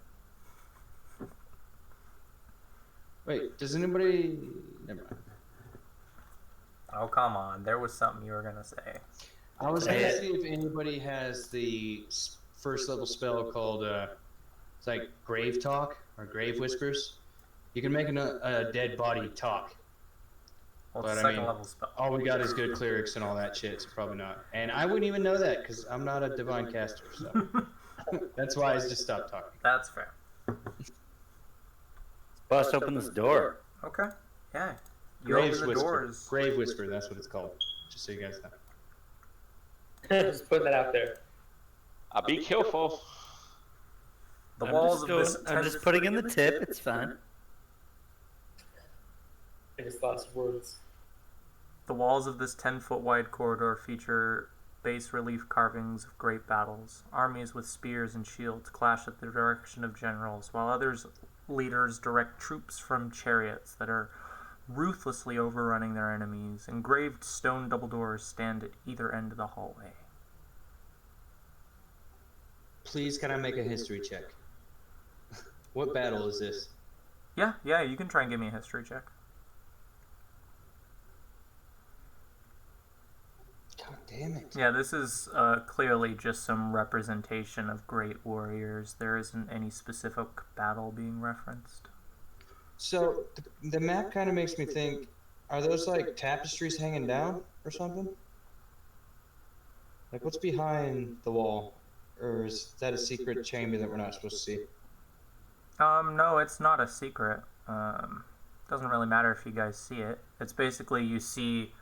Wait, does anybody... Never mind. Oh, come on. There was something you were going to say. I was going to see if anybody has the first level spell called, it's like Grave Talk, or Grave Whispers. You can make a dead body talk. Well, But it's I second mean, level spell. All we got is good clerics and all that shit, so probably not. And I wouldn't even know that, because I'm not a divine caster, so... That's why I just stopped talking. That's fair. Bust open this door. Okay. Yeah. You Grave open the Whisper. doors. Grave Whisper, that's what it's called. Just so you guys know. Just putting that out there. Be careful. The walls of this I'm just putting in the tip. It's fine. His last words. The walls of this 10-foot wide corridor feature bas-relief carvings of great battles. Armies with spears and shields clash at the direction of generals, while others leaders direct troops from chariots that are ruthlessly overrunning their enemies. Engraved stone double doors stand at either end of the hallway. Please, can I make a history check? What battle is this? Yeah, you can try and give me a history check. God damn it. Yeah, this is clearly just some representation of great warriors. There isn't any specific battle being referenced. So, the map kind of makes me think, are those like tapestries hanging down or something? Like, what's behind the wall? Or is that a secret chamber that we're not supposed to see? No, it's not a secret. doesn't really matter if you guys see it. It's basically you see,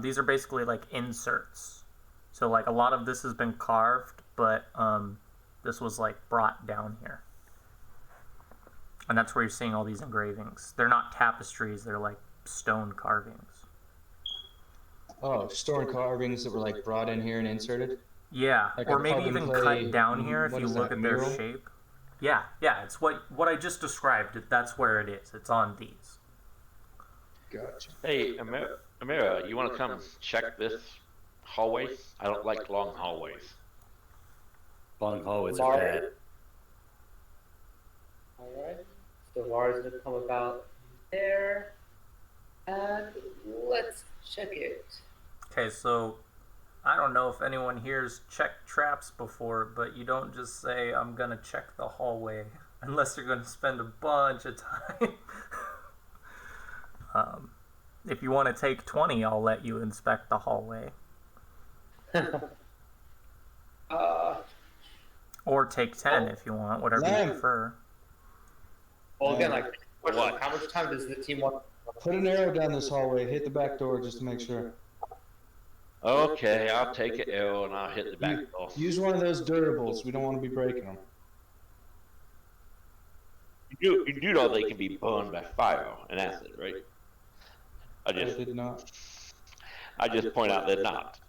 these are basically like inserts. So like a lot of this has been carved, but this was like brought down here. And that's where you're seeing all these engravings. They're not tapestries, they're like stone carvings. Oh, stone carvings that were like brought in here and inserted? Yeah, Like or a maybe plug and even play, cut down here if what you is look that, at their mural? shape. Yeah, it's what I just described. That's where it is. It's on these. Gotcha. Hey, Amira, you want to come check this hallway? I don't like long hallways. Long hallways are bad. Alright. So Lara's gonna come about there. And let's check it. Okay, so I don't know if anyone here's checked traps before, but you don't just say, I'm going to check the hallway, unless you're going to spend a bunch of time. If you want to take 20, I'll let you inspect the hallway. Or take 10 if you want, whatever you prefer. Well, again, like, question, how much time does the team want? Put an arrow down this hallway, hit the back door just to make sure. Okay, I'll take an arrow and I'll hit the back door. Use one of those durables. We don't want to be breaking them. You do know they can be burned by fire and acid, right? I did not. I just point out they're not.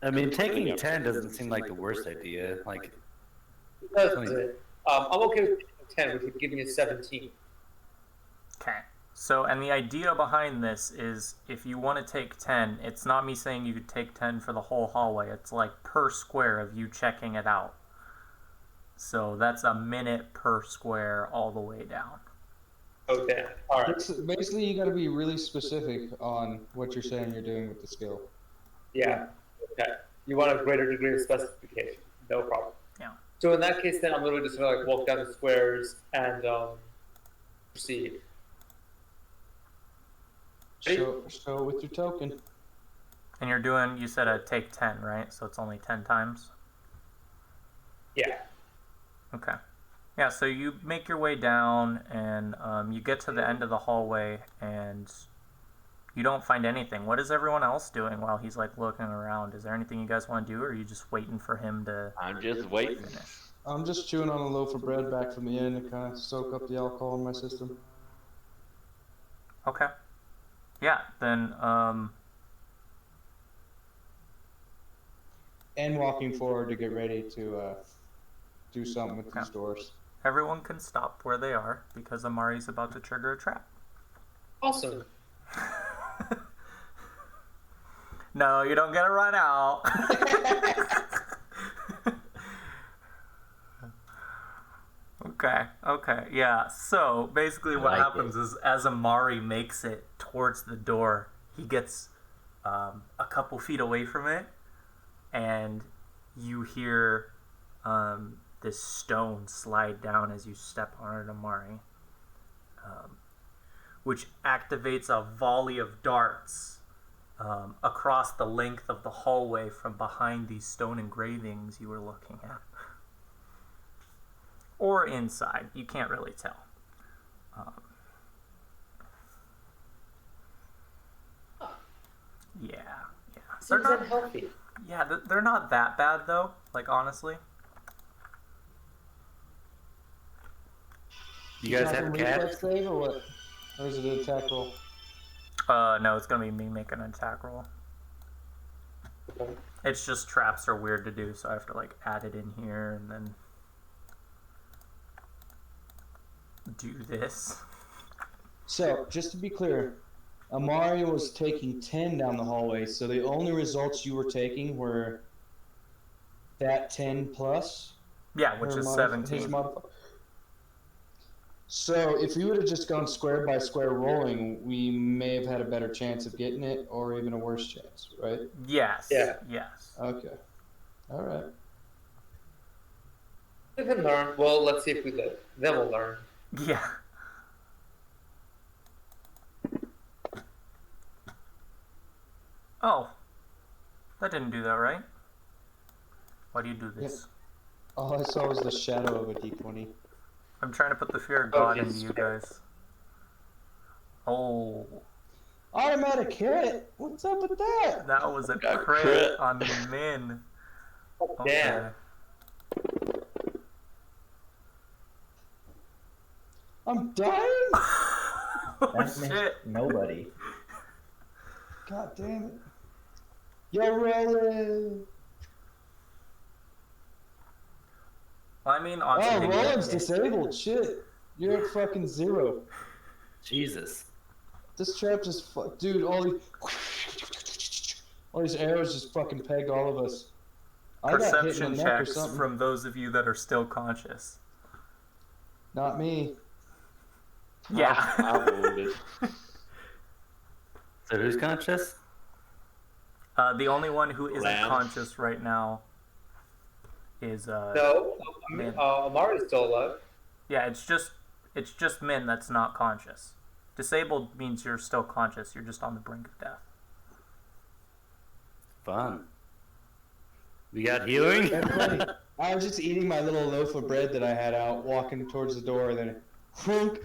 I mean, taking 10 doesn't seem like the worst idea. Like, I'm okay with 10, which would give me a 17. Okay. So, and the idea behind this is if you want to take 10, it's not me saying you could take 10 for the whole hallway. It's like per square of you checking it out. So that's a minute per square all the way down. Okay. All right. Basically, you got to be really specific on what you're saying you're doing with the skill. Yeah. Okay. You want a greater degree of specification. No problem. Yeah. So in that case, then I'm literally just gonna like walk down the squares and proceed. Show with your token. And you're doing, you said a take 10, right? So it's only 10 times? Yeah. Okay. Yeah, so you make your way down and you get to the end of the hallway and you don't find anything. What is everyone else doing while he's like looking around? Is there anything you guys want to do or are you just waiting for him to I'm just waiting. finish? I'm just chewing on a loaf of bread back from the inn to kind of soak up the alcohol in my system. Okay. Yeah, then And walking forward to get ready to do something with these doors. everyone can stop where they are because Amari's about to trigger a trap. Awesome. No, you don't get to run out. Okay, yeah. So basically what happens is as Amari makes it towards the door, he gets a couple feet away from it and you hear this stone slide down as you step on it, Amari, which activates a volley of darts across the length of the hallway from behind these stone engravings you were looking at. Or inside, you can't really tell. Yeah. Seems unhealthy. Yeah, they're not that bad though. Like honestly. you guys have reflex cats? save or what? Or is it an attack roll? No, it's gonna be me making an attack roll. Okay. It's just traps are weird to do, so I have to like add it in here and then do this. So, just to be clear, Amari was taking 10 down the hallway, so the only results you were taking were that 10 plus? Yeah, which her is his 17. So, if we would have just gone square by square rolling, we may have had a better chance of getting it, or even a worse chance, right? Yes. Yeah. Yes. Okay. Alright. Live and learn. Well, let's see if we live. Then we'll learn. Yeah. Oh. That didn't do that, right? Why do you do this? All I saw was the shadow of a d20. I'm trying to put the fear of Oh, God yes. into you guys. Oh, Automatic hit? What's up with that? that was a Got crit crit. on Min. Damn. I'm dying? Oh, That missed shit. nobody. God damn it. Yo, Roland. I mean, on Oh, some Roland's disabled. Shit. You're at fucking 0. Jesus. This trap just dude, all these arrows just fucking pegged all of us. I got hit in perception the neck or checks something. from those of you that are still conscious. Not me. Yeah. I'm wounded. So who's conscious? The only one who isn't Lamb. conscious right now is No, Min. Amari's still alive. Yeah, it's just Min that's not conscious. Disabled means you're still conscious. You're just on the brink of death. Fun. We got healing? That's funny. I was just eating my little loaf of bread that I had out, walking towards the door, and then whoop.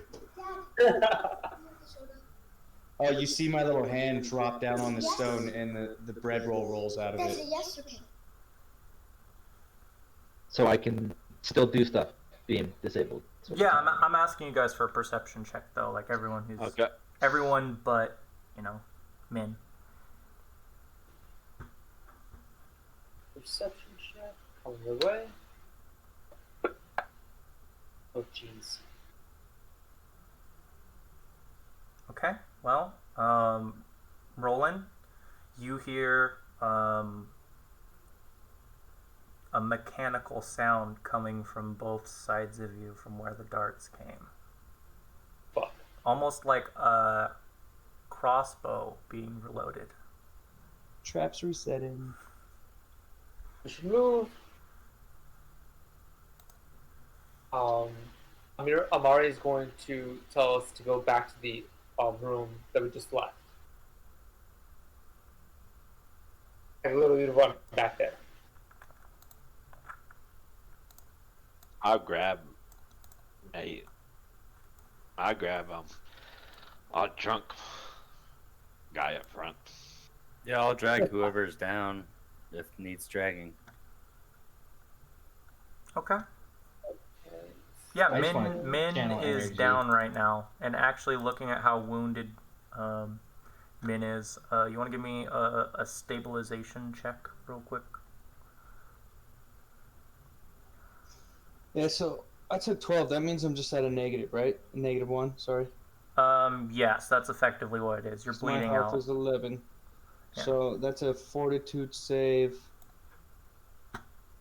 Oh, you see my little hand drop down on the stone, and the bread roll rolls out of That's a it. yes, okay. So I can still do stuff being disabled. So Yeah, I'm asking you guys for a perception check though, like everyone who's Okay. everyone but Min. Perception check. On your way. Oh, jeez. Okay, well, Roland, you hear a mechanical sound coming from both sides of you from where the darts came. Fuck. Almost like a crossbow being reloaded. Traps resetting. We should move. Amari is going to tell us to go back to the room that we just left. And literally run back there. I'll grab a drunk guy up front. Yeah, I'll drag whoever's down if needs dragging. Okay. Yeah, I just wanna Min channel is energy. down right now, and actually looking at how wounded Min is, you want to give me a stabilization check real quick? Yeah, so I took 12. That means I'm just at a negative, right? A -1, sorry. Yes, that's effectively what it is. You're So my bleeding health out. is 11. Yeah. So that's a fortitude save.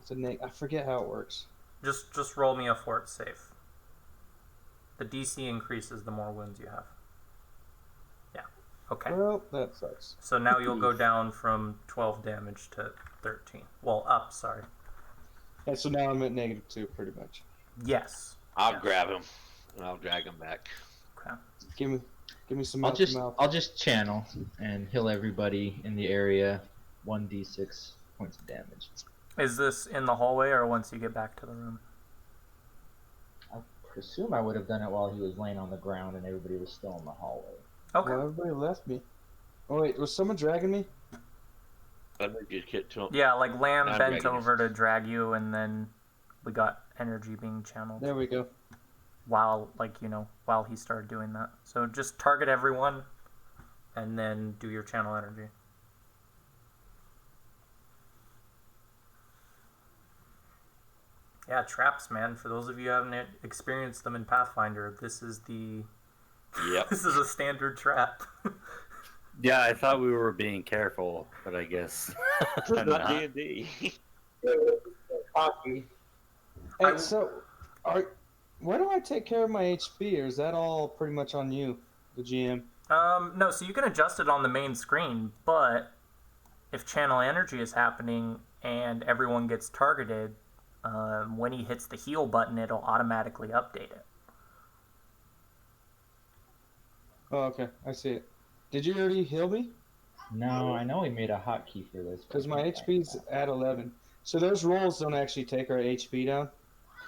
It's a I forget how it works. Just roll me a fort save. The DC increases the more wounds you have. Yeah. Okay. Well, that sucks. So now you'll go down from 12 damage to 13. Well, up, sorry. Yeah, so now I'm at -2 pretty much. Yes. I'll Yes. grab him and I'll drag him back. Okay. Give me some I'll mouth just to mouth. I'll just channel and heal everybody in the area 1d6 points of damage. Is this in the hallway or once you get back to the room? I presume I would have done it while he was laying on the ground and everybody was still in the hallway. Okay. Well, everybody left me. Oh wait, was someone dragging me? Let me just get to him. Yeah, like Lamb I'm bent dragging you. over to drag you, and then we got energy being channeled There we go. while he started doing that. So just target everyone, and then do your channel energy. Yeah, traps, man. For those of you who haven't experienced them in Pathfinder, this is Yep. this is a standard trap. Yeah, I thought we were being careful, but I guess I'm Not not. D&D. Hockey. Hey, so why do I take care of my HP, or is that all pretty much on you, the GM? No, so you can adjust it on the main screen, but if channel energy is happening and everyone gets targeted, when he hits the heal button, it'll automatically update it. Oh, okay, I see it. Did you already heal me? No, I know we made a hotkey for this. Because my HP's at 11. So those rolls don't actually take our HP down?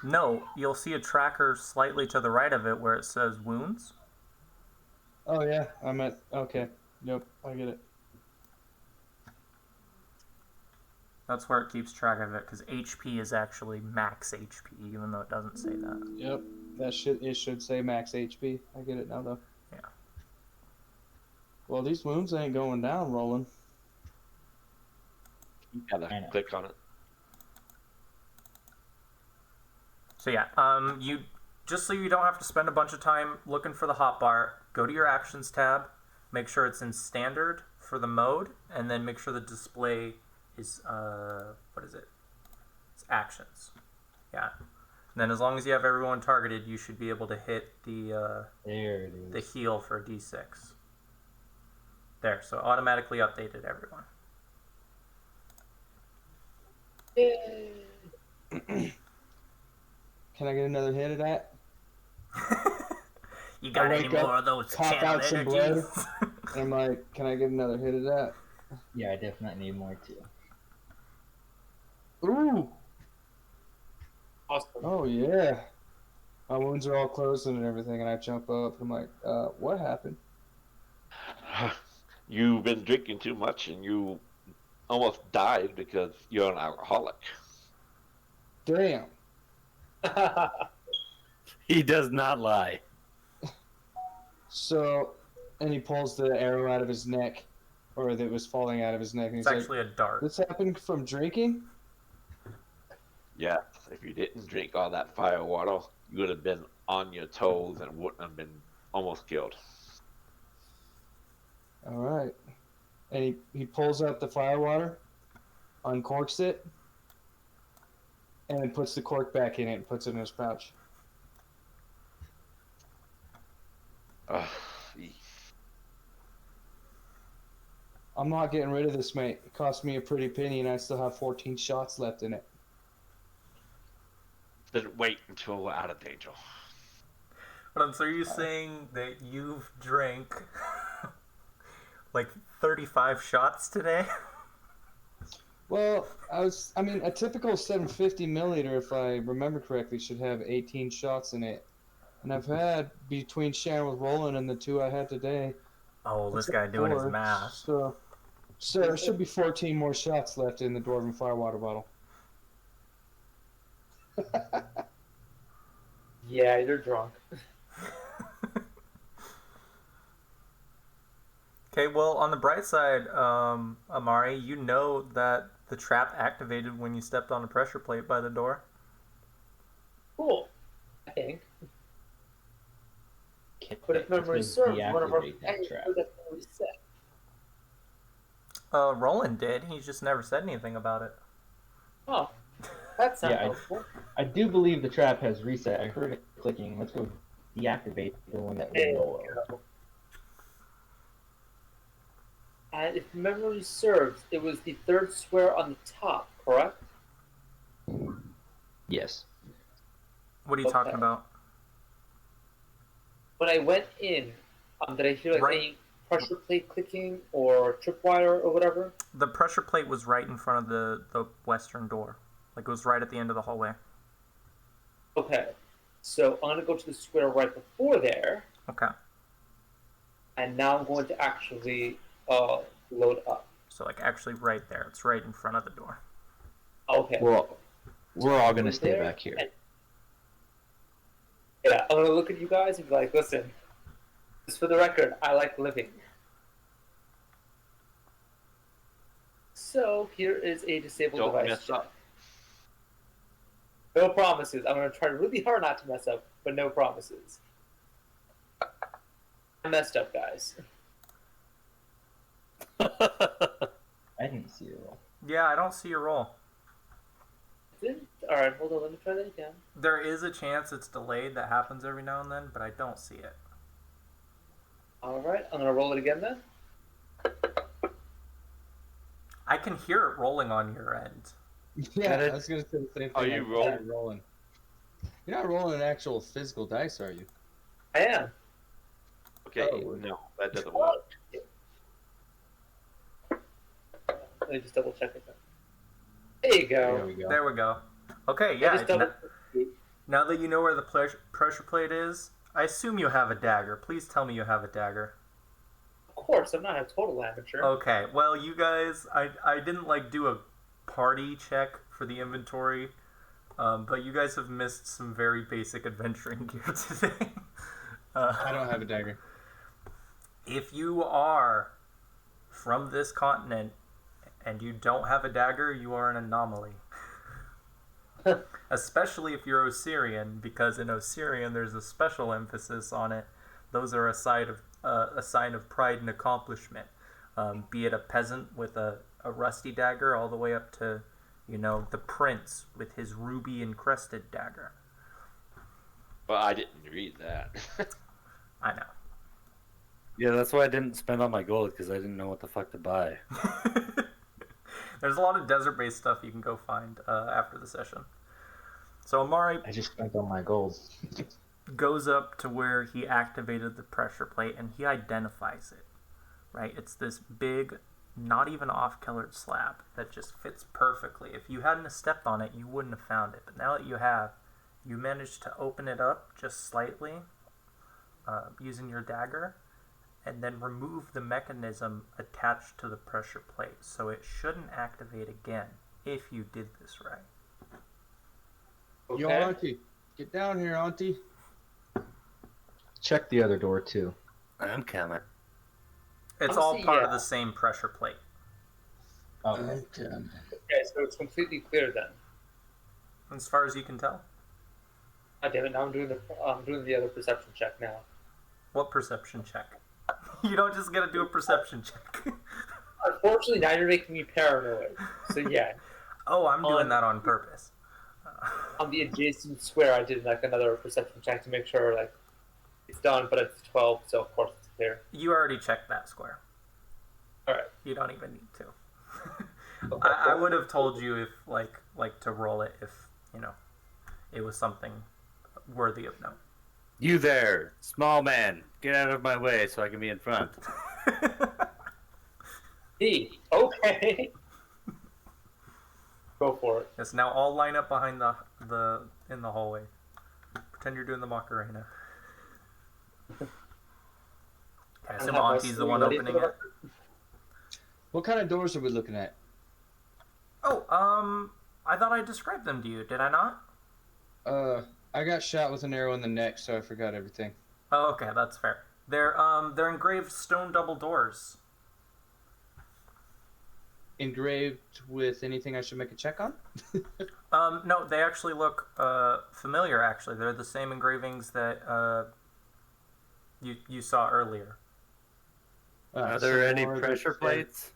No, you'll see a tracker slightly to the right of it where it says wounds. Oh yeah, I'm at. Okay. Yep, I get it. That's where it keeps track of it, because HP is actually max HP, even though it doesn't say that. Yep, it should say max HP. I get it now though. Yeah. Well, these wounds ain't going down, Roland. You gotta click on it. So yeah, you just so you don't have to spend a bunch of time looking for the hotbar, go to your actions tab, make sure it's in standard for the mode, and then make sure the display is what is it? It's actions. Yeah. And then as long as you have everyone targeted, you should be able to hit the There it the is. heal for a D6. There, so automatically updated everyone. Can I get another hit of that? You got I any wake up, more of those cough channel out some energies? And I'm like, can I get another hit of that? Yeah, I definitely need more too. Ooh! Awesome. Oh yeah. My wounds are all closing and everything, and I jump up. I'm like, what happened? You've been drinking too much and you almost died because you're an alcoholic. Damn. He does not lie. So, and he pulls the arrow out of his neck, or that was falling out of his neck, and It's he's actually a dart. like, "This happened from drinking." Yeah, if you didn't drink all that fire water, you would have been on your toes and wouldn't have been almost killed. All right. And he pulls out the firewater, uncorks it, and then puts the cork back in it and puts it in his pouch. Ugh. I'm not getting rid of this, mate. It cost me a pretty penny, and I still have 14 shots left in it. Then wait until we're out of danger. Hold on, so are you saying that you've drank like 35 shots today? Well, I mean, a typical 750 milliliter, if I remember correctly, should have 18 shots in it. And I've had, between sharing with Roland and the 2 I had today, Oh, this guy doing his 4, math. So there should be 14 more shots left in the Dwarven Firewater bottle. Yeah, you're drunk. Okay, well, on the bright side, Amari, you know that the trap activated when you stepped on a pressure plate by the door. Cool. I think. Can't But if memory just serves, one of our deactivate that trap. that's what we said. Roland did. He just never said anything about it. Oh, that's not Yeah, helpful. I do believe the trap has reset. I heard it clicking. Let's go deactivate the one that we There know we of. go. And if memory serves, it was the third square on the top, correct? Yes. What are you talking Okay. about? When I went in, did I hear like Right. any pressure plate clicking or tripwire or whatever? The pressure plate was right in front of the western door. Like, it was right at the end of the hallway. Okay, so I'm gonna go to the square right before there, Okay. and now I'm going to actually load up. So, like, actually right there. It's right in front of the door. Okay. We're all gonna stay There, back here. and- Yeah, I'm gonna look at you guys and be like, listen, just for the record, I like living. So here is a disabled Don't device mess check. up. No promises. I'm gonna try really hard not to mess up, but no promises. I messed up, guys. I didn't see it all. Yeah, I don't see your roll. Alright, hold on, let me try that again. There is a chance it's delayed. That happens every now and then, but I don't see it. Alright, I'm gonna roll it again then. I can hear it rolling on your end. Yeah, I was gonna say the same thing. Are you I'm rolling? not rolling? You're not rolling an actual physical dice, are you? I am. Okay, Oh. no, that doesn't work. Let me just double check it. There you go. There we go. There we go. Okay, I yeah. just double- Now that you know where the pressure plate is, I assume you have a dagger. Please tell me you have a dagger. Of course, I'm not a total amateur. Okay, well, you guys, I didn't like do a party check for the inventory, but you guys have missed some very basic adventuring gear today. I don't have a dagger. If you are from this continent and you don't have a dagger, you are an anomaly. Especially if you're Osirian, because in Osirian there's a special emphasis on it. Those are a sign of pride and accomplishment. Be it a peasant with a rusty dagger, all the way up to, the prince with his ruby encrusted dagger. Well, I didn't read that. I know. Yeah, that's why I didn't spend all my gold, because I didn't know what the fuck to buy. There's a lot of desert-based stuff you can go find after the session. So Amari I just spent all my gold. goes up to where he activated the pressure plate, and he identifies it. Right? It's this big, not even off-colored slab that just fits perfectly. If you hadn't have stepped on it, you wouldn't have found it. But now that you have, you managed to open it up just slightly using your dagger, and then remove the mechanism attached to the pressure plate, so it shouldn't activate again if you did this right. Okay. Yo, Auntie, get down here, Auntie. Check the other door too. I'm coming. It's Oh, all see, part yeah. of the same pressure plate. Oh, Okay, so it's completely clear then. As far as you can tell. God damn it! Now I'm doing the other perception check now. What perception check? You don't just get to do a perception check. Unfortunately, now you're making me paranoid. So yeah, Oh, I'm doing that on purpose. on the adjacent square, I did like another perception check to make sure like it's done, but it's 12, so of course it's clear. You already checked that square. All right. You don't even need to. Okay. I would have told you if like to roll it if it was something worthy of note. You there, small man. Get out of my way so I can be in front. Hey, okay. Go for it. Yes. Now all line up behind the in the hallway. Pretend you're doing the Macarena. Okay, so have my Monty's the one ready opening for it. What kind of doors are we looking at? Oh, I thought I described them to you. Did I not? I got shot with an arrow in the neck, so I forgot everything. Oh, okay, that's fair. They're engraved stone double doors. Engraved with anything I should make a check on? No, they actually look familiar. Actually, they're the same engravings that you saw earlier. Are there any pressure plates?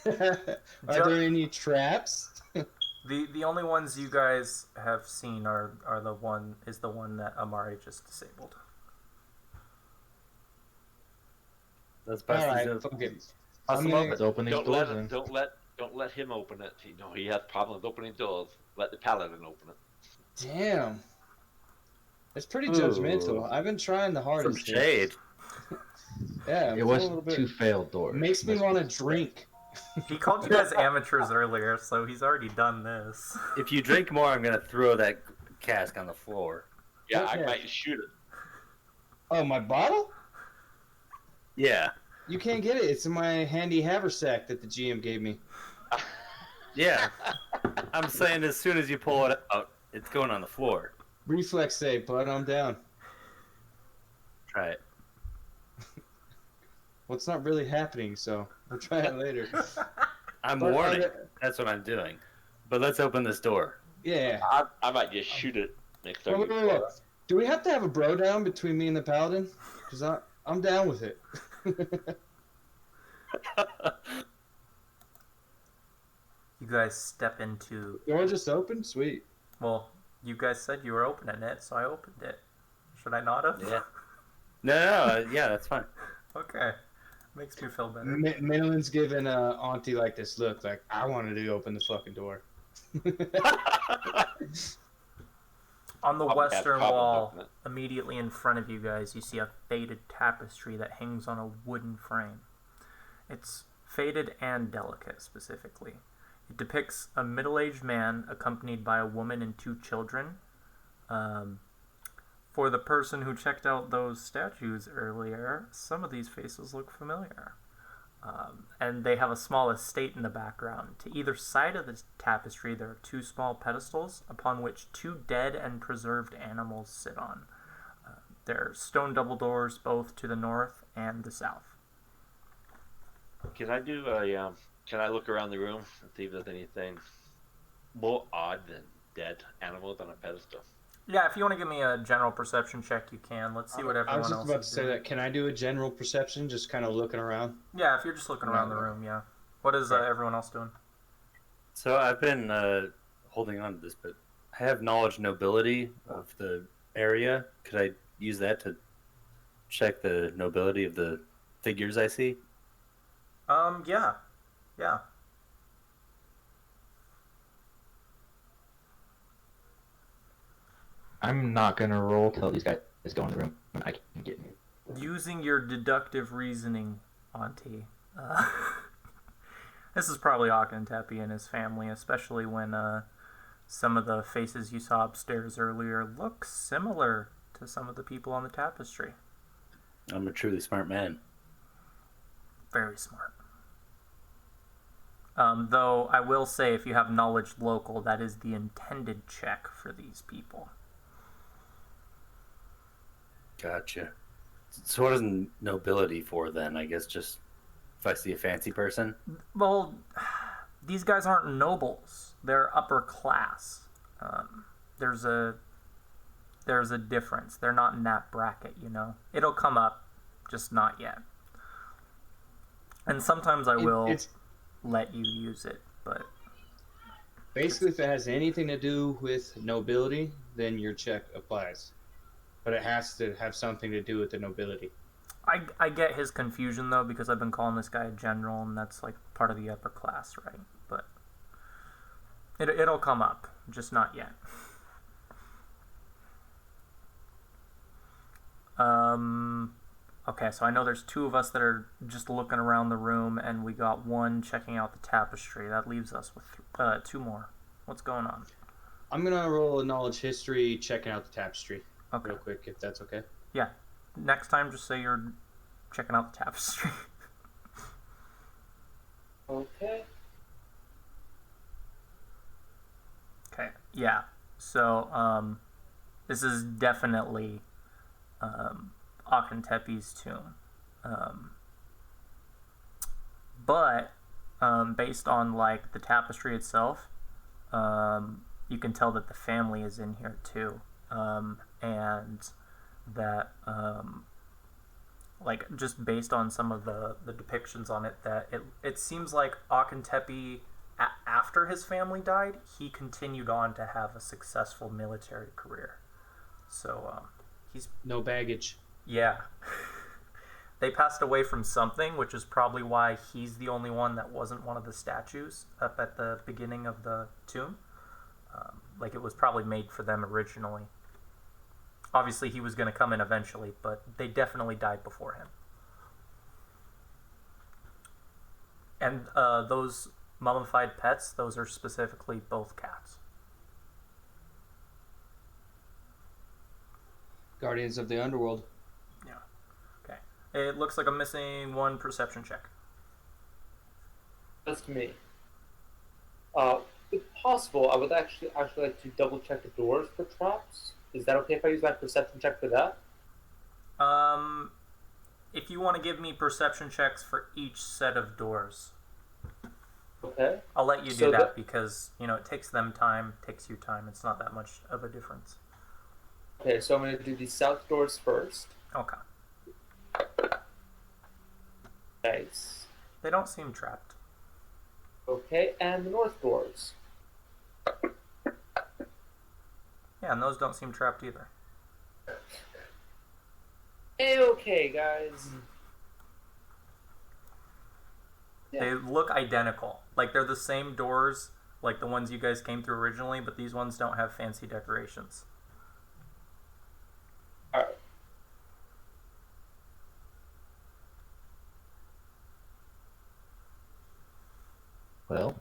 Are there any traps? The only ones you guys have seen are the one that Amari just disabled. Let's All bust right, these fuck it. Bust I'm them gonna- open. let's open these Don't doors let him, then. don't let him open it. He has problems opening doors. Let the paladin open it. Damn. That's pretty Ooh. judgmental. I've been trying the Some hardest. here. shade. Yeah, It a was little bit. 2 failed doors. Makes me Let's want to be- drink. He called you guys amateurs earlier, so he's already done this. If you drink more, I'm gonna throw that cask on the floor. Yeah, Okay. I might shoot it. Oh, my bottle? Yeah. You can't get it. It's in my handy haversack that the GM gave me. Yeah. I'm saying as soon as you pull it out, it's going on the floor. Reflex save, bud. I'm down. Try it. Well, it's not really happening, so we'll try it later. I'm But, warning. That's what I'm doing. But let's open this door. Yeah. I might just shoot it next time. Wait, wait, wait. Do we have to have a bro down between me and the paladin? Because I'm down with it. You guys step into. Door just open? Sweet. Well, you guys said you were opening it, so I opened it. Should I not have? Yeah. No, yeah, that's fine. Okay. Makes me feel better. Madeleine's giving Auntie like this look, like, I wanted to open the fucking door. On the Probably have western problems wall, opening it. immediately in front of you guys, you see a faded tapestry that hangs on a wooden frame. It's faded and delicate, specifically. It depicts a middle-aged man accompanied by a woman and 2 children. for the person who checked out those statues earlier, some of these faces look familiar. And they have a small estate in the background. To either side of the tapestry, there are two small pedestals upon which two dead and preserved animals sit on. There are stone double doors both to the north and the south. Can I do a? Can I look around the room and see if there's anything more odd than dead animals on a pedestal? Yeah, if you want to give me a general perception check, you can. Let's see what everyone else is I was just about to say doing. that. Can I do a general perception, just kind of looking around? Yeah, if you're just looking around the room, yeah. What is everyone else doing? So I've been holding on to this, but I have knowledge nobility of the area. Could I use that to check the nobility of the figures I see? Yeah. I'm not gonna roll till these guys go in the room and I can get in. Using your deductive reasoning, Auntie. This is probably Akhentepe and his family, especially when some of the faces you saw upstairs earlier look similar to some of the people on the tapestry. I'm a truly smart man. Very smart. Though I will say, if you have knowledge local, that is the intended check for these people. Gotcha. So what is nobility for then? I guess just if I see a fancy person? Well, these guys aren't nobles. They're upper class. There's a difference. They're not in that bracket, you know. It'll come up, just not yet. And sometimes I will let you use it, but basically, if it has anything to do with nobility, then your check applies. But it has to have something to do with the nobility. I get his confusion though, because I've been calling this guy a general, and that's like part of the upper class, right? But it'll come up, just not yet. Okay, so I know there's two of us that are just looking around the room, and we got one checking out the tapestry. That leaves us with two more. What's going on? I'm gonna roll a knowledge history checking out the tapestry. Okay. Real quick, if that's okay. Yeah. Next time, just say you're checking out the tapestry. Okay. Okay. Yeah. So, this is definitely Akhentepe's tomb. But based on like the tapestry itself, you can tell that the family is in here too. And that like just based on some of the depictions on it, that it seems like Akhentepe, after his family died, he continued on to have a successful military career. So he's No baggage. yeah. They passed away from something, which is probably why he's the only one that wasn't one of the statues up at the beginning of the tomb. Like it was probably made for them originally. Obviously, he was going to come in eventually, but they definitely died before him. And those mummified pets, those are specifically both cats. Guardians of the Underworld. Yeah. Okay. It looks like I'm missing one perception check. That's me. If possible, I would actually like to double check the doors for traps. Is that okay if I use my perception check for that? If you want to give me perception checks for each set of doors, Okay. I'll let you do So that because, you know, it takes them time, takes you time. It's not that much of a difference. Okay, so I'm going to do the south doors first. Okay. Nice. They don't seem trapped. Okay, and the north doors. Yeah, and those don't seem trapped either. Okay, guys. Yeah. They look identical. Like they're the same doors, like the ones you guys came through originally, but these ones don't have fancy decorations. Alright. Well,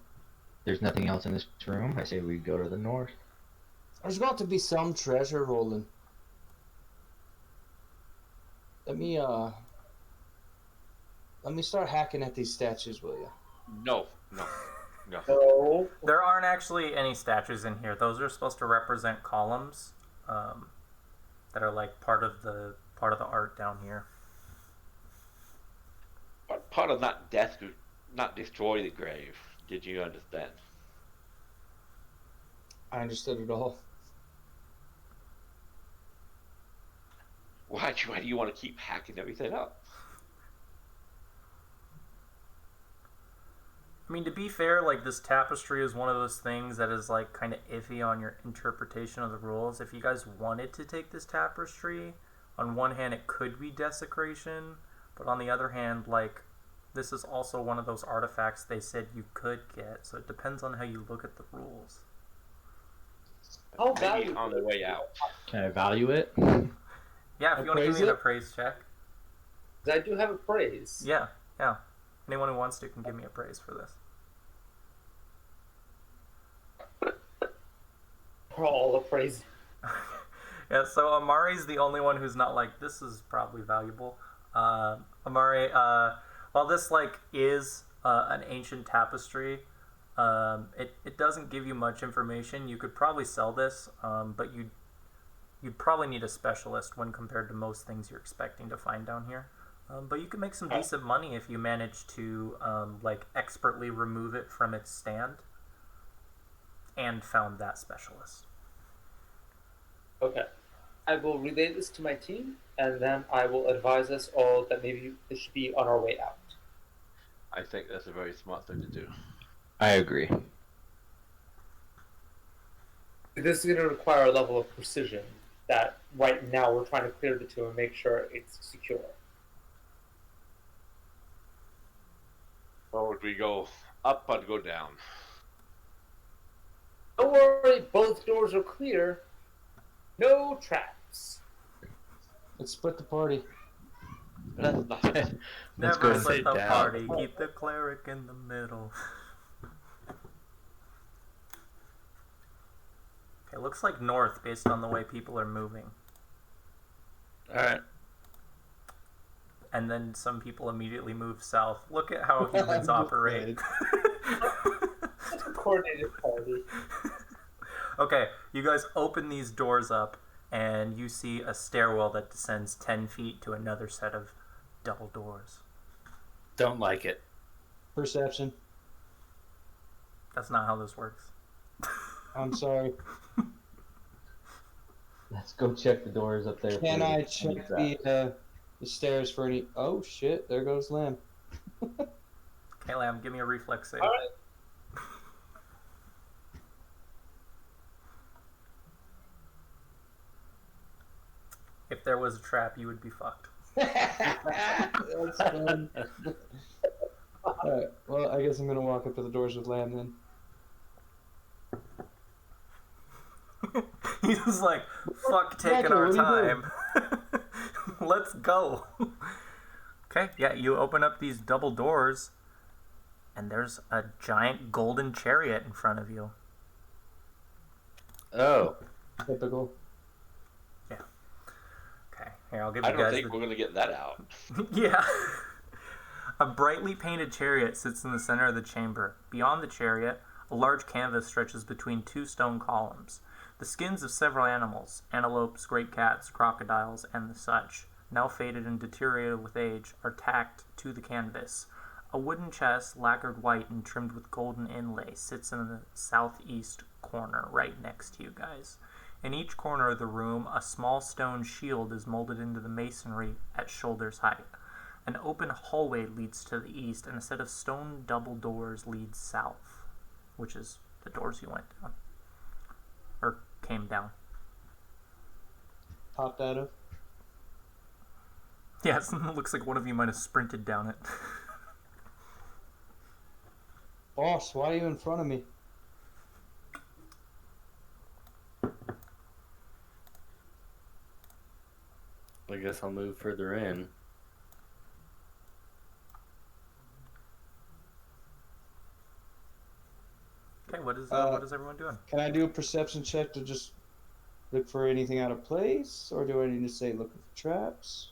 there's nothing else in this room. I say we go to the north. There's got to be some treasure rolling. Let me start hacking at these statues, will you? No. No. There aren't actually any statues in here. Those are supposed to represent columns that are like part of the art down here. But part of not destroy the grave. Did you understand? I understood it all. Why do you want to keep hacking everything up? I mean, to be fair, like, this tapestry is one of those things that is, like, kind of iffy on your interpretation of the rules. If you guys wanted to take this tapestry, on one hand, it could be desecration, but on the other hand, like, this is also one of those artifacts they said you could get, so it depends on how you look at the rules. How Maybe valuable? on the way out. Can I value it? Yeah, if you want to give me an appraise check. Because I do have a praise. Yeah. Anyone who wants to can give me a praise for this. For all the praise. Yeah, so Amari's the only one who's not like, this is probably valuable. Amari, while this, like, is an ancient tapestry, it doesn't give you much information. You could probably sell this, but you'd probably need a specialist when compared to most things you're expecting to find down here. But you can make some decent money if you manage to, like, expertly remove it from its stand and found that specialist. Okay. I will relay this to my team, and then I will advise us all that maybe this should be on our way out. I think that's a very smart thing to do. I agree. This is going to require a level of precision that right now we're trying to clear the two and make sure it's secure. Or would we go up or go down? Don't worry, both doors are clear. No traps. Let's split the party. That's not. Let's go Never and split sit the down. party, keep the cleric in the middle. Okay, looks like north based on the way people are moving. Alright. And then some people immediately move south. Look at how humans operate. It's a coordinated party. Okay, you guys open these doors up, and you see a stairwell that descends 10 feet to another set of double doors. Don't like it. Perception. That's not how this works. I'm sorry. Let's go check the doors up there. Can for I any check traps. the stairs for any... Oh, shit. There goes Lamb. Okay, Lamb, give me a reflex save. All right. If there was a trap, you would be fucked. That's fun. Alright, well, I guess I'm going to walk up to the doors with Lamb then. He's just like, fuck taking Roger, our what are you time. Let's go. Okay, yeah, you open up these double doors, and there's a giant golden chariot in front of you. Oh. Typical. Okay, here, I'll give I you don't guys think we're gonna get that out. Yeah. A brightly painted chariot sits in the center of the chamber. Beyond the chariot, a large canvas stretches between two stone columns. The skins of several animals, antelopes, great cats, crocodiles, and the such, now faded and deteriorated with age, are tacked to the canvas. A wooden chest, lacquered white and trimmed with golden inlay, sits in the southeast corner right next to you guys. In each corner of the room, a small stone shield is molded into the masonry at shoulder's height. An open hallway leads to the east, and a set of stone double doors leads south, which is the doors you went down. Or came down. Popped out of. Yes, it looks like one of you might have sprinted down it. Boss, why are you in front of me? I guess I'll move further in. Okay, what is everyone doing? Can I do a perception check to just look for anything out of place? Or do I need to say looking for traps?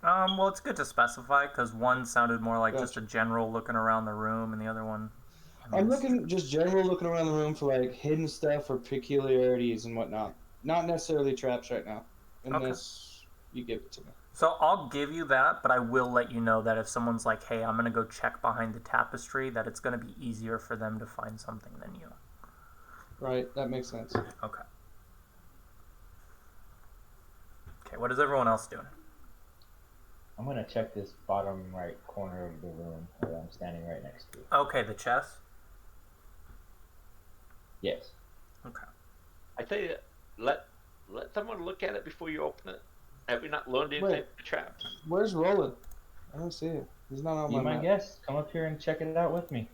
Well, it's good to specify because one sounded more like Gotcha. just a general looking around the room, and the other one. I'm looking just general looking around the room for like hidden stuff or peculiarities and whatnot. Not necessarily traps right now, unless you give it to me. So I'll give you that, but I will let you know that if someone's like, "Hey, I'm gonna go check behind the tapestry," that it's gonna be easier for them to find something than you. Right, that makes sense. Okay. Okay. What is everyone else doing? I'm gonna check this bottom right corner of the room that I'm standing right next to. Okay, the chest. Yes. Okay. I tell you, let someone look at it before you open it. Have we not learned anything Wait. from the traps? Where's Roland? I don't see him. He's not on Be my my map. guest. Come up here and check it out with me.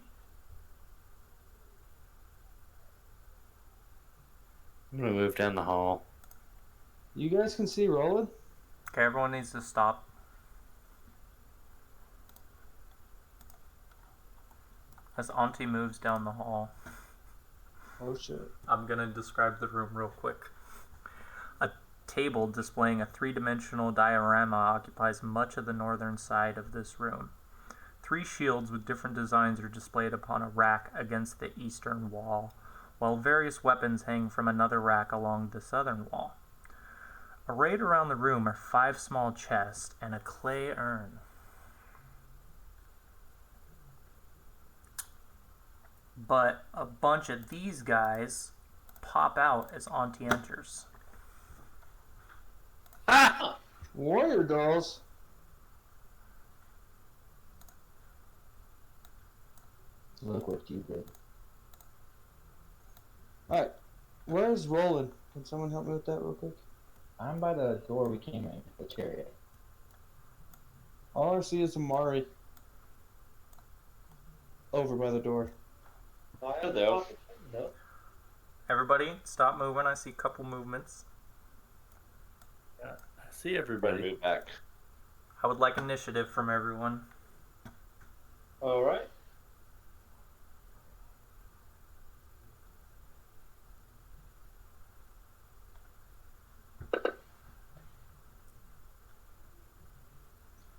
I'm gonna move down the hall. You guys can see Roland? Okay, everyone needs to stop. As Auntie moves down the hall, Oh shit. I'm gonna describe the room real quick. A table displaying a three-dimensional diorama occupies much of the northern side of this room. 3 shields with different designs are displayed upon a rack against the eastern wall, while various weapons hang from another rack along the southern wall. Arrayed around the room are 5 small chests and a clay urn. But a bunch of these guys pop out as Auntie enters. Warrior dolls? Look what you did. Alright. Where's Roland? Can someone help me with that real quick? I'm by the door we came in, the chariot. All I see is Amari. Over by the door. Hello. No. Everybody, stop moving. I see a couple movements. I see Better everybody. move back. I would like initiative from everyone. All right.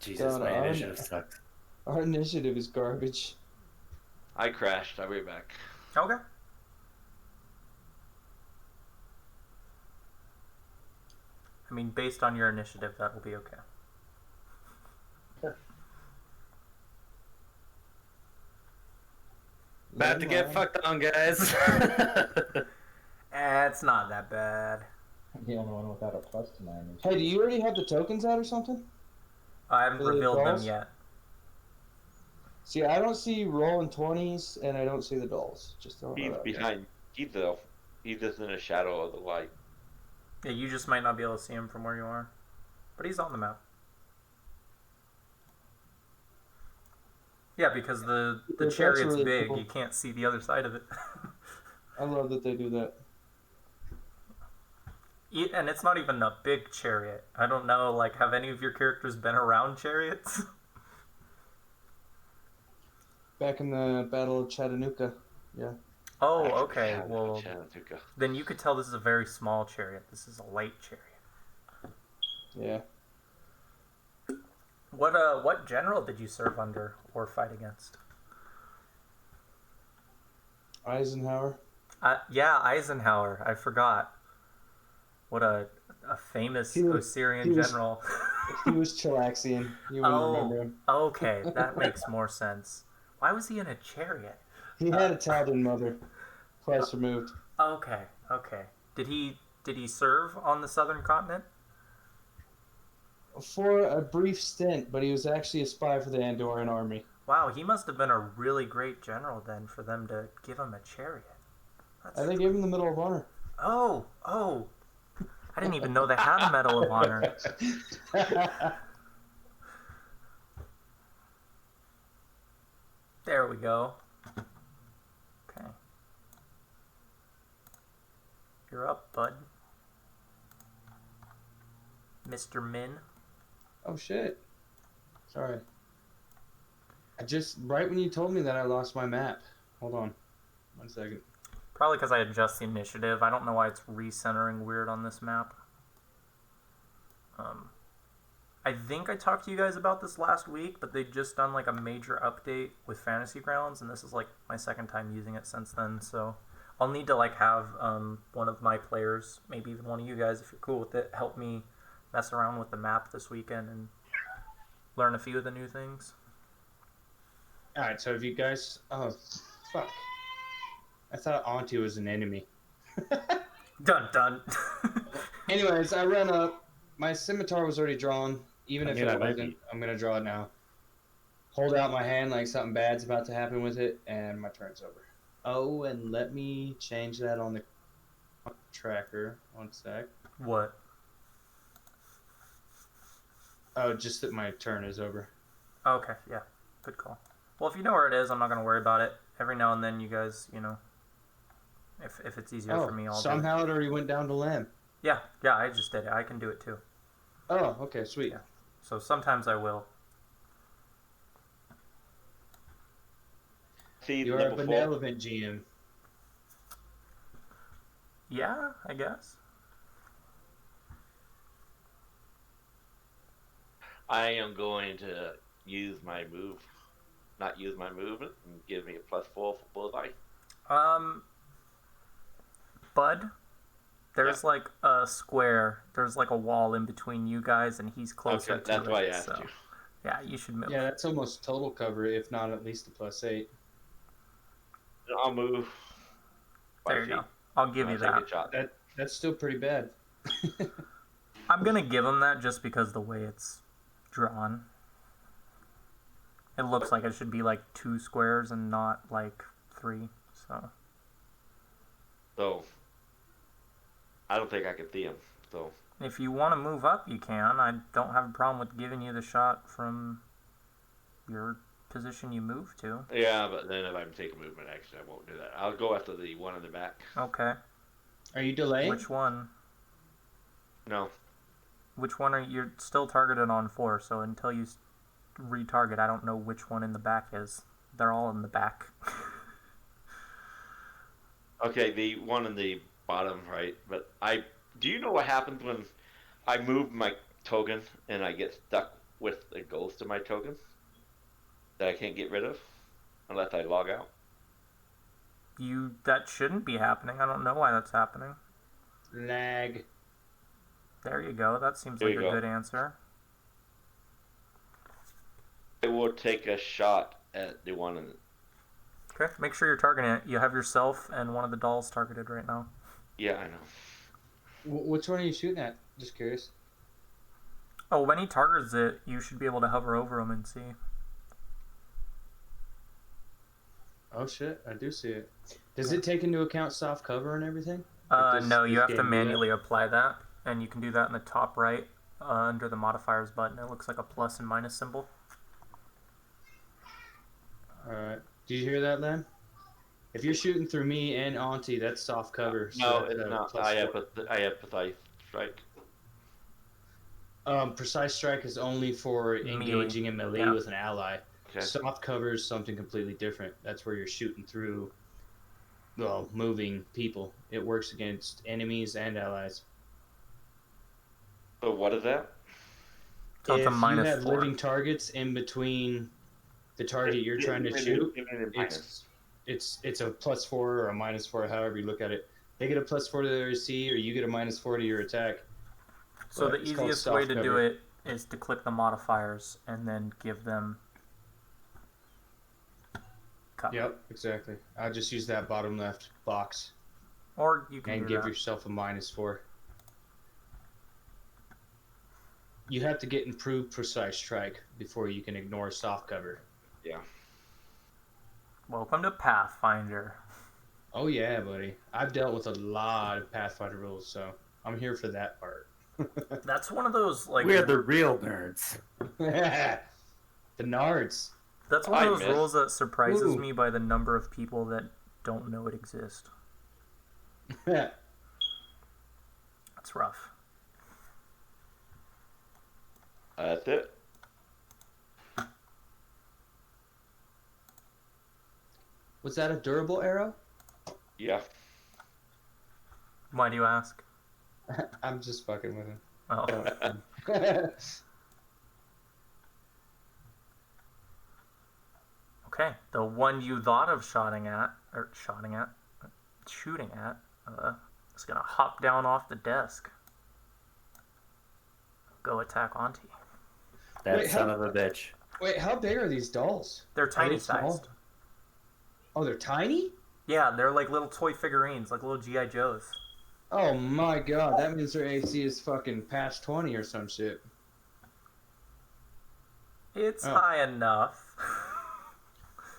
Jesus, God, my I'm- initiative sucks. Our initiative is garbage. I crashed. I'll be back. Okay. I mean, based on your initiative, that will be okay. About to get fucked on, guys. It's not that bad. I'm the only one without a plus to my initiative. Hey, do you already have the tokens out or something? I haven't For the revealed them dolls? yet. See, I don't see rolling 20s, and I don't see the dolls. Just throwing He's that out there. behind. He's just in the shadow of the light. Yeah, you just might not be able to see him from where you are. But he's on the map. Yeah, because the That's chariot's really big. cool. You can't see the other side of it. I love that they do that. And it's not even a big chariot. I don't know, like, have any of your characters been around chariots? Back in the Battle of Chattanooga. Yeah. Oh, I okay. forgot Well, about Chattanooga. then you could tell this is a very small chariot. This is a light chariot. Yeah. What general did you serve under or fight against? Eisenhower. Yeah, Eisenhower. I forgot. What a famous He was- Osirian he was- general. He was Chilaxian. You wouldn't remember him. Okay, that makes more sense. Why was he in a chariot? He had a Talbot mother. Twice removed. Okay. Did he serve on the southern continent? For a brief stint, but he was actually a spy for the Andorran army. Wow, he must have been a really great general then for them to give him a chariot. I think gave him the Medal of Honor. Oh. I didn't even know they had a Medal of Honor. There we go. Okay. You're up, bud. Mr. Min. Oh shit. Sorry. Right when you told me that, I lost my map. Hold on. 1 second. Probably because I adjust the initiative. I don't know why it's recentering weird on this map. I think I talked to you guys about this last week, but they'd just done like a major update with Fantasy Grounds, and this is like my second time using it since then. So I'll need to like have one of my players, maybe even one of you guys, if you're cool with it, help me mess around with the map this weekend and learn a few of the new things. All right, so if you guys, oh, fuck, I thought Auntie was an enemy. Dun. Anyways, I ran up. My scimitar was already drawn. Even if I it might wasn't, be. I'm gonna draw it now. Hold out my hand like something bad's about to happen with it, and my turn's over. Oh, and let me change that on the tracker. 1 sec. What? Oh, just that my turn is over. Okay, yeah, good call. Well, if you know where it is, I'm not gonna worry about it. Every now and then, you guys, if it's easier for me, I'll do it. Somehow it already went down to lamb. Yeah, I just did it. I can do it too. Oh, okay, sweet. Yeah. So sometimes I will. See, You are a level 4. benevolent GM. Yeah, I guess. I am going to use my move, not use my movement, and give me a +4 for bullseye. Bud, there's like a square. There's like a wall in between you guys, and he's closer Okay, to that's it. why I asked so, you. yeah, you should move. Yeah, that's almost total cover, if not at least a +8. I'll move. 5 There you feet. go. I'll give I'll you take that. a shot. That's still pretty bad. I'm gonna give him that just because the way it's drawn. It looks like it should be like 2 squares and not like 3. So, I don't think I can see him. So, If you want to move up, you can. I don't have a problem with giving you the shot from your position you move to. yeah, but then if I'm taking movement action, I won't do that. I'll go after the one in the back. Okay. Are you delaying? Which one? No. Which one are you're still targeted on 4? So until you retarget, I don't know which one in the back is. They're all in the back. Okay, the one in the bottom right. But do you know what happens when I move my token and I get stuck with a ghost of my token that I can't get rid of unless I log out? That shouldn't be happening. I don't know why that's happening. Lag. There you go. That seems There like you a go. good answer. I will take a shot at the one in the... Okay, make sure you're targeting it. You have yourself and one of the dolls targeted right now. Yeah, I know. Which one are you shooting at? Just curious. Oh, when he targets it, you should be able to hover over him and see. Oh shit, I do see it. Does it take into account soft cover and everything? Like, No, you this have to game do that? manually apply that, and you can do that in the top right under the modifiers button. It looks like a plus and minus symbol. Alright. Did you hear that, Len? If you're shooting through me and Auntie, that's soft cover. No, that's it's not. +4. I have precise strike. Precise strike is only for engaging in melee Yeah. with an ally. Okay. Soft cover is something completely different. That's where you're shooting through, well, moving people. It works against enemies and allies. So what is that? So it's a If you minus have 4. living targets in between the target you're trying to shoot, Give me the minus. it's a +4 or a -4, however you look at it. They get a +4 to their AC, or you get a -4 to your attack. So But the it's called easiest way soft to do cover. it is to click the modifiers and then give them cover. Yep, exactly. I'll just use that bottom left box Or you can and do give that. yourself a -4. You have to get improved precise strike before you can ignore soft cover. Yeah. Welcome to Pathfinder. Oh yeah, buddy. I've dealt with a lot of Pathfinder rules, so I'm here for that part. That's one of those like We're the real nerds. The nards. that's one of I those miss- rules that surprises Ooh. me by the number of people that don't know it exists. That's rough. That's it. Was that a durable arrow? Yeah. Why do you ask? I'm just fucking with him. Oh, Okay, the one you thought of shooting at, is gonna hop down off the desk. Go attack Auntie. That son of a bitch. Wait, how big are these dolls? They're Are tiny they small? sized. Oh, they're tiny? Yeah, they're like little toy figurines, like little G.I. Joes. Oh my god, that means their AC is fucking past 20 or some shit. It's Oh. high enough.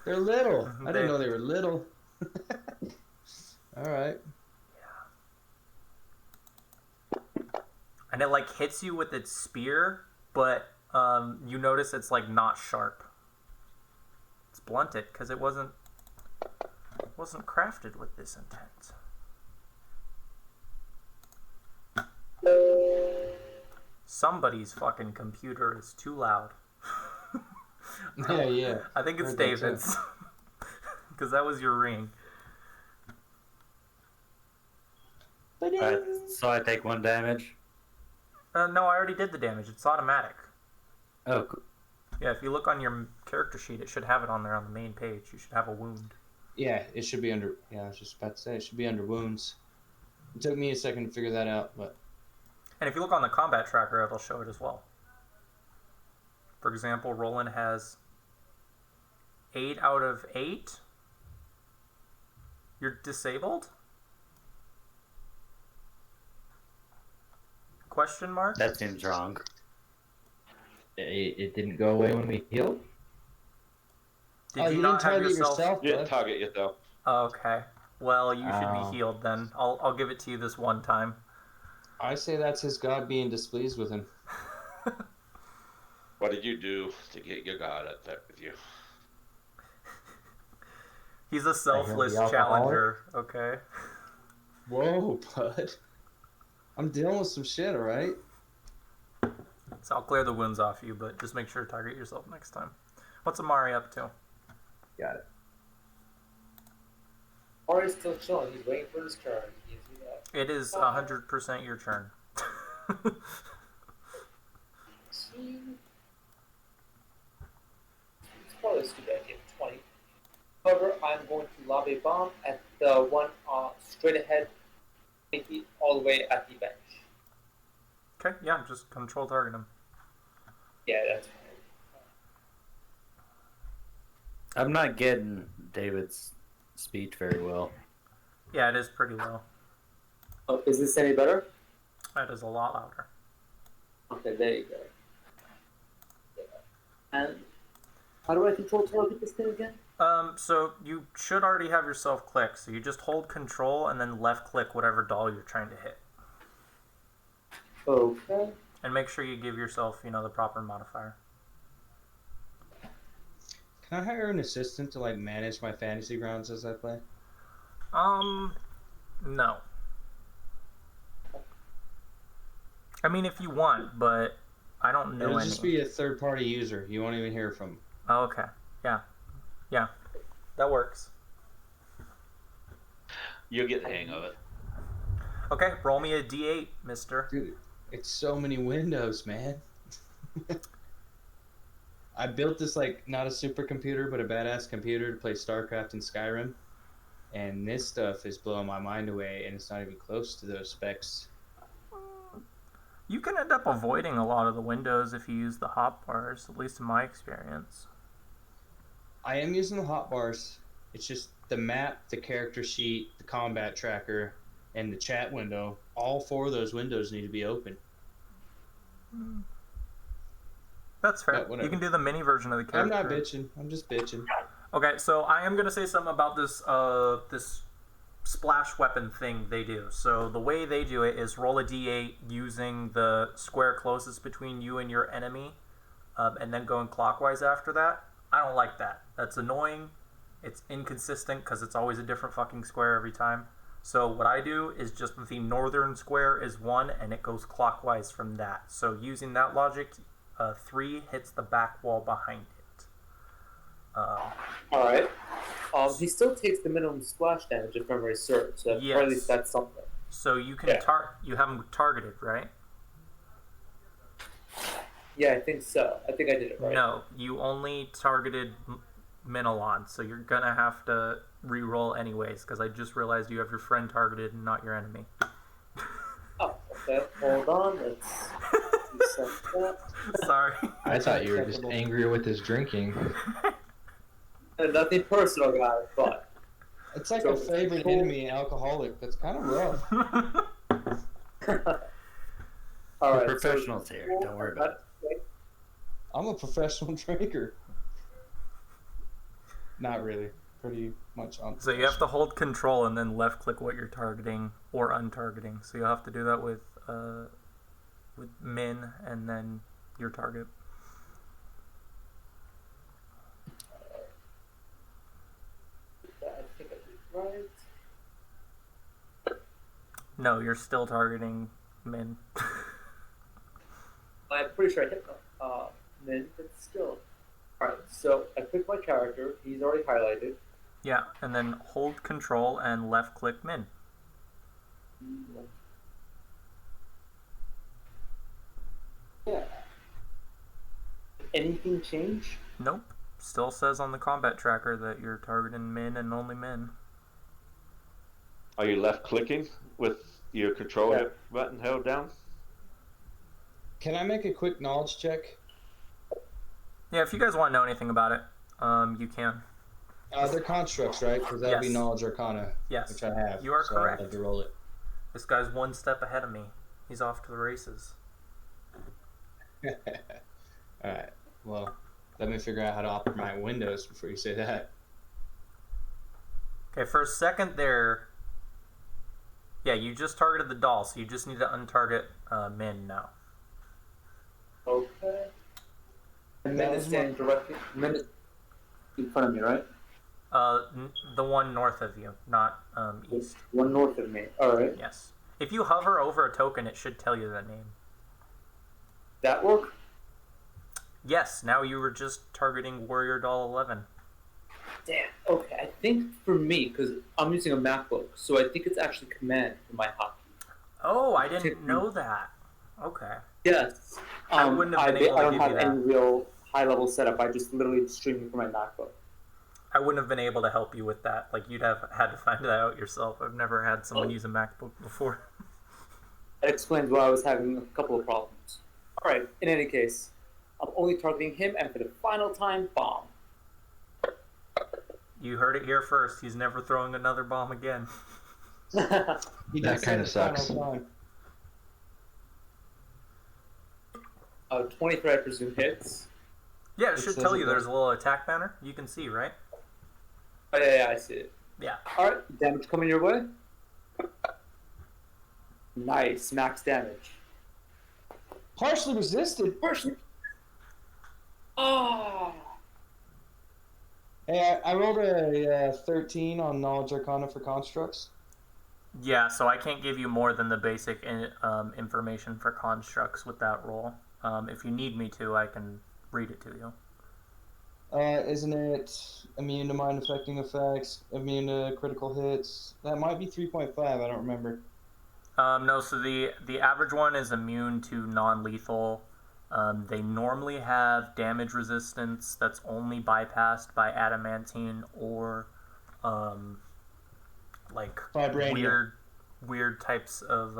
They're little. I They- didn't know they were little. Alright. And it like hits you with its spear, but you notice it's like not sharp. It's blunted because it wasn't crafted with this intent. Somebody's fucking computer is too loud. Yeah. I think it's Heard that too. David's. Because that was your ring. Alright, so I take 1 damage. No, I already did the damage. It's automatic. Oh, cool. Yeah, if you look on your character sheet, it should have it on there on the main page. You should have a wound. Yeah, it should be under. Yeah, I was just about to say it should be under wounds. It took me a second to figure that out, but And if you look on the combat tracker, it'll show it as well. For example, Roland has 8 out of 8. You're disabled? Question mark? That seems wrong. It didn't go away when we healed. Did oh, you you not didn't have target yourself? yourself, You didn't bud. target yourself. Oh, okay. Well, you should Oh. be healed then. I'll give it to you this one time. I say that's his god being displeased with him. What did you do to get your god upset with you? He's a selfless alcoholic? challenger, okay? Whoa, bud. I'm dealing with some shit, alright? So I'll clear the wounds off you, but just make sure to target yourself next time. What's Amari up to? Got it. Ari's still chilling. He's waiting for his turn. You can see that. It is 100% your turn. See? It's probably a stupid idea. 20. However, I'm going to lob a bomb at the one straight ahead, maybe all the way at the bench. Okay, yeah, just control target him. Yeah, that's fine. I'm not getting David's speech very well. Yeah, it is pretty low. Oh, is this any better? That is a lot louder. Okay, there you go. Yeah. And how do I control target this thing again? So you should already have yourself clicked. So you just hold control and then left click whatever doll you're trying to hit. Okay. And make sure you give yourself, the proper modifier. Can I hire an assistant to like manage my fantasy grounds as I play? No. I mean, if you want, but I don't know It'll any. just be a third-party user. You won't even hear from. Oh, okay. Yeah. That works. You'll get the hang of it. Okay, roll me a d8, mister. Dude, it's so many windows, man. I built this like not a supercomputer, but a badass computer to play StarCraft and Skyrim, and this stuff is blowing my mind away, and it's not even close to those specs. You can end up avoiding a lot of the windows if you use the hotbars, at least in my experience. I am using the hotbars. It's just the map, the character sheet, the combat tracker, and the chat window. All 4 of those windows need to be open. That's fair. But whatever. You can do the mini version of the character. I'm not bitching. I'm just bitching. Okay, so I am going to say something about this this splash weapon thing they do. So the way they do it is roll a d8 using the square closest between you and your enemy, and then going clockwise after that. I don't like that. That's annoying. It's inconsistent because it's always a different fucking square every time. So what I do is just the northern square is 1, and it goes clockwise from that. So using that logic, 3 hits the back wall behind it. Alright. He still takes the minimum splash damage if memory serves, so Yes. or at least that's something. So you can Yeah. you have him targeted, right? Yeah, I think so. I think I did it right. No, you only targeted Minilon, so you're gonna have to re-roll anyways, because I just realized you have your friend targeted and not your enemy. Oh, okay. Hold on. Let's reset that. Sorry. I thought you were just angry with his drinking. Nothing personal, guys, but It's like So- a favorite enemy alcoholic. That's kind of rough. all We're right. professionals here. Don't worry about it. I'm a professional drinker. Not really. Pretty much on. So you have to hold control and then left click what you're targeting or untargeting. So you'll have to do that with min and then your target. I think I did right. No, you're still targeting min. I'm pretty sure I hit min, but still. Alright, so I picked my character. He's already highlighted. Yeah, and then hold control and left click min. Yeah. Anything change? Nope. Still says on the combat tracker that you're targeting min and only min. Are you left clicking with your control Yeah. button held down? Can I make a quick knowledge check? Yeah, if you guys want to know anything about it, you can. They're constructs, right? Because that'd be Yes. knowledge arcana, Yes. which I have. You are so correct. I had to roll it. This guy's one step ahead of me. He's off to the races. All right. Well, let me figure out how to operate my windows before you say that. Okay, for a second there, yeah, you just targeted the doll, so you just need to untarget min now. Okay. And That min was is standing directly min is in front of me, right? The one north of you, not east. One north of me. Alright. Yes. If you hover over a token, it should tell you that name. That work? Yes, now you were just targeting Warrior Doll 11. Damn. Okay, I think for me, because I'm using a MacBook, so I think it's actually command for my hotkey. Oh, I didn't know that. Okay. Yes. I wouldn't have been able to I don't give have you that. any real high level setup. I just literally streaming from my MacBook. I wouldn't have been able to help you with that. Like, you'd have had to find that out yourself. I've never had someone use a MacBook before. That explains why I was having a couple of problems. Alright, in any case, I'm only targeting him, and for the final time, bomb. You heard it here first. He's never throwing another bomb again. He That just kinda said sucks. final time. 23, I presume, hits. Yeah, it It should says tell it you there. there's a little attack banner. You can see, right? Oh, yeah, I see it. Yeah. Alright, damage coming your way. Nice, max damage. Partially resisted. Person. Oh. Hey, I rolled a 13 on knowledge arcana for constructs. Yeah, so I can't give you more than the basic information for constructs with that roll. If you need me to, I can read it to you. Isn't it immune to mind affecting effects, immune to critical hits? That might be 3.5, I don't remember. No, so the average one is immune to non-lethal. They normally have damage resistance that's only bypassed by adamantine or like Vibranium. weird types of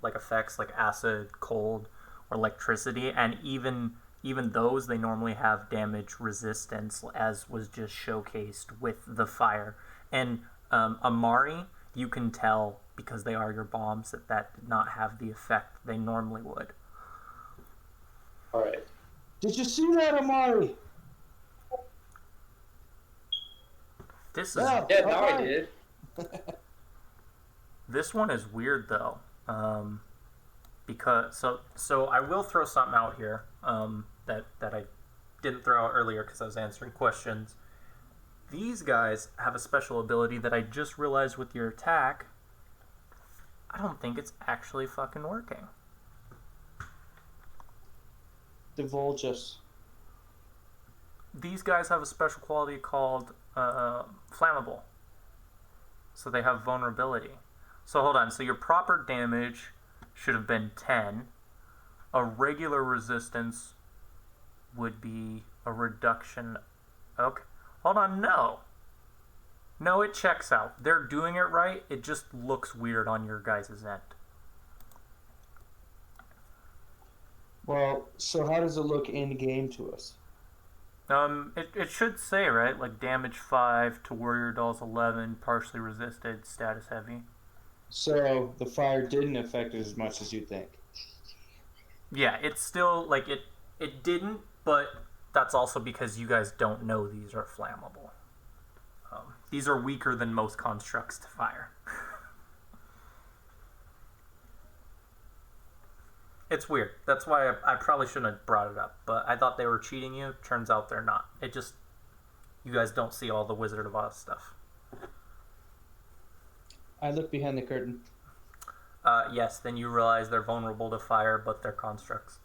like effects like acid, cold, or electricity, and even those they normally have damage resistance, as was just showcased with the fire. And Amari, you can tell because they are your bombs that did not have the effect they normally would. Alright. Did you see that, Amari? This is Yeah, Yeah, now I alright. did. This one is weird though, because so I will throw something out here that I didn't throw out earlier because I was answering questions. These guys have a special ability that I just realized with your attack. I don't think it's actually fucking working. Divulge us. These guys have a special quality called flammable. So they have vulnerability. So hold on. So your proper damage should have been 10. A regular resistance would be a reduction. Okay. Hold on, no. No, it checks out. They're doing it right. It just looks weird on your guys' end. Well, so how does it look in game to us? It should say, right? Like damage 5 to warrior dolls 11, partially resisted, status heavy. So the fire didn't affect it as much as you think. Yeah, it's still like it didn't, but that's also because you guys don't know these are flammable. These are weaker than most constructs to fire. It's weird. That's why I probably shouldn't have brought it up, but I thought they were cheating you. Turns out they're not. It just, you guys don't see all the Wizard of Oz stuff. I look behind the curtain. Yes, then you realize they're vulnerable to fire, but they're constructs.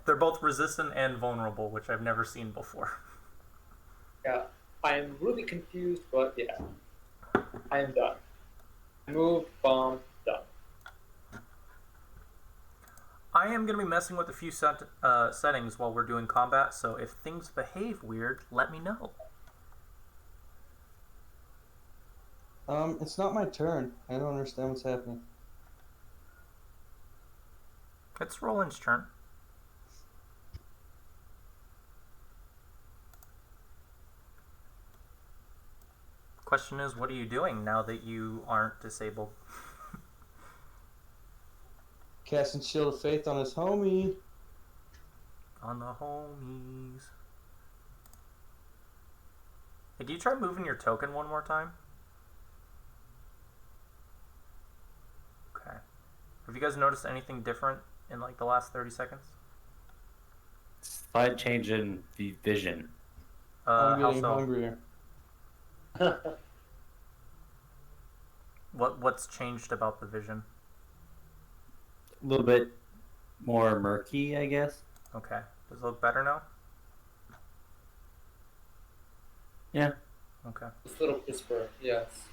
They're both resistant and vulnerable, which I've never seen before. Yeah, I'm really confused, but yeah, I am done. Move, bomb, done. I am going to be messing with a few settings while we're doing combat, so if things behave weird, let me know. It's not my turn. I don't understand what's happening. It's Roland's turn. Question is, what are you doing now that you aren't disabled? Casting Shield of Faith on his homie. On the homies. Hey, do you try moving your token one more time? Okay. Have you guys noticed anything different in like the last 30 seconds? Slight change in the vision. I'm How getting so? hungrier. What's changed about the vision? A little bit more murky, I guess. Okay. Does it look better now? Yeah. Okay. This little whisper, yes.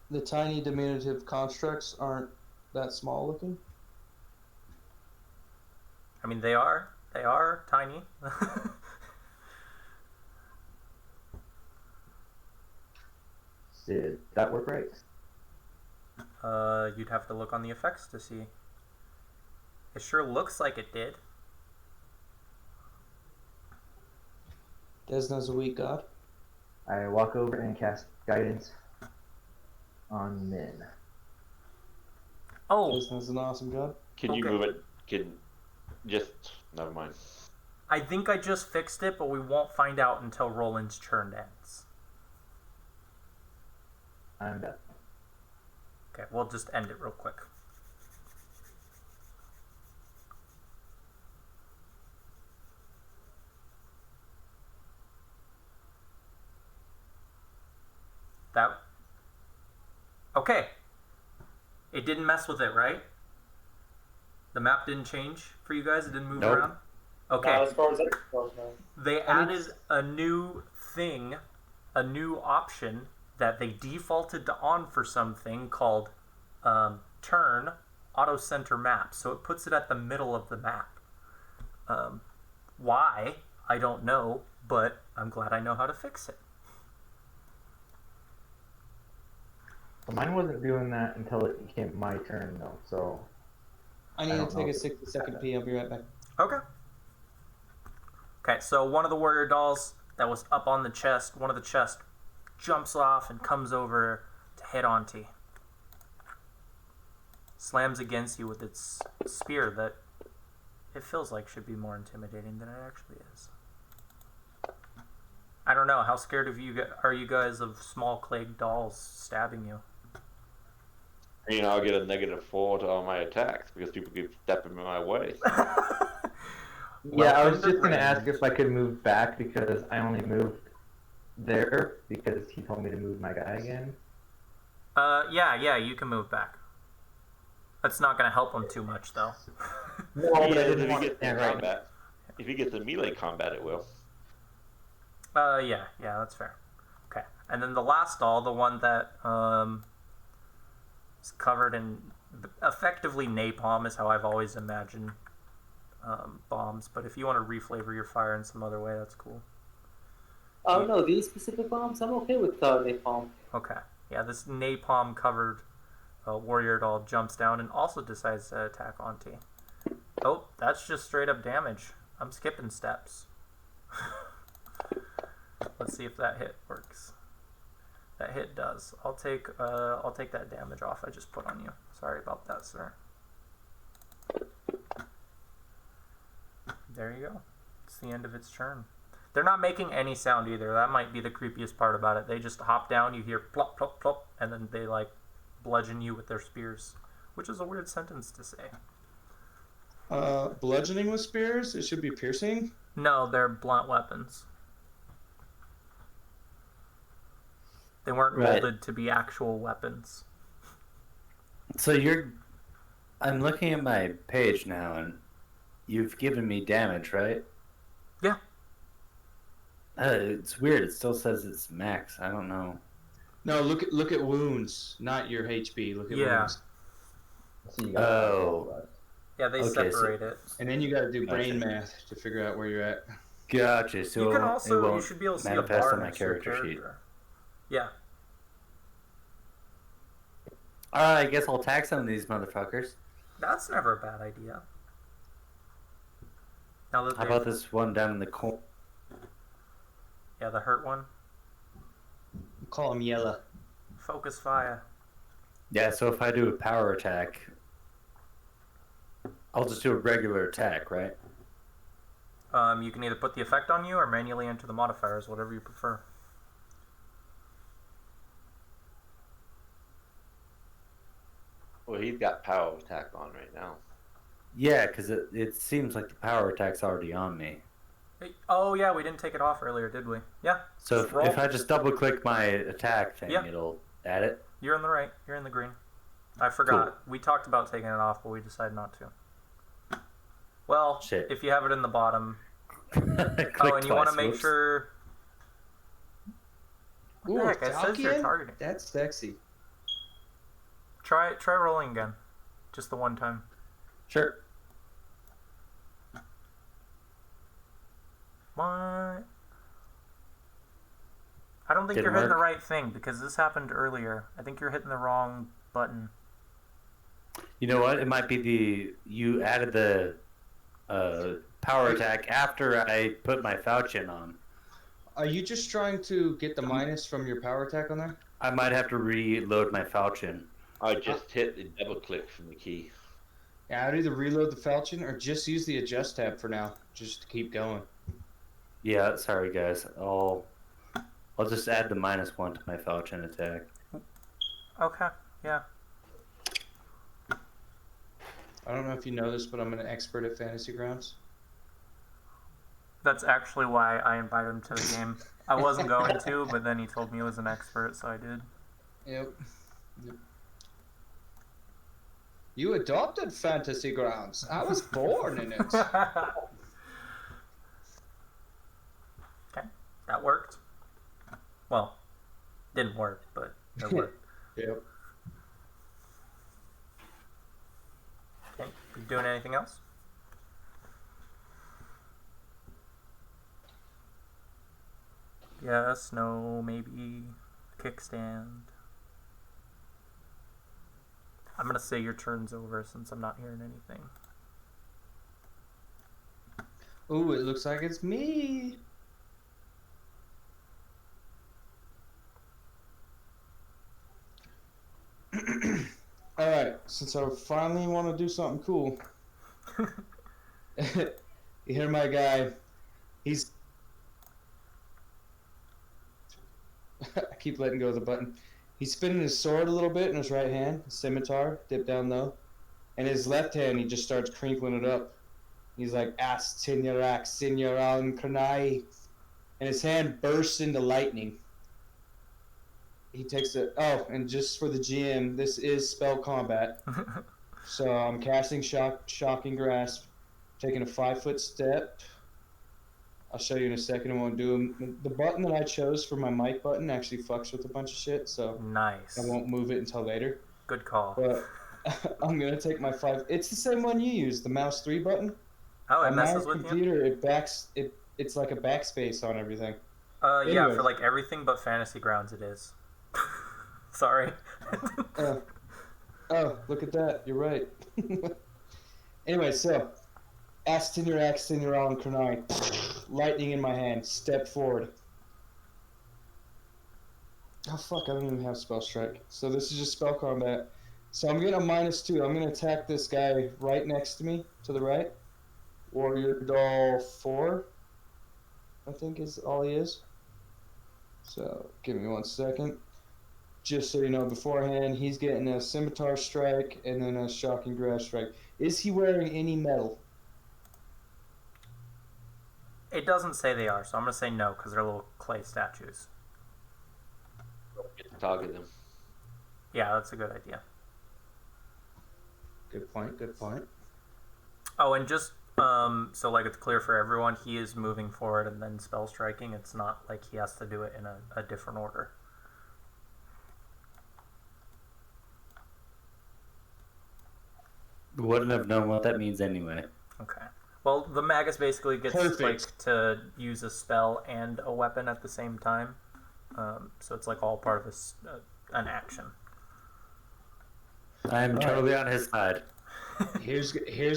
The tiny diminutive constructs aren't that small looking. I mean, they are tiny. Did that work right? You'd have to look on the effects to see. It sure looks like it did. Desna's a weak god. I walk over and cast guidance on Min. Oh, Desna's an awesome god. Can you Okay. move it? Never mind. I think I just fixed it, but we won't find out until Roland's turn ends. I'm done. Okay, we'll just end it real quick. Okay. It didn't mess with it, right? The map didn't change for you guys? It didn't move Nope. around? Okay. As far as that goes, no. They added a new thing, a new option that they defaulted to on for something called turn auto center map. So it puts it at the middle of the map. Why? I don't know, but I'm glad I know how to fix it. Well, mine wasn't doing that until it became my turn, though. So I I need don't to take know. a 60-second pee. I'll be right back. Okay. Okay, so one of the warrior dolls that was up on the chest, one of the chests, jumps off and comes over to hit Auntie. Slams against you with its spear that it feels like should be more intimidating than it actually is. I don't know, how scared are you guys of small clay dolls stabbing you? I'll get a -4 to all my attacks because people keep stepping in my way. yeah, I was just gonna ask if I could move back because I only moved there because he told me to move my guy again. Yeah, you can move back. That's not going to help him too much, though. No, but I Yeah, didn't if want he to gets stand in right. combat, if he gets in melee combat, it will. Yeah, that's fair. Okay, and then the last doll, the one that is covered in Effectively, napalm is how I've always imagined bombs. But if you want to reflavor your fire in some other way, that's cool. Oh no, these specific bombs, I'm okay with napalm. Okay. Yeah, this napalm covered warrior doll jumps down and also decides to attack Auntie. Oh, that's just straight up damage. I'm skipping steps. Let's see if that hit works. That hit does. I'll take that damage off I just put on you. Sorry about that, sir. There you go. It's the end of its turn. They're not making any sound either. That might be the creepiest part about it. They just hop down, you hear plop, plop, plop, and then they like bludgeon you with their spears, which is a weird sentence to say. Bludgeoning with spears? It should be piercing? No, they're blunt weapons. They weren't molded to be actual weapons. So I'm looking at my page now, and you've given me damage, right? Yeah. It's weird. It still says it's max. I don't know. No, look at wounds, not your HP. Look at wounds. So you got Oh. Yeah, they separate it. And then you got to do brain math to figure out where you're at. Gotcha. So You can it also, won't you should be able to see a manifest bar on my next to your character sheet. character. Yeah. Alright, I guess I'll attack some of these motherfuckers. That's never a bad idea. Now that How about this one down in the corner? Yeah, the hurt one. Call him Yella. Focus fire. Yeah, so if I do a power attack, I'll just do a regular attack, right? You can either put the effect on you or manually enter the modifiers, whatever you prefer. Well, he's got power attack on right now. Yeah, because it seems like the power attack's already on me. Oh yeah, we didn't take it off earlier, did we? Yeah. So Just roll. if I just double click my attack thing, Yeah. it'll add it? You're in the right. You're in the green. I forgot. We talked about taking it off, but we decided not to. Well, Shit. if you have it in the bottom. Click And you want to twice, make whoops. sure. Ooh, What the heck? It says you're Tolkien? targeting. That's sexy. Try rolling again. Just the one time. Sure. What? I don't think Didn't you're hitting the work? right thing because this happened earlier. I think you're hitting the wrong button. You know what? It might be you added the power attack after I put my falchion on. Are you just trying to get the minus from your power attack on there? I might have to reload my falchion. I just hit the double click from the key. Yeah, I'd either reload the falchion or just use the adjust tab for now, just to keep going. Yeah, sorry guys. I'll just add the -1 to my falchion attack. Okay. Yeah. I don't know if you know this, but I'm an expert at Fantasy Grounds. That's actually why I invited him to the game. I wasn't going to, but then he told me he was an expert, so I did. Yep. You adopted Fantasy Grounds. I was born in it. Okay, that worked. Well, didn't work, but it worked. Yep. Okay, you doing anything else? Yes, no, maybe. Kickstand. I'm gonna say your turn's over since I'm not hearing anything. Ooh, it looks like it's me. Alright, since I finally want to do something cool. You hear my guy. He's... I keep letting go of the button. He's spinning his sword a little bit in his right hand, his scimitar, dipped down low. And his left hand, he just starts crinkling it up. He's like, As Tinyarak Sinyaran Kanai. And his hand bursts into lightning. He takes it. Oh, and just for the GM, this is spell combat. So I'm casting Shocking Grasp, taking a 5-foot step. I'll show you in a second. I won't do them. The button that I chose for my mic button actually fucks with a bunch of shit, so Nice. I won't move it until later. Good call. But I'm gonna take my 5. It's the same one you use, the mouse 3 button. Oh, it On my messes with you? computer, it's like a backspace on everything. Yeah, Anyways. for like everything but Fantasy Grounds it is. Sorry. Oh, look at that. You're right. Anyway, so Astinir, Kranai, lightning in my hand, step forward. Oh fuck, I don't even have spell strike. So this is just spell combat. So I'm getting a -2. I'm gonna attack this guy right next to me, to the right. Warrior Doll 4, I think is all he is. So give me 1 second. Just so you know beforehand, he's getting a scimitar strike and then a shocking grasp strike. Is he wearing any metal? It doesn't say they are, so I'm going to say no because they're little clay statues. Get to target them. Yeah, that's a good idea. Good point, good point. Oh, and just so like it's clear for everyone, he is moving forward and then spell striking. It's not like he has to do it in a different order. Wouldn't have known what that means anyway. Okay. Well, the Magus basically gets Perfect. like to use a spell and a weapon at the same time. So it's like all part of an action. I'm totally on his side. Here's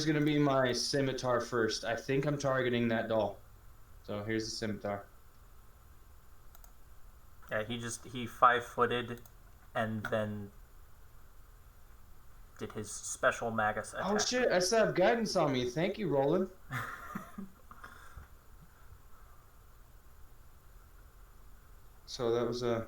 gonna be my scimitar first. I think I'm targeting that doll. So here's the scimitar. Yeah, he 5-footed and then did his special Magus attack. Oh shit, I still have guidance on me. Thank you, Roland. So that was a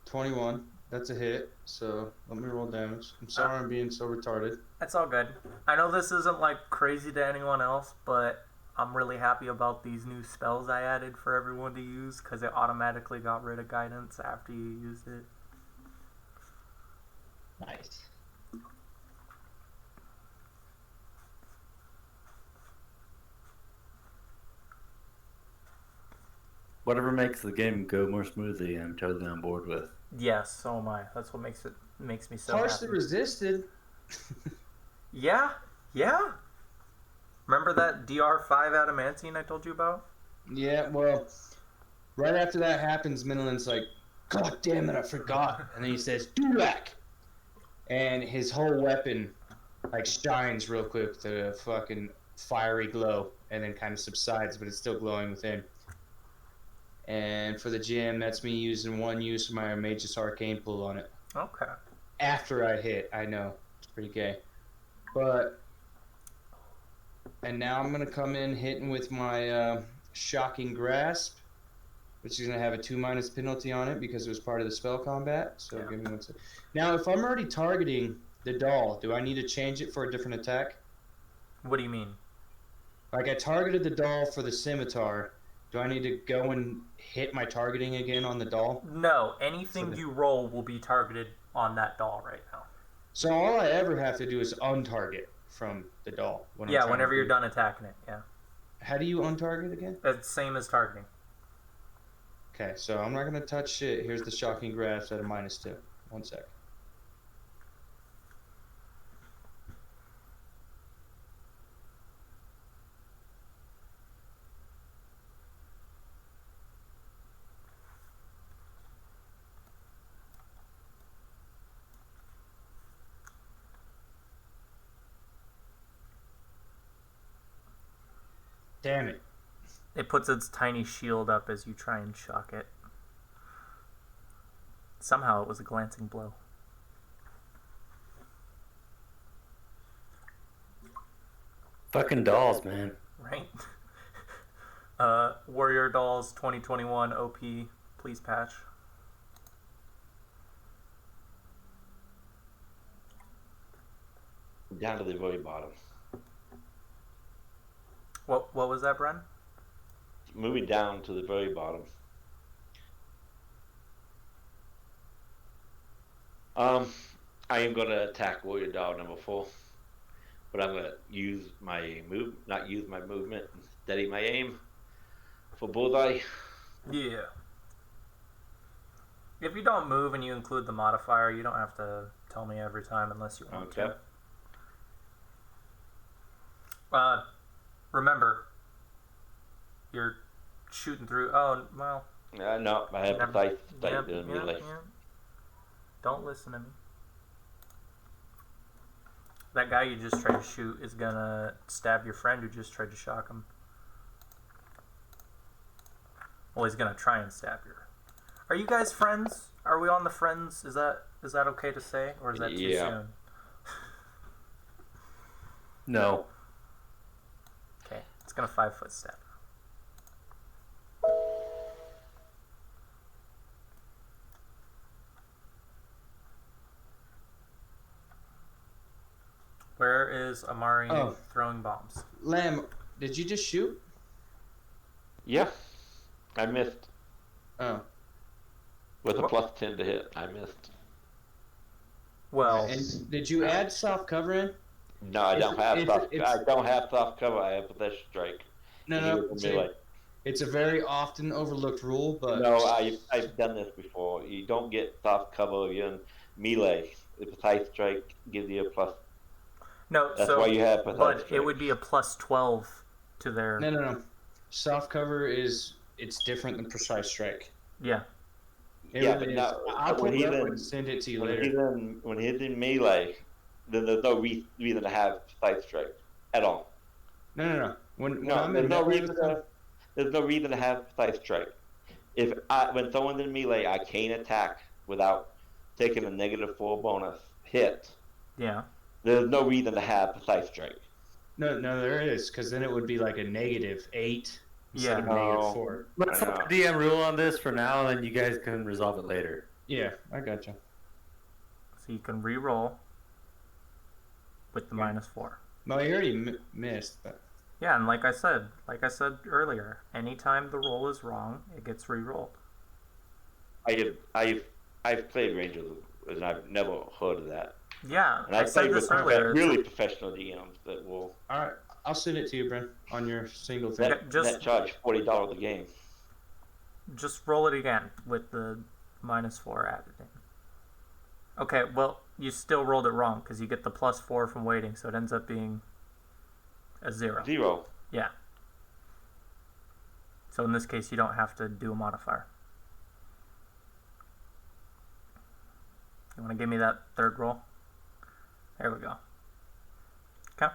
21. That's a hit. So let me roll damage. I'm sorry I'm being so retarded. That's all good. I know this isn't like crazy to anyone else, but I'm really happy about these new spells I added for everyone to use because it automatically got rid of guidance after you used it. Nice. Whatever makes the game go more smoothly, I'm totally on board with. Yes, so am I. That's what makes me so Partially happy. resisted. Yeah. Remember that DR5 adamantine I told you about? Yeah, well, right after that happens, Minilin's like, God damn it, I forgot. And then he says, Dulak! And his whole weapon, like, shines real quick with a fucking fiery glow, and then kind of subsides, but it's still glowing within. And for the GM, that's me using 1 use of my Mage's Arcane Pool on it. Okay. After I hit, I know. It's pretty gay. But, and now I'm going to come in hitting with my Shocking Grasp, which is going to have a 2- penalty on it because it was part of the spell combat. So Yeah. give me 1 second. Now, if I'm already targeting the doll, do I need to change it for a different attack? What do you mean? Like, I targeted the doll for the scimitar. Do I need to go and hit my targeting again on the doll? No, anything you roll will be targeted on that doll right now. So all I ever have to do is untarget from the doll. Yeah, whenever you're done attacking it, yeah. How do you untarget again? It's same as targeting. Okay, so I'm not going to touch shit. Here's the Shocking Grasp at a -2. 1 sec. Damn it. It puts its tiny shield up as you try and shock it. Somehow it was a glancing blow. Fucking dolls, man. Right? Warrior Dolls 2021 OP, please patch. Down to the very bottom. What was that, Bren? Moving down to the very bottom. I am going to attack Warrior Dog number 4, but I'm going to use my not use my movement, and steady my aim for bullseye. Yeah. If you don't move and you include the modifier, you don't have to tell me every time unless you want Okay. to. Remember, you're shooting through. Oh, well. No, I have Never- precise yeah, sight in yeah, melee. yeah. Don't listen to me. That guy you just tried to shoot is gonna stab your friend who just tried to shock him. Well, he's gonna try and stab you. Are you guys friends? Are we on the friends? Is that okay to say, or is that too Yeah. soon? No. Okay, it's gonna 5-foot step. Where is Amari Oh. throwing bombs? Lamb, did you just shoot? Yeah, I missed. Oh. With a What? +10 to hit, I missed. Well, And did you add soft cover in? No, I don't have soft. it's- I don't have soft cover. I have possession strike. No, And no. he was in melee. It's a very often overlooked rule, but No, I've done this before. You don't get soft cover if you're in melee. The precise strike gives you a plus. no. That's So, why you have precise but strike. it would be a +12 to their. no. Soft cover it's different than precise strike. Yeah. It Yeah, really but is. now- I'll when pull it he's up in- and send it to you when later. he's in melee, then there's no reason to have precise strike at all. No. When No, I'm there's in no melee reason with him, to. There's no reason to have precise strike. When someone's in melee, I can't attack without taking a -4 bonus hit. Yeah. There's no reason to have precise strike. no, there is, because then it would be like a -8 instead of Yeah. No. -4. Let's I let know. the DM rule on this for now, and then you guys can resolve it later. Yeah, I gotcha. So you can re-roll with the -4. No, you already missed, but Yeah, and like I said earlier, anytime the roll is wrong, it gets re-rolled. I've played Rangers and I've never heard of that. Yeah, And I I've said played this with earlier. really professional DMs that will all right, I'll send it to you, Brent, on your single thing. that charge $40 a game. Just roll it again with the -4 added in. Okay, well, you still rolled it wrong because you get the +4 from waiting, so it ends up being a 0. 0. Yeah. So in this case, you don't have to do a modifier. You want to give me that third roll? There we go. Okay.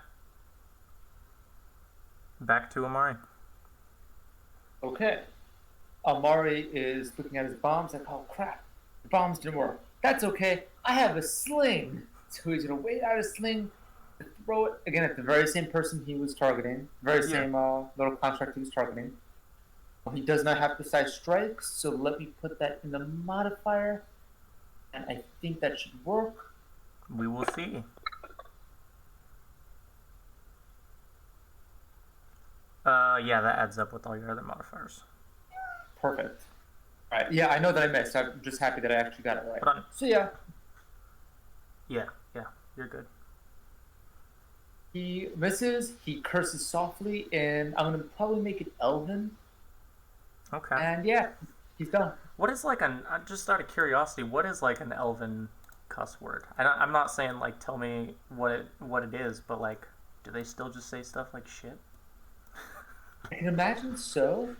Back to Amari. Okay. Amari is looking at his bombs like, oh crap, the bombs didn't work. That's okay. I have a sling. So he's gonna wait out a sling, throw it again at the very same person he was targeting, very Yeah. same little construct he was targeting. He does not have precise strikes, so let me put that in the modifier, and I think that should work. We will see. Yeah, that adds up with all your other modifiers. Perfect. All right. Yeah, I know that I missed. I'm just happy that I actually got it right. Hold on. So yeah, Yeah, you're good. he misses. He curses softly, and I'm gonna probably make it Elven. Okay. And yeah, he's done. What is like just out of curiosity, what is like an elven cuss word? I'm not saying like tell me what it is, but like, do they still just say stuff like shit? I can imagine so.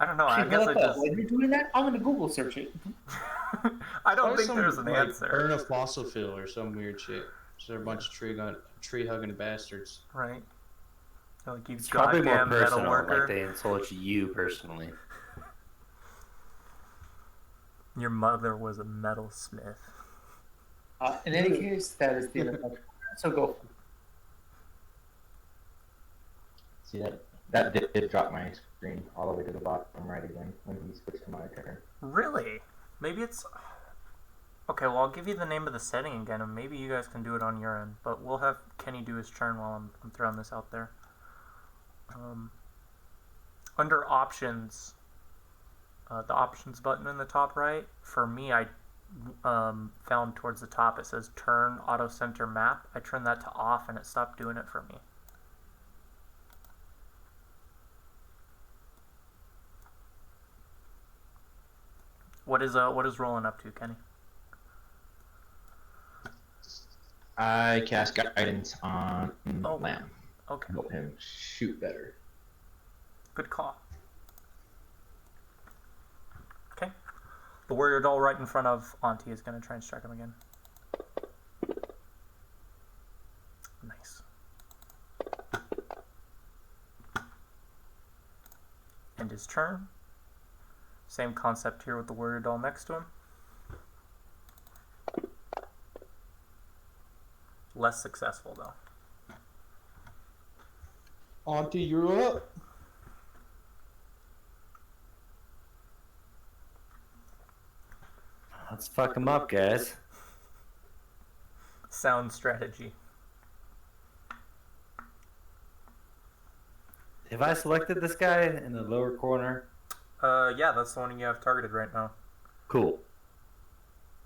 I don't know. I guess I just When you're doing that, I'm gonna Google search it. I don't Probably think some, there's an like, answer. Burn a fossil fuel or some weird shit. So they're a bunch of tree hugging bastards. Right? Like you It's probably more goddamn metal personal, worker. like they insult you personally. Your mother was a metalsmith. In any case, that is the end. So go. See that did drop my screen all the way to the bottom right again when he switched to my turn. Really? Maybe it's okay. Well, I'll give you the name of the setting again, and maybe you guys can do it on your end. But we'll have Kenny do his turn while I'm throwing this out there. Under options, the options button in the top right. For me, I found towards the top it says turn auto center map. I turned that to off, and it stopped doing it for me. What is rolling up to, Kenny? I cast guidance on Lamb. Okay. Help him shoot better. Good call. Okay. The warrior doll right in front of Auntie is going to try and strike him again. Nice. End his turn. Same concept here with the warrior doll next to him. Less successful though. Auntie, you're up. Let's fuck him up, guys. Sound strategy. Have I selected this guy in the lower corner? Yeah, that's the one you have targeted right now. Cool.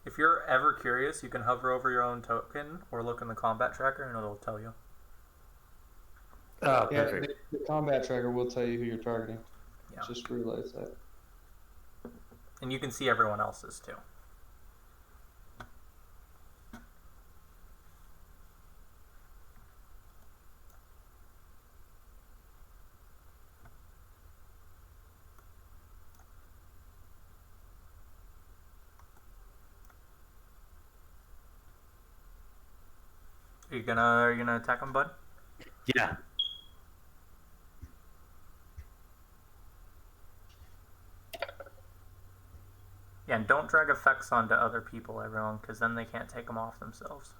If you're ever curious, you can hover over your own token or look in the combat tracker and it'll tell you. Oh, Yeah, perfect. the combat tracker will tell you who you're targeting. Yeah. Just realize that. And you can see everyone else's too. Are you gonna attack him, bud? Yeah. Yeah, and don't drag effects onto other people, everyone, because then they can't take them off themselves.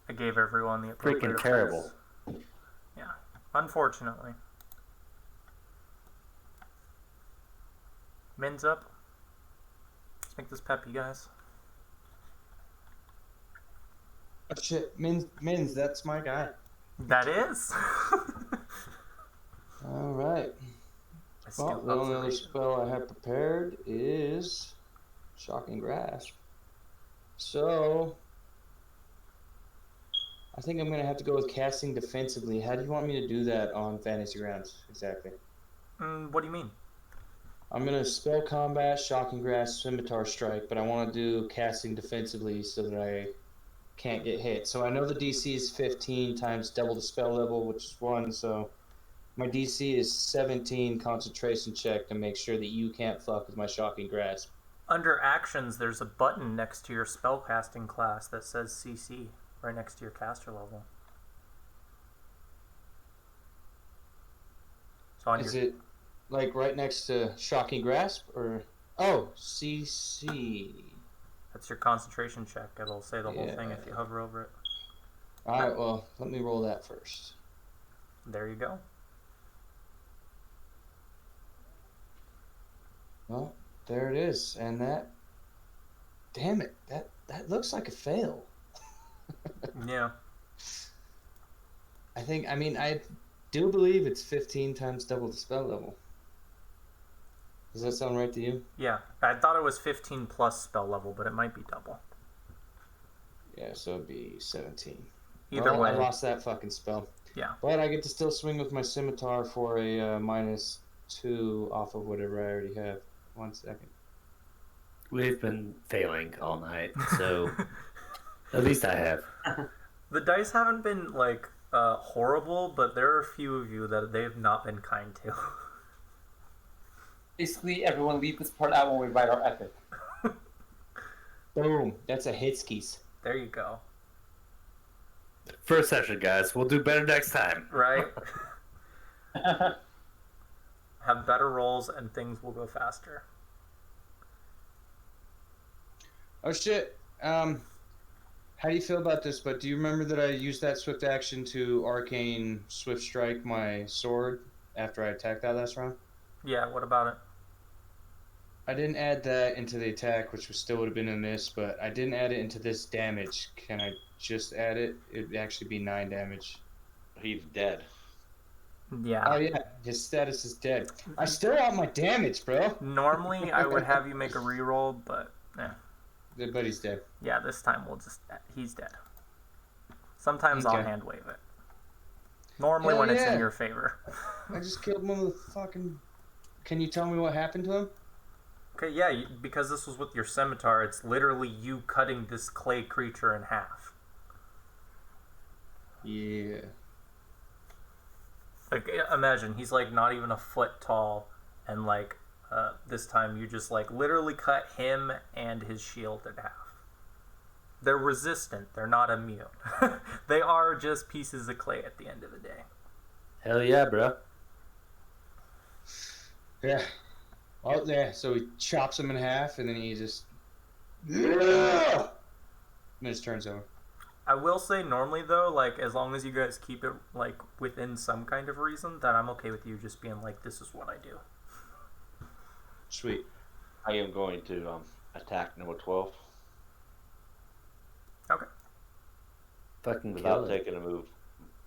I gave everyone the appropriate Freaking terrible. effects. Yeah, unfortunately. Min's up. Let's make this peppy, guys. Oh, shit, Mins, that's my guy. That is. All right. Well, the only other spell I have prepared is Shocking Grasp. So, I think I'm going to have to go with casting defensively. How do you want me to do that on Fantasy Grounds exactly? What do you mean? I'm going to spell combat, Shocking Grasp, Scimitar Strike, but I want to do casting defensively so that I can't get hit. So I know the DC is 15 times double the spell level, which is 1, so my DC is 17 concentration check to make sure that you can't fuck with my Shocking Grasp. Under actions, there's a button next to your spellcasting class that says CC, right next to your caster level. So Is it like right next to Shocking Grasp or CC? That's your concentration check. It'll say the whole Yeah. thing if you hover over it. All right, well, let me roll that first. There you go. Well, there it is, and that. Damn it! That looks like a fail. Yeah. I do believe it's 15 times double the spell level. Does that sound right to you? Yeah. I thought it was 15 plus spell level, but it might be double. Yeah, so it'd be 17. Either way. I lost that fucking spell. Yeah. But I get to still swing with my scimitar for a -2 off of whatever I already have. 1 second. We've been failing all night, so at least I have. The dice haven't been, like, horrible, but there are a few of you that they've not been kind to. Basically, everyone leave this part out when we write our epic. Boom. That's a hitskis. There you go. First session, guys. We'll do better next time. Right? Have better rolls and things will go faster. Oh shit. How do you feel about this? But do you remember that I used that swift action to arcane swift strike my sword after I attacked that last round? Yeah, what about it? I didn't add that into the attack, which still would have been a miss, but I didn't add it into this damage. Can I just add it? It'd actually be 9 damage. He's dead. Yeah. Oh yeah, his status is dead. I still want my damage, bro. Normally, I would have you make a reroll, but But he's dead. yeah, this time he's dead. Sometimes I'll Okay. hand wave it. Normally Hell when it's yeah. in your favor. I just killed one of the fucking... Can you tell me what happened to him? Okay, yeah, because this was with your scimitar, it's literally you cutting this clay creature in half. Yeah. Like, imagine, he's like not even a foot tall, and like, this time you just like literally cut him and his shield in half. They're resistant, they're not immune. They are just pieces of clay at the end of the day. Hell yeah, bro. Yeah. Oh, yeah. So he chops him in half, and then he just. Yeah! And it just turns over. I will say normally though, like as long as you guys keep it like within some kind of reason, that I'm okay with you just being like, this is what I do. Sweet. I am going to attack number 12 Okay. Fucking without kill it. taking a move,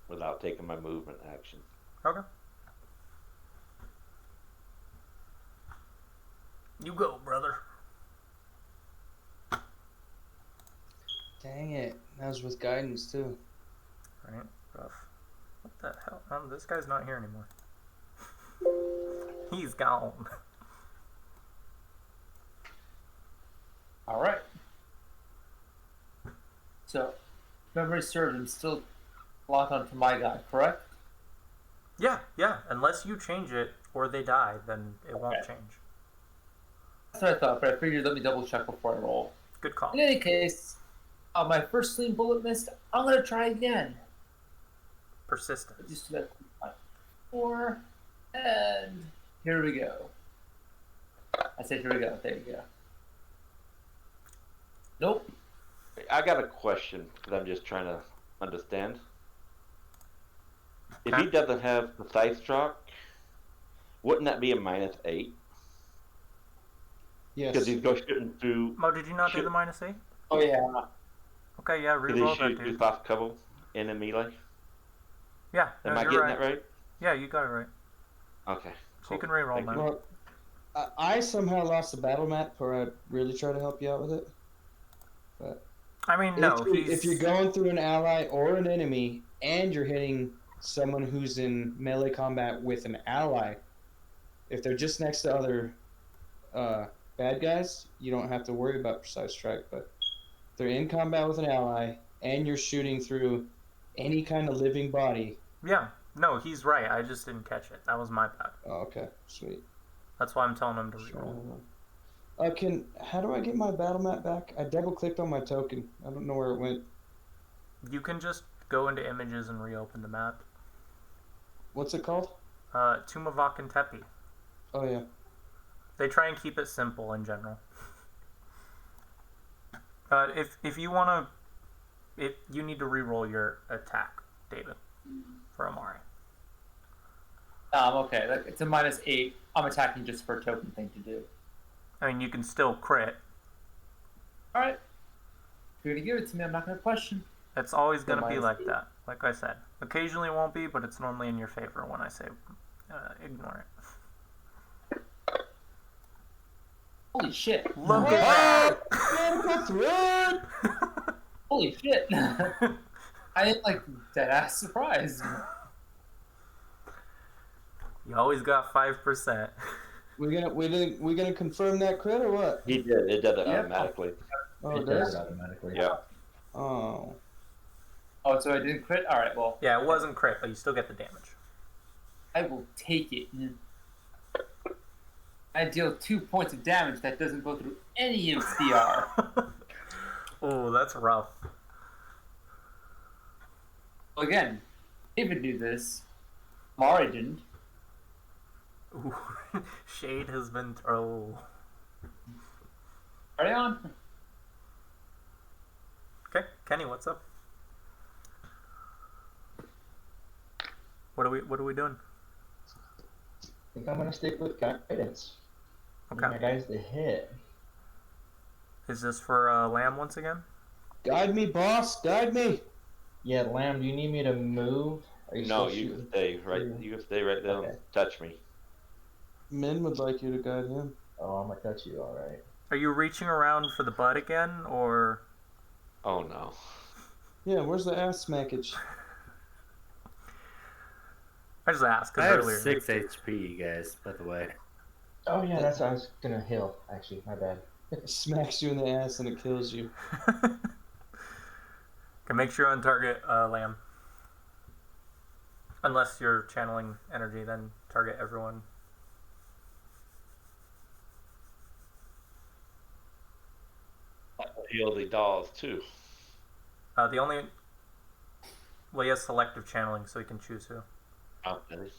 without taking my movement action. Okay. You go, brother. Dang it. That was with guidance, too. Right, rough. What the hell? This guy's not here anymore. He's gone. All right. So, if memory serves, I'm still locked onto my guy, correct? Yeah. Unless you change it or they die, then it won't Okay. change. That's what I thought, but I figured let me double check before I roll. Good call. In any case, my first swing bullet missed. I'm gonna try again. Persistence. Just that 4, and here we go. I said here we go. There you go. Nope. I got a question because I'm just trying to understand. If he Okay. doesn't have the side stroke, wouldn't that be a -8? Yes. Because he's going shooting through. Mo, did you not do Shoot. the -8? Oh yeah. Okay, yeah, Because he reroll that, shoots dude. through soft cover in a melee. Yeah, no, Am I you're getting right. that right? Yeah, you got it right. Okay. So you can reroll, Thank man. you. Well, I somehow lost the battle map before I really tried to help you out with it. But I mean, no, if you're going through an ally or an enemy and you're hitting someone who's in melee combat with an ally, if they're just next to other bad guys, you don't have to worry about precise strike. But if they're in combat with an ally and you're shooting through any kind of living body. Yeah, no, he's right. I just didn't catch it. That was my bad. Oh, okay, sweet. That's why I'm telling him to reroll. How do I get my battle map back? I double clicked on my token. I don't know where it went. You can just go into images and reopen the map. What's it called? Tomb of Akentepe. Oh yeah. They try and keep it simple in general. If you want to, you need to reroll your attack, David, for Amari. Okay. It's a -8. I'm attacking just for a token thing to do. I mean, you can still crit. All right. If you're gonna give it to me, I'm not gonna question. It's always Still going to be -8. like that. Like I said, occasionally it won't be, but it's normally in your favor when I say ignore it. Holy shit! Look at Thread! Holy shit! I am like dead ass surprised. You always got 5%. We gonna confirm that crit or what? He did. It does it Yeah. automatically. Oh, it It does does. automatically. Yeah. Oh. Oh, so I didn't crit. All right. Well, Yeah, it wasn't crit, but you still get the damage. I will take it. I deal 2 points of damage that doesn't go through any of CR. Oh, that's rough. Well, again, David knew this. Mari didn't. Ooh, shade has been thrown. Carry on. Okay, Kenny, what's up? What are we doing? I think I'm gonna stick with guidance. Need Okay. my guys to hit. Is this for Lamb once again? Guide me, boss. Guide me. Yeah, Lamb, do you need me to move? Are you No, still you shooting can stay right. through? You can stay right there. Okay. And touch me. Min would like you to guide him. Oh, I'm gonna touch you, alright. Are you reaching around for the butt again, or? Oh no. Yeah, where's the ass smackage? I just asked I because have earlier. 6 HP, guys, by the way. Oh yeah, that's what I was gonna heal. Actually, my bad. It smacks you in the ass and it kills you. Can make sure on target Lamb. Unless you're channeling energy, then target everyone. Heal the dolls too. The only... Well, he has selective channeling, so he can choose who. Okay.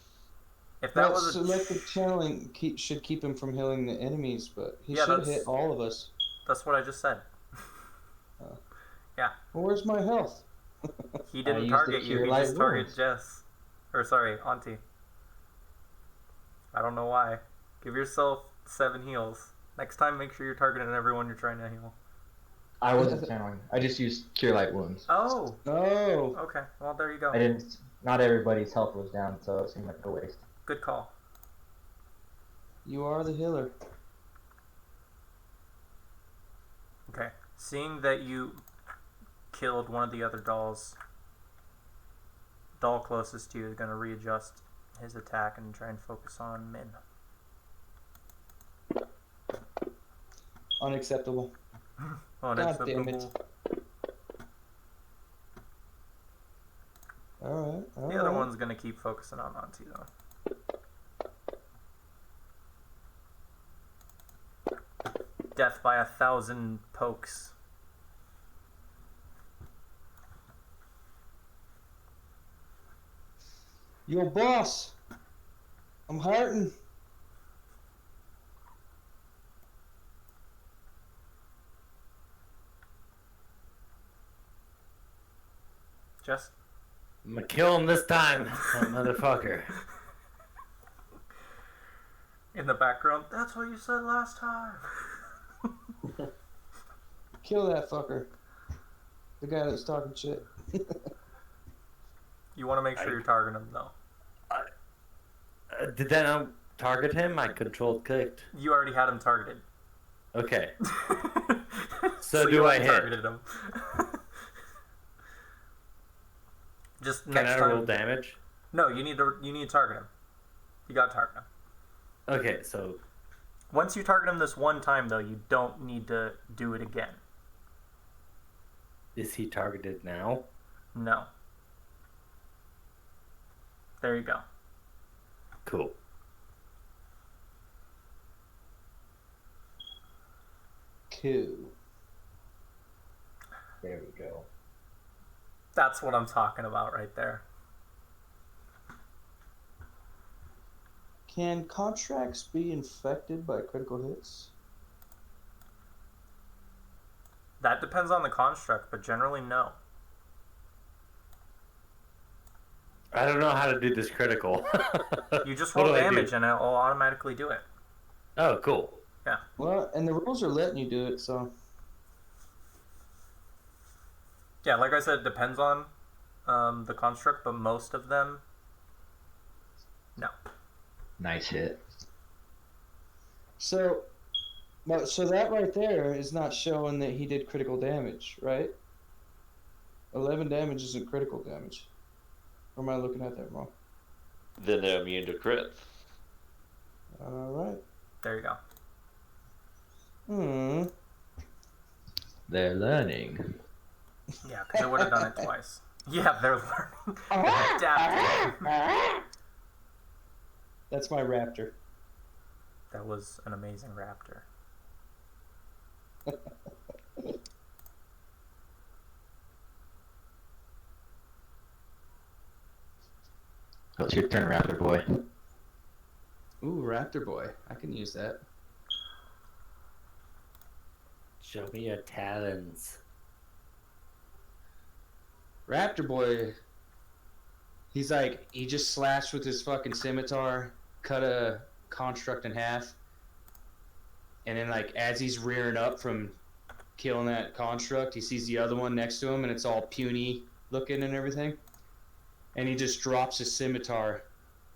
If that was a... selective channeling should keep him from healing the enemies, but he Yeah, should that's- hit all of us. That's what I just said. Well, where's my health? He I didn't used target the you, cure he light just targeted wounds. Jess. Or sorry, Auntie. I don't know why. Give yourself 7 heals. Next time, make sure you're targeting everyone you're trying to heal. I wasn't channeling. I just used cure light wounds. Oh! Oh, Okay, well, there you go. I didn't. Not everybody's health was down, so it seemed like a waste. Good call. you are the healer. Okay. Seeing that you killed one of the other dolls, doll closest to you is going to readjust his attack and try and focus on Min. Unacceptable. Unacceptable. damn it. Alright, alright. The other one's going to keep focusing on Auntie, though. Death by 1,000 pokes. Yo, boss! I'm hurting. Just I'm gonna kill him this time, that motherfucker. in the background, that's what you said last time. Kill that fucker. The guy that's talking shit. You want to make sure you're targeting him, though. Did that not target him? I controlled clicked. You already had him targeted. Okay. So do you I already hit? targeted him. Just Can next I time. roll damage? No, you need to target him. You got to target him. Okay, so Once you target him this one time, though, you don't need to do it again. is he targeted now? No. There you go. Cool. Cool. There we go. That's what I'm talking about right there. Can contracts be infected by critical hits? That depends on the construct, but generally no. I don't know how to do this critical. You just What roll do I do? damage and it'll automatically do it. Oh, cool. Well, and the rules are letting you do it, so. Yeah, like I said, it depends on the construct, but most of them, no. Nice hit. So that right there is not showing that he did critical damage, right? 11 damage isn't critical damage. Or am I looking at that wrong? Then they're immune to crits. Alright. There you go. They're learning. Yeah, because I would have done it twice. Yeah, they're learning. Adapting. That's my raptor. That was an amazing raptor. So it's your turn, Raptor Boy. Ooh, raptor boy. I can use that. Show me your talons. Raptor boy. He's like, he just slashed with his fucking scimitar, cut a construct in half. And then, like, as he's rearing up from killing that construct, he sees the other one next to him, and it's all puny looking and everything. And he just drops his scimitar,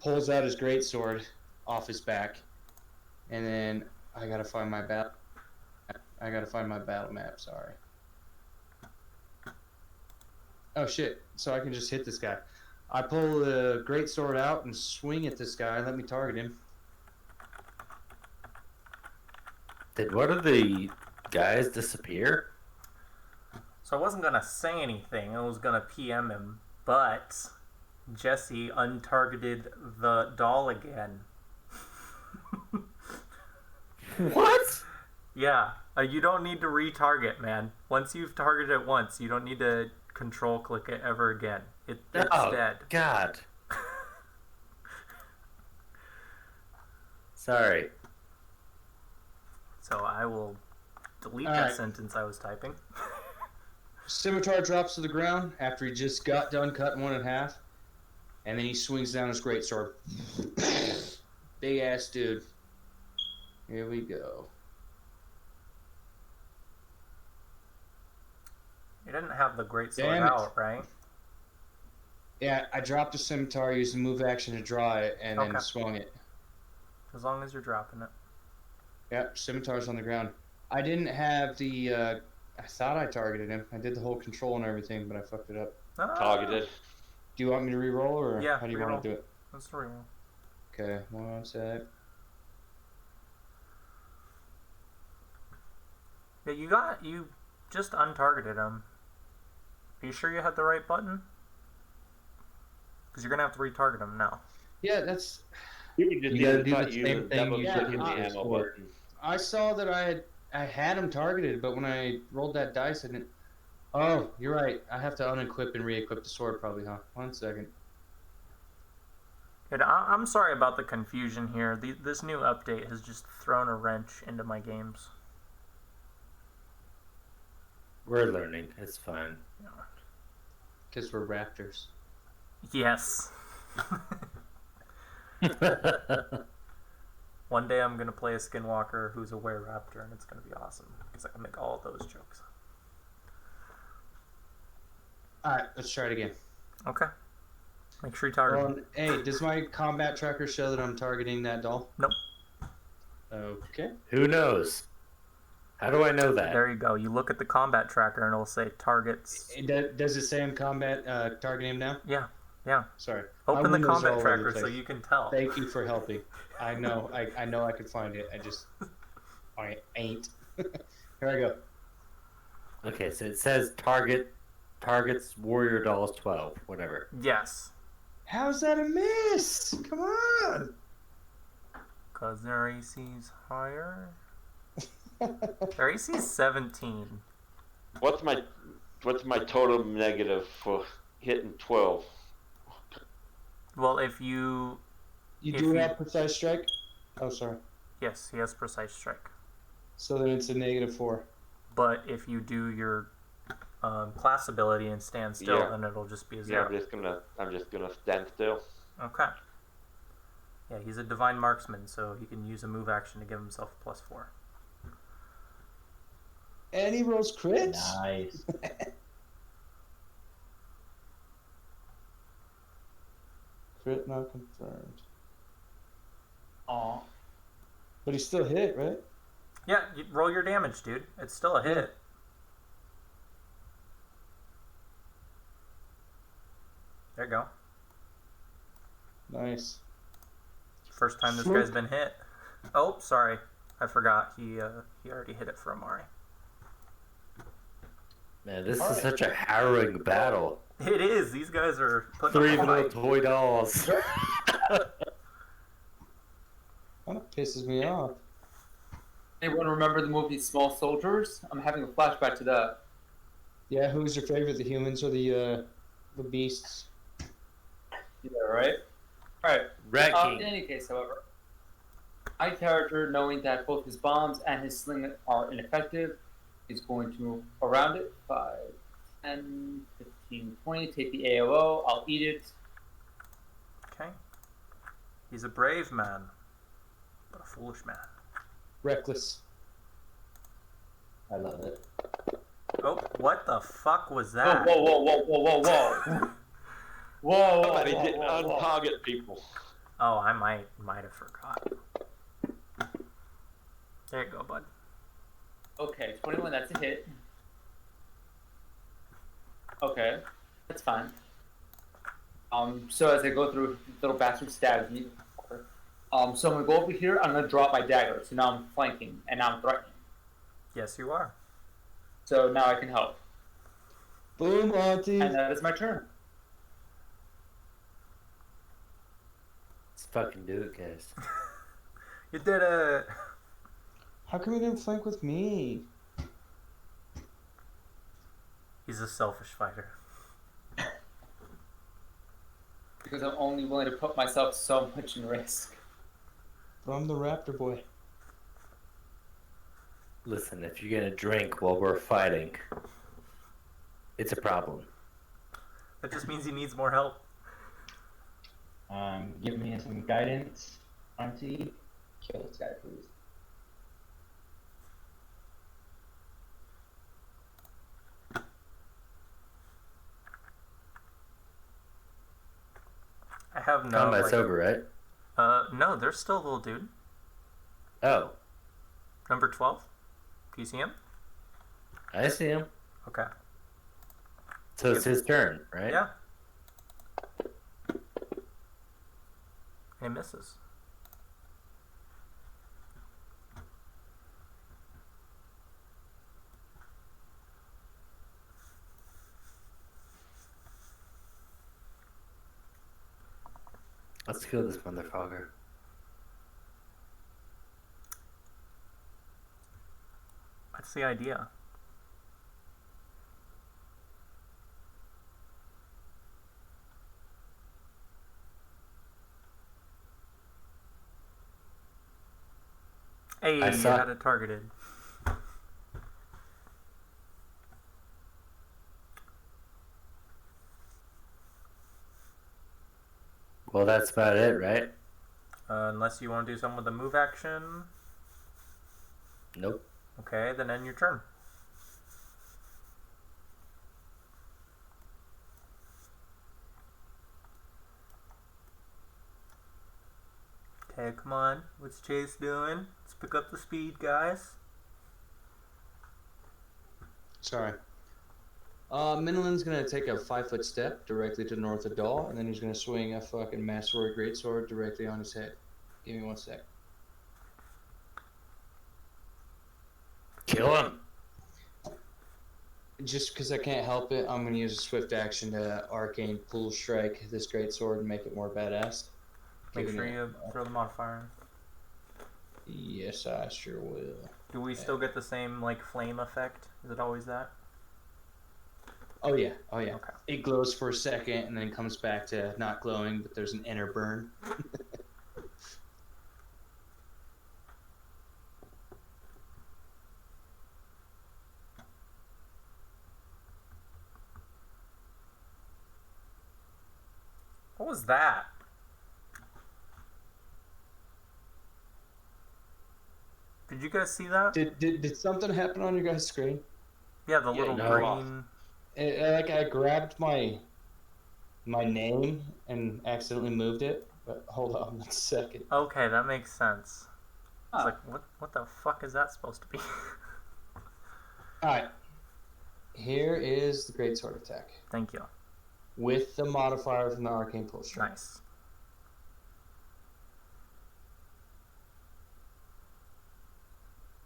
pulls out his greatsword off his back, and then I gotta find my battle map. Sorry. Oh shit! So I can just hit this guy. I pull the greatsword out and swing at this guy. Let me target him. Did one of the guys disappear? So I wasn't gonna say anything. I was gonna PM him, but Jesse untargeted the doll again. What? Yeah, you don't need to retarget, man. Once you've targeted it once, you don't need to control click it ever again. It's dead. God. Sorry. So I will delete All that right. sentence I was typing. Scimitar drops to the ground after he just got done cutting one in half, and then he swings down his greatsword. Big ass dude. Here we go. You didn't have the great sword Damn it. out, right? Yeah, I dropped a scimitar, used the move action to draw it, and then Okay. swung it. As long as you're dropping it. Yep, scimitar's on the ground. I didn't have the. I thought I targeted him. I did the whole control and everything, but I fucked it up. Ah, Targeted. Do you want me to re-roll, or Yeah, how do you re-roll. want to do it? Let's reroll. Okay, one sec. Yeah, you just untargeted him. Are you sure you had the right button? Because you're gonna have to retarget him now. Yeah, that's. You can just You gotta use do the use same thing double you click did in the in ammo Discord. button. I saw that I had him targeted, but when I rolled that dice, I didn't. Oh, you're right. I have to unequip and re-equip the sword, probably, huh? 1 second. And I'm sorry about the confusion here. This new update has just thrown a wrench into my games. We're learning. It's fine. Because we're raptors. Yes. One day I'm gonna play a skinwalker who's a were-raptor, and it's gonna be awesome because I can make all of those jokes. Alright, let's try it again. Okay. Make sure you target. Well, hey, does my combat tracker show that I'm targeting that doll? Nope. Okay. Who knows? How do I know that? There you go. You look at the combat tracker, and it'll say targets. Does it say I'm combat targeting him now? Yeah. Yeah. Sorry. Open My the windows are combat all over tracker the so place. you can tell. Thank you for helping. I know I could find it. I ain't. Here I go. Okay, so it says targets warrior dolls 12, whatever. Yes. How's that a miss? Come on. Because their AC's higher. Their AC's 17. What's my total negative for hitting 12? Well, if you... You If do you- have precise strike? Oh, sorry. Yes, he has precise strike. So then it's a -4. But if you do your class ability and stand still, Yeah. then it'll just be a Yeah, 0. I'm just gonna stand still. Okay. Yeah, he's a divine marksman, so he can use a move action to give himself a +4. And he rolls crits? Nice. Crit not confirmed. Aw. But he still hit, right? Yeah, you roll your damage, dude. It's still a hit. There you go. Nice. First time this Smoke. guy's been hit. Oh, sorry. I forgot. He already hit it for Amari. Man, this All is right. such a harrowing battle. It is. These guys are putting 3 up a little fight. toy dolls. Kind of pisses me off. Anyone remember the movie Small Soldiers? I'm having a flashback to that. Yeah, who's your favorite, the humans or the beasts? Yeah, right? Alright. In Wrecking. any case, however, my character, knowing that both his bombs and his sling are ineffective, is going to move around it. 5, 10, 15, 20. Take the AOO. I'll eat it. Okay. He's a brave man, but a foolish man. Reckless. I love it. Oh, what the fuck was Whoa, that? whoa, whoa, whoa, whoa, whoa, whoa. Whoa, Somebody whoa, didn't whoa, whoa. untarget people. Oh, I might have forgot. There you go, bud. Okay, 21, that's a hit. Okay, that's fine. So as I go through, little bastard stabs me. So I'm gonna go over here. I'm gonna drop my dagger. So now I'm flanking and now I'm threatening. Yes, you are. So now I can help. Boom, Auntie. And that is my turn. Let's fucking do it, guys. You did it. How come you didn't flank with me? He's a selfish fighter. Because I'm only willing to put myself so much in risk. But I'm the raptor boy. Listen, if you're gonna drink while we're fighting, it's a problem. That just means he needs more help. Give me some guidance, Auntie. Kill this guy, please. I have no. Combat's over, right? No, there's still a little dude. Oh, Number 12. Do you see him? I see him. Okay. So it's his turn, right? Yeah. And he misses. Let's kill this motherfucker. That's the idea. Hey, you had it targeted. Well, that's about it, right? Unless you want to do something with a move action. Nope. Okay, then end your turn. Okay, come on. What's Chase doing? Let's pick up the speed, guys. Sorry. Minilin's gonna take a 5-foot step directly to the north of Dahl, and then he's gonna swing a fucking Masteroid Greatsword directly on his head. Give me 1 sec. Kill him. Just because I can't help it, I'm gonna use a swift action to Arcane Pull Strike this Greatsword and make it more badass. Make Giving sure it- you throw the modifier. Yes, I sure will. Do we still get the same, like, flame effect? Is it always that? Oh yeah, oh yeah. Okay. It glows for a second and then comes back to not glowing, but there's an inner burn. What was that? Did you guys see that? Did something happen on your guys' screen? Yeah, the Yeah, little no. green. I grabbed my name and accidentally moved it. But hold on 1 second. Okay, that makes sense. It's Huh. like, what the fuck is that supposed to be? All right. Here is the Great Sword attack Thank you. with the modifier from the Arcane Pull Strike. Nice.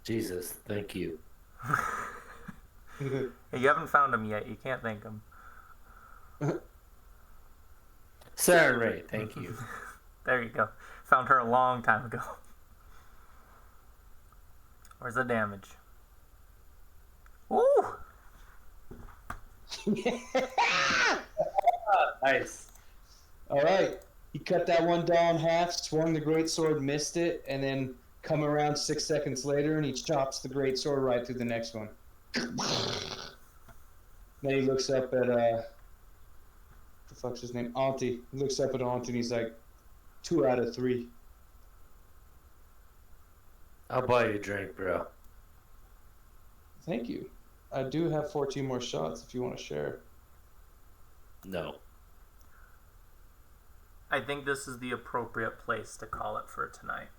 Jesus, thank you. Hey, you haven't found him yet. You can't thank him. Siren Ray, thank you. There you go. Found her a long time ago. Where's the damage? Ooh! Nice. All right. He cut that one down in half, swung the great sword, missed it, and then come around 6 seconds later, and he chops the great sword right through the next one. Then he looks up at what the fuck's his name? Auntie. He looks up at Auntie, and he's like, 2 out of 3. I'll buy you a drink, bro. Thank you. I do have 14 more shots if you want to share. No. I think this is the appropriate place to call it for tonight.